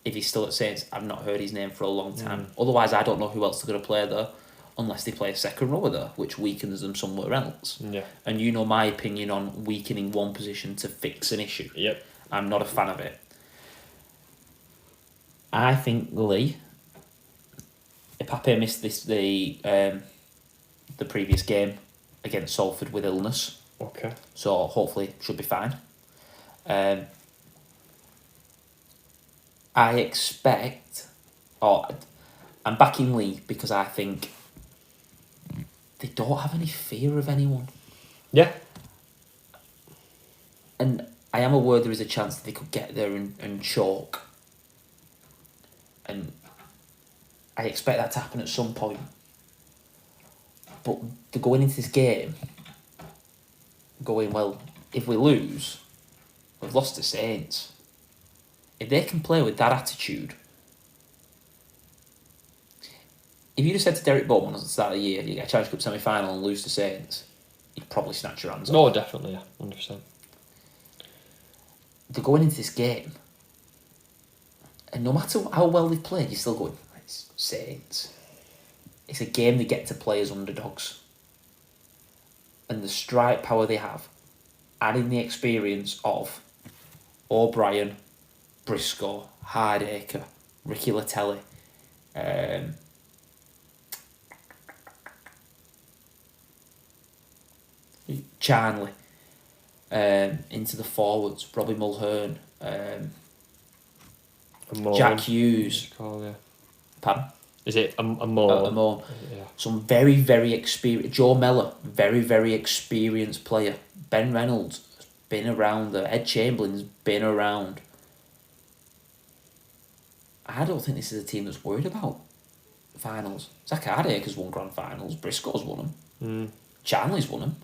If he's still at Saints, I've not heard his name for a long time. Otherwise, I don't know who else they're going to play there, unless they play a second rower there, which weakens them somewhere else. Yeah. And you know my opinion on weakening one position to fix an issue. Yep. I'm not a fan of it. I think Lee, Pape missed the previous game against Salford with illness. Okay. So hopefully should be fine. I expect, I'm backing Lee because I think they don't have any fear of anyone. Yeah. And I am aware there is a chance that they could get there and choke. And I expect that to happen at some point. But they're going into this game going, well, if we lose, we've lost to Saints. If they can play with that attitude, if you just said to Derek Bowman at the start of the year, you get a Challenge Cup semi-final and lose to Saints, he'd probably snatch your hands off. No, definitely, yeah, 100%. They're going into this game, and no matter how well they've played, you're still going, it's Saints. It's a game they get to play as underdogs. And the strike power they have, adding the experience of O'Brien, Briscoe, Hardacre, Ricky Latelli, Charnley, into the forwards, Robbie Mulhern, Jack Hughes. Pardon? Is it Amon? Amon. Yeah. Some very, very experienced... Joe Mellor, very, very experienced player. Ben Reynolds has been around there. Ed Chamberlain's been around. I don't think this is a team that's worried about finals. Zach Hardacre's won grand finals. Briscoe's won them. Charnley's won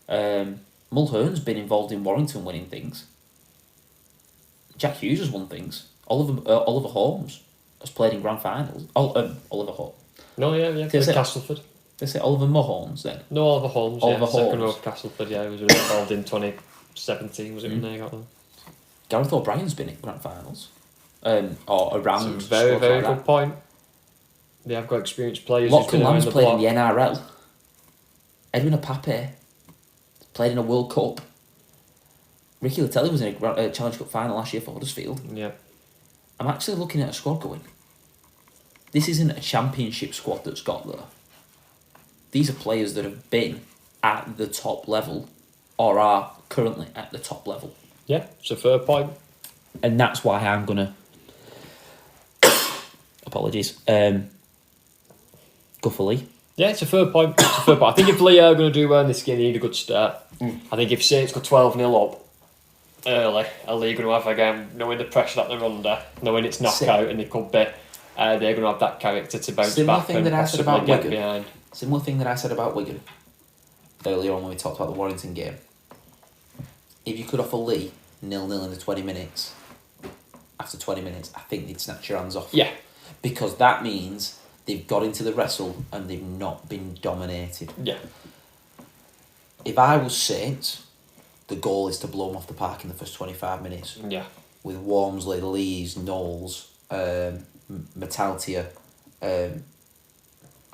them. Mulhern's been involved in Warrington winning things. Jack Hughes has won things. Oliver Holmes has played in grand finals. Oliver Holmes. No, yeah. Played Castleford. They say Oliver Mulholland's then. No, Oliver Holmes. Oliver Second Holmes. row of Castleford. Yeah, he was really involved in 2017. Was it when they got them? Gareth O'Brien's been at grand finals, or around. That's a very, squads very like good that. point. They have got experienced players. Lachlan Lamb's the played in block. the NRL. Edwin Apape played in a World Cup. Ricky Latelli was in a Challenge Cup final last year for Huddersfield. Yeah. I'm actually looking at a squad going, this isn't a championship squad that's got there. These are players that have been at the top level or are currently at the top level. Yeah, it's a fair point. And that's why I'm going to... apologies. Go for Lee. Yeah, it's a fair point. I think if Lee are going to do well in this game, they need a good start. I think if Saints go 12-0 up early, are Lee going to have again, knowing the pressure that they're under, knowing it's knockout and they could be, they're going to have that character to bounce Similar back thing and that I said possibly about get Wigan. behind. Similar thing that I said about Wigan earlier on when we talked about the Warrington game. If you could offer Lee 0-0 in the 20 minutes, after 20 minutes, I think they'd snatch your hands off. Yeah. Because that means they've got into the wrestle and they've not been dominated. Yeah. If I was Saints, the goal is to blow them off the park in the first 25 minutes. Yeah. With Walmsley, Lees, Knowles, Metaltia.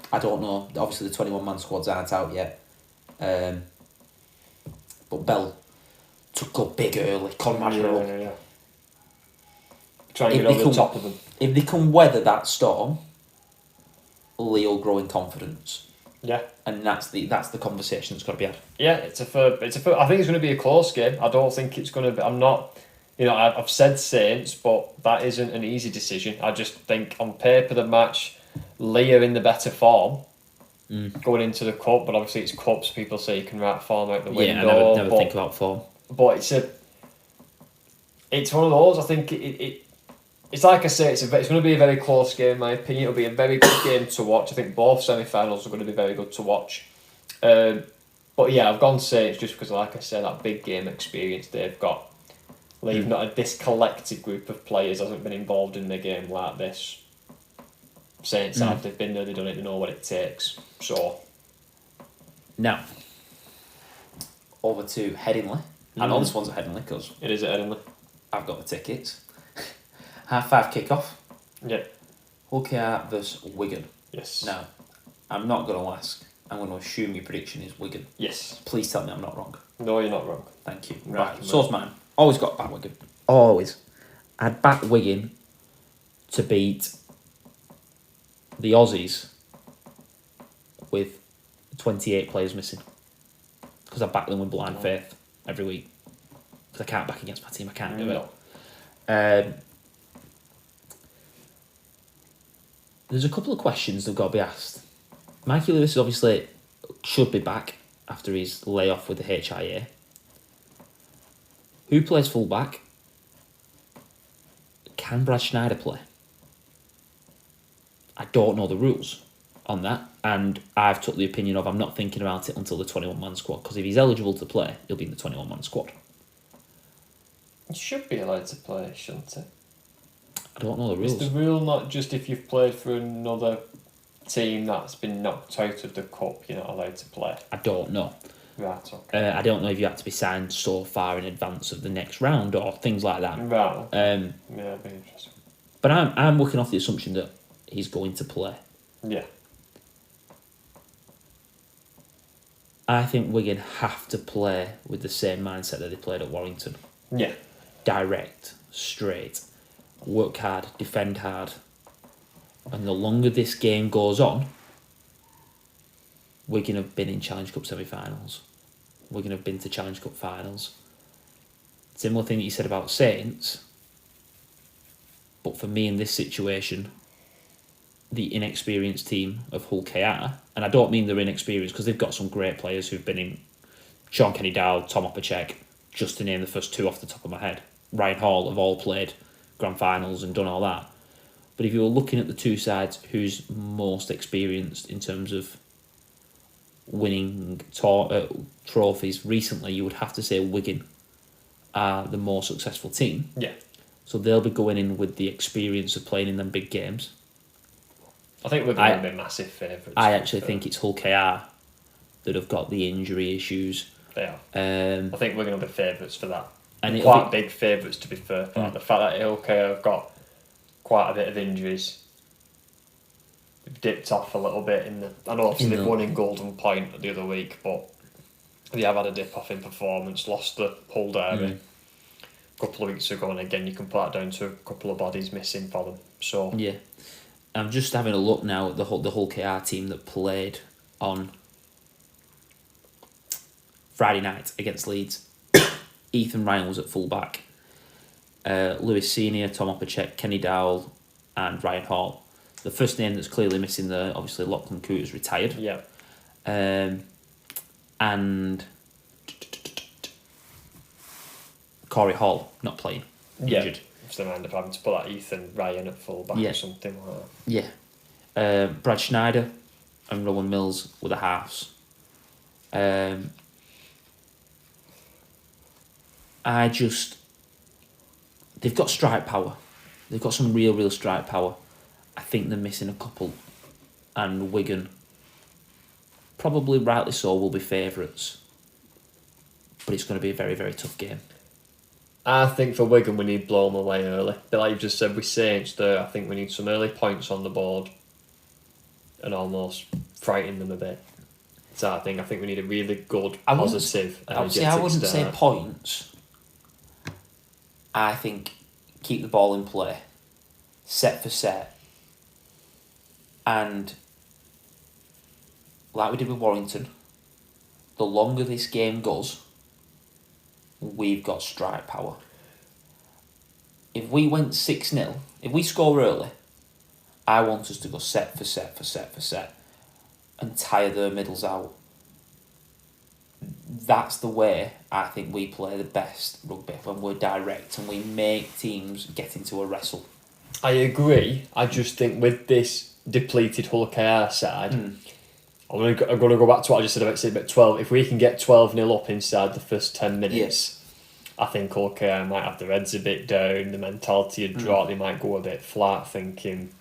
I don't know. Obviously, the 21-man squads aren't out yet. But Bell took go big early. Conrad Hill. Yeah. Try and get over the top of them. If they can weather that storm, Lee will grow in confidence. Yeah. And that's the conversation that's got to be had. Yeah, it's a fair. I think it's going to be a close game. I don't think it's going to be. I'm not. I've said Saints, but that isn't an easy decision. I just think on paper the match, Lee are in the better form going into the cup. But obviously it's cups. People say you can write form out the window. Yeah, I never think about form. But it's one of those. I think it's like I say. It's going to be a very close game. In my opinion, it'll be a very good game to watch. I think both semi-finals are going to be very good to watch. But yeah, I've gone Saints just because, like I said, that big game experience they've got. Leave not this collective group of players hasn't been involved in the game like this. Saints have. They've been there. They've done it. They know what it takes. So now over to Headingley. I know this one's at Headingley because it is at Headingley. I've got the tickets. 5:30 kickoff. Yeah. Hull KR versus Wigan. Yes. Now, I'm not going to ask. I'm going to assume your prediction is Wigan. Yes. Please tell me I'm not wrong. No, you're not wrong. Thank you. Right. Source mine. Always got to back Wigan. Always. I'd back Wigan to beat the Aussies with 28 players missing. Because I back them with blind faith every week. Because I can't back against my team. I can't do it. There's a couple of questions that have got to be asked. Mikey Lewis obviously should be back after his layoff with the HIA. Who plays fullback? Can Brad Schneider play? I don't know the rules on that, and I've took the opinion of I'm not thinking about it until the 21-man squad, because if he's eligible to play, he'll be in the 21-man squad. You should be allowed to play, shouldn't it? I don't know the rules. Is the rule not just if you've played for another team that's been knocked out of the cup, you're not allowed to play? I don't know. Right, okay. I don't know if you have to be signed so far in advance of the next round or things like that. Right. Yeah, that'd be interesting. But I'm working off the assumption that he's going to play. Yeah. I think Wigan have to play with the same mindset that they played at Warrington. Yeah. Direct, straight, work hard, defend hard. And the longer this game goes on, Wigan have been in Challenge Cup semi-finals. Wigan have been to Challenge Cup finals. Similar thing that you said about Saints. But for me in this situation, the inexperienced team of Hull KR, and I don't mean they're inexperienced because they've got some great players who've been in Sean Kenny-Dowd, Tom Opacek, just to name the first two off the top of my head. Ryan Hall have all played grand finals and done all that. But if you were looking at the two sides, who's most experienced in terms of winning trophies recently, you would have to say Wigan are the more successful team. Yeah. So they'll be going in with the experience of playing in them big games. I think we're going to be massive favourites. I actually think it's Hull KR that have got the injury issues. They are. I think we're going to be favourites for that. And quite big favourites, to be fair. For the fact that Hull KR have got quite a bit of injuries. They've dipped off a little bit I know obviously they've won in Golden Point the other week, but they have had a dip off in performance, lost the Hull Derby a couple of weeks ago, and again you can put that down to a couple of bodies missing for them. So yeah, I'm just having a look now at the Hull KR team that played on Friday night against Leeds. Ethan Ryan was at fullback. Lewis Senior, Tom Opacek, Kenny Dowell, and Ryan Hall. The first name that's clearly missing there, obviously Lachlan Cooter's retired. Yeah. And Corey Hall not playing, injured. If they mind up having to put that Ethan Ryan at fullback or something like that. Yeah. Brad Schneider and Rowan Mills were the halves. They've got strike power. They've got some real strike power. I think they're missing a couple. And Wigan, probably rightly so, will be favourites. But it's going to be a very tough game. I think for Wigan we need to blow them away early. But like you've just said with Saints there, I think we need some early points on the board and almost frighten them a bit. So I think we need a really good, positive, I wouldn't say points. I think keep the ball in play, set for set, and like we did with Warrington, the longer this game goes, we've got strike power. If we went 6-0, if we score early, I want us to go set for set and tire their middles out. That's the way I think we play the best rugby, when we're direct and we make teams get into a wrestle. I agree. I just think with this depleted Hull KR side, I'm going to go back to what I just said about 12. If we can get 12-0 up inside the first 10 minutes, I think Hull KR might have their heads a bit down, the mentality would drop, they might go a bit flat, thinking,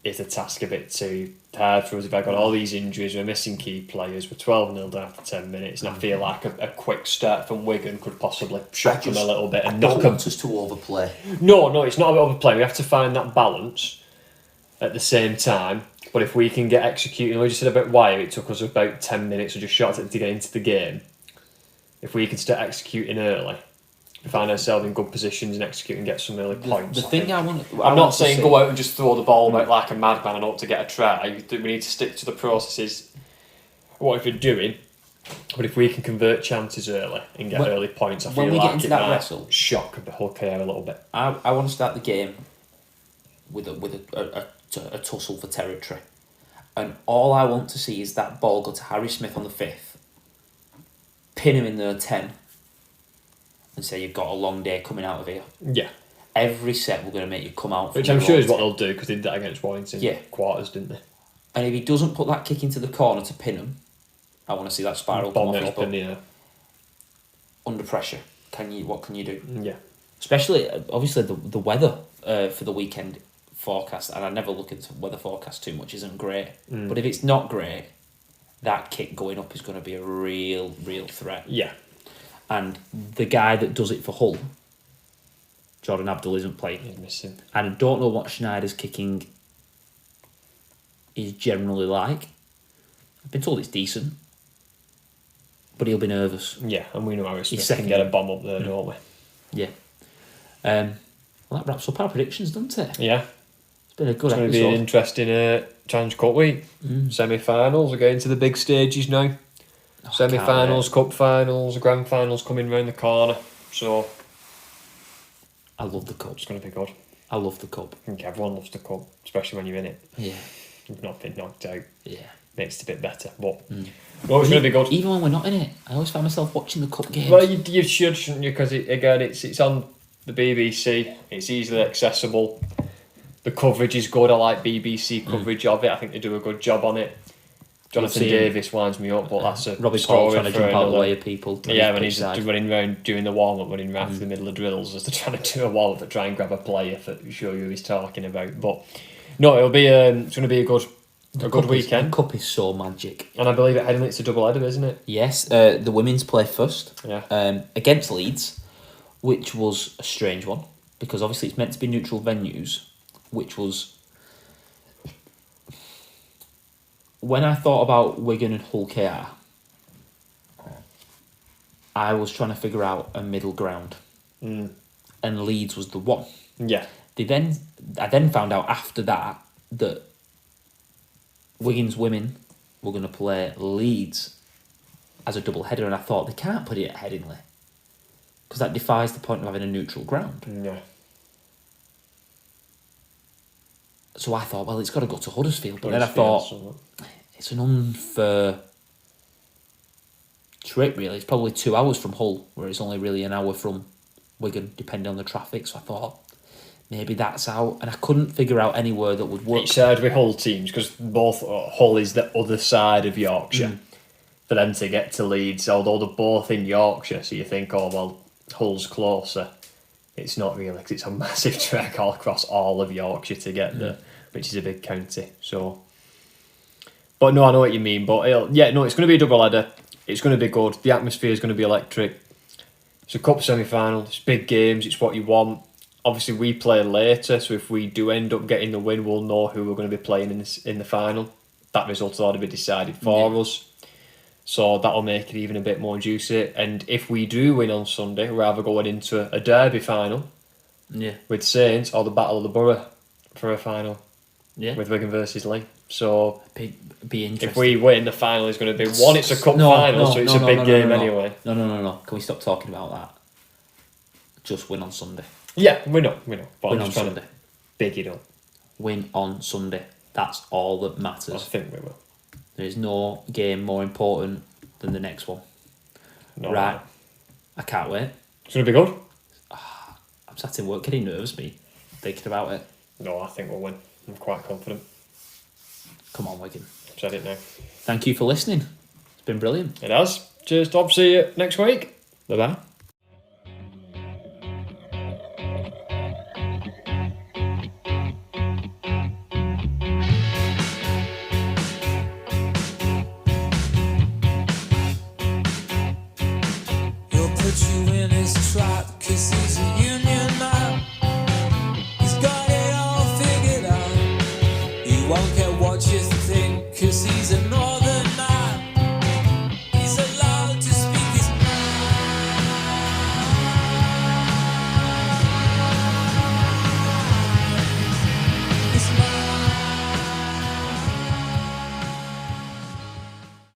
is the task a bit too hard for us? If I got all these injuries, we're missing key players, we're 12-0 down after 10 minutes, and I feel like a quick start from Wigan could possibly shock them a little bit and knock them. I don't want us to overplay. No, it's not about overplay. We have to find that balance at the same time. But if we can get executing, we just said about Wire, it took us about 10 minutes or just short to get into the game. If we can start executing early, we find ourselves in good positions and execute and get some early points. I'm not saying go out and just throw the ball out like a madman and hope to get a try. We need to stick to the processes, what we're doing. But if we can convert chances early and get early points, I feel like get into that wrestle, shock the Hull KR a little bit. I want to start the game with a tussle for territory, and all I want to see is that ball go to Harry Smith on the 5th, pin him in there 10. And say you've got a long day coming out of here. Yeah. Every set we're going to make you come out. Which I'm sure is what they'll do, because they did that against Warrington quarters, didn't they? And if he doesn't put that kick into the corner to pin him, I want to see that spiral come off his butt. Under pressure, what can you do? Yeah. Especially, obviously, the weather for the weekend forecast, and I never look into weather forecast too much, isn't great. But if it's not great, that kick going up is going to be a real threat. Yeah. And the guy that does it for Hull, Jordan Abdul, isn't playing. He's missing. And I don't know what Schneider's kicking is generally like. I've been told it's decent, but he'll be nervous. Yeah, and we know how Smith can get a bomb up there, don't we? Yeah. Well, that wraps up our predictions, doesn't it? Yeah. It's been a good episode. It's going to be an interesting Challenge Cup week. Semi-finals, we're getting to the big stages now. Semi-finals, cup finals, grand finals coming round the corner. So I love the cup. It's going to be good. I love the cup. I think everyone loves the cup, especially when you're in it. Yeah. You've not been knocked out. Yeah. Makes it a bit better. But no, it's going to be good. Even when we're not in it, I always find myself watching the cup games. Well, you should, shouldn't you? Because it's on the BBC. It's easily accessible. The coverage is good. I like BBC coverage of it. I think they do a good job on it. Jonathan Davis winds me up, but that's a Robbie Paul trying to jump out of the way of people. Yeah, when he's running around doing the warm-up, running right through the middle of drills as they're trying to do a warm-up to try and grab a player to show you who he's talking about. But No, it'll be it's going to be a good weekend. The cup is so magic. And I believe it's a double header, isn't it? Yes, the women's play first. Yeah. Against Leeds, which was a strange one because obviously it's meant to be neutral venues, which was when I thought about Wigan and Hull KR, I was trying to figure out a middle ground, and Leeds was the one. Yeah. I then found out after that Wigan's women were going to play Leeds as a double header, and I thought they can't put it at Headingley because that defies the point of having a neutral ground. Yeah. So I thought, well, it's got to go to Huddersfield, but then I thought it's an unfair trip. Really, it's probably 2 hours from Hull, where it's only really an hour from Wigan, depending on the traffic. So I thought maybe that's out, and I couldn't figure out anywhere that would work. It's hard with Hull teams because both Hull is the other side of Yorkshire. For them to get to Leeds, although they're both in Yorkshire, so you think, oh well, Hull's closer. It's not really, because it's a massive trek all across all of Yorkshire to get there, which is a big county. So, but no, I know what you mean. But it's going to be a double header. It's going to be good. The atmosphere is going to be electric. It's a cup semi-final. It's big games. It's what you want. Obviously, we play later, so if we do end up getting the win, we'll know who we're going to be playing in the final. That result will already be decided for us. So that'll make it even a bit more juicy. And if we do win on Sunday, we're either going into a derby final with Saints or the Battle of the Borough for a final with Wigan versus Leigh. So Be interesting. if we win, the final is going to be one. It's a cup final, so it's a big game anyway. No. Can we stop talking about that? Just win on Sunday. Yeah, we know. But Win I'm on just trying Sunday. to big it up. Win on Sunday. That's all that I matters. think we will. There is no game more important than the next one. No, Right. I can't wait. It's going to be good. I'm sat in work getting nervous, me, thinking about it. No, I think we'll win. I'm quite confident. Come on, Wigan. I've said it now. Thank you for listening. It's been brilliant. It has. Cheers, Tom. See you next week. Bye-bye.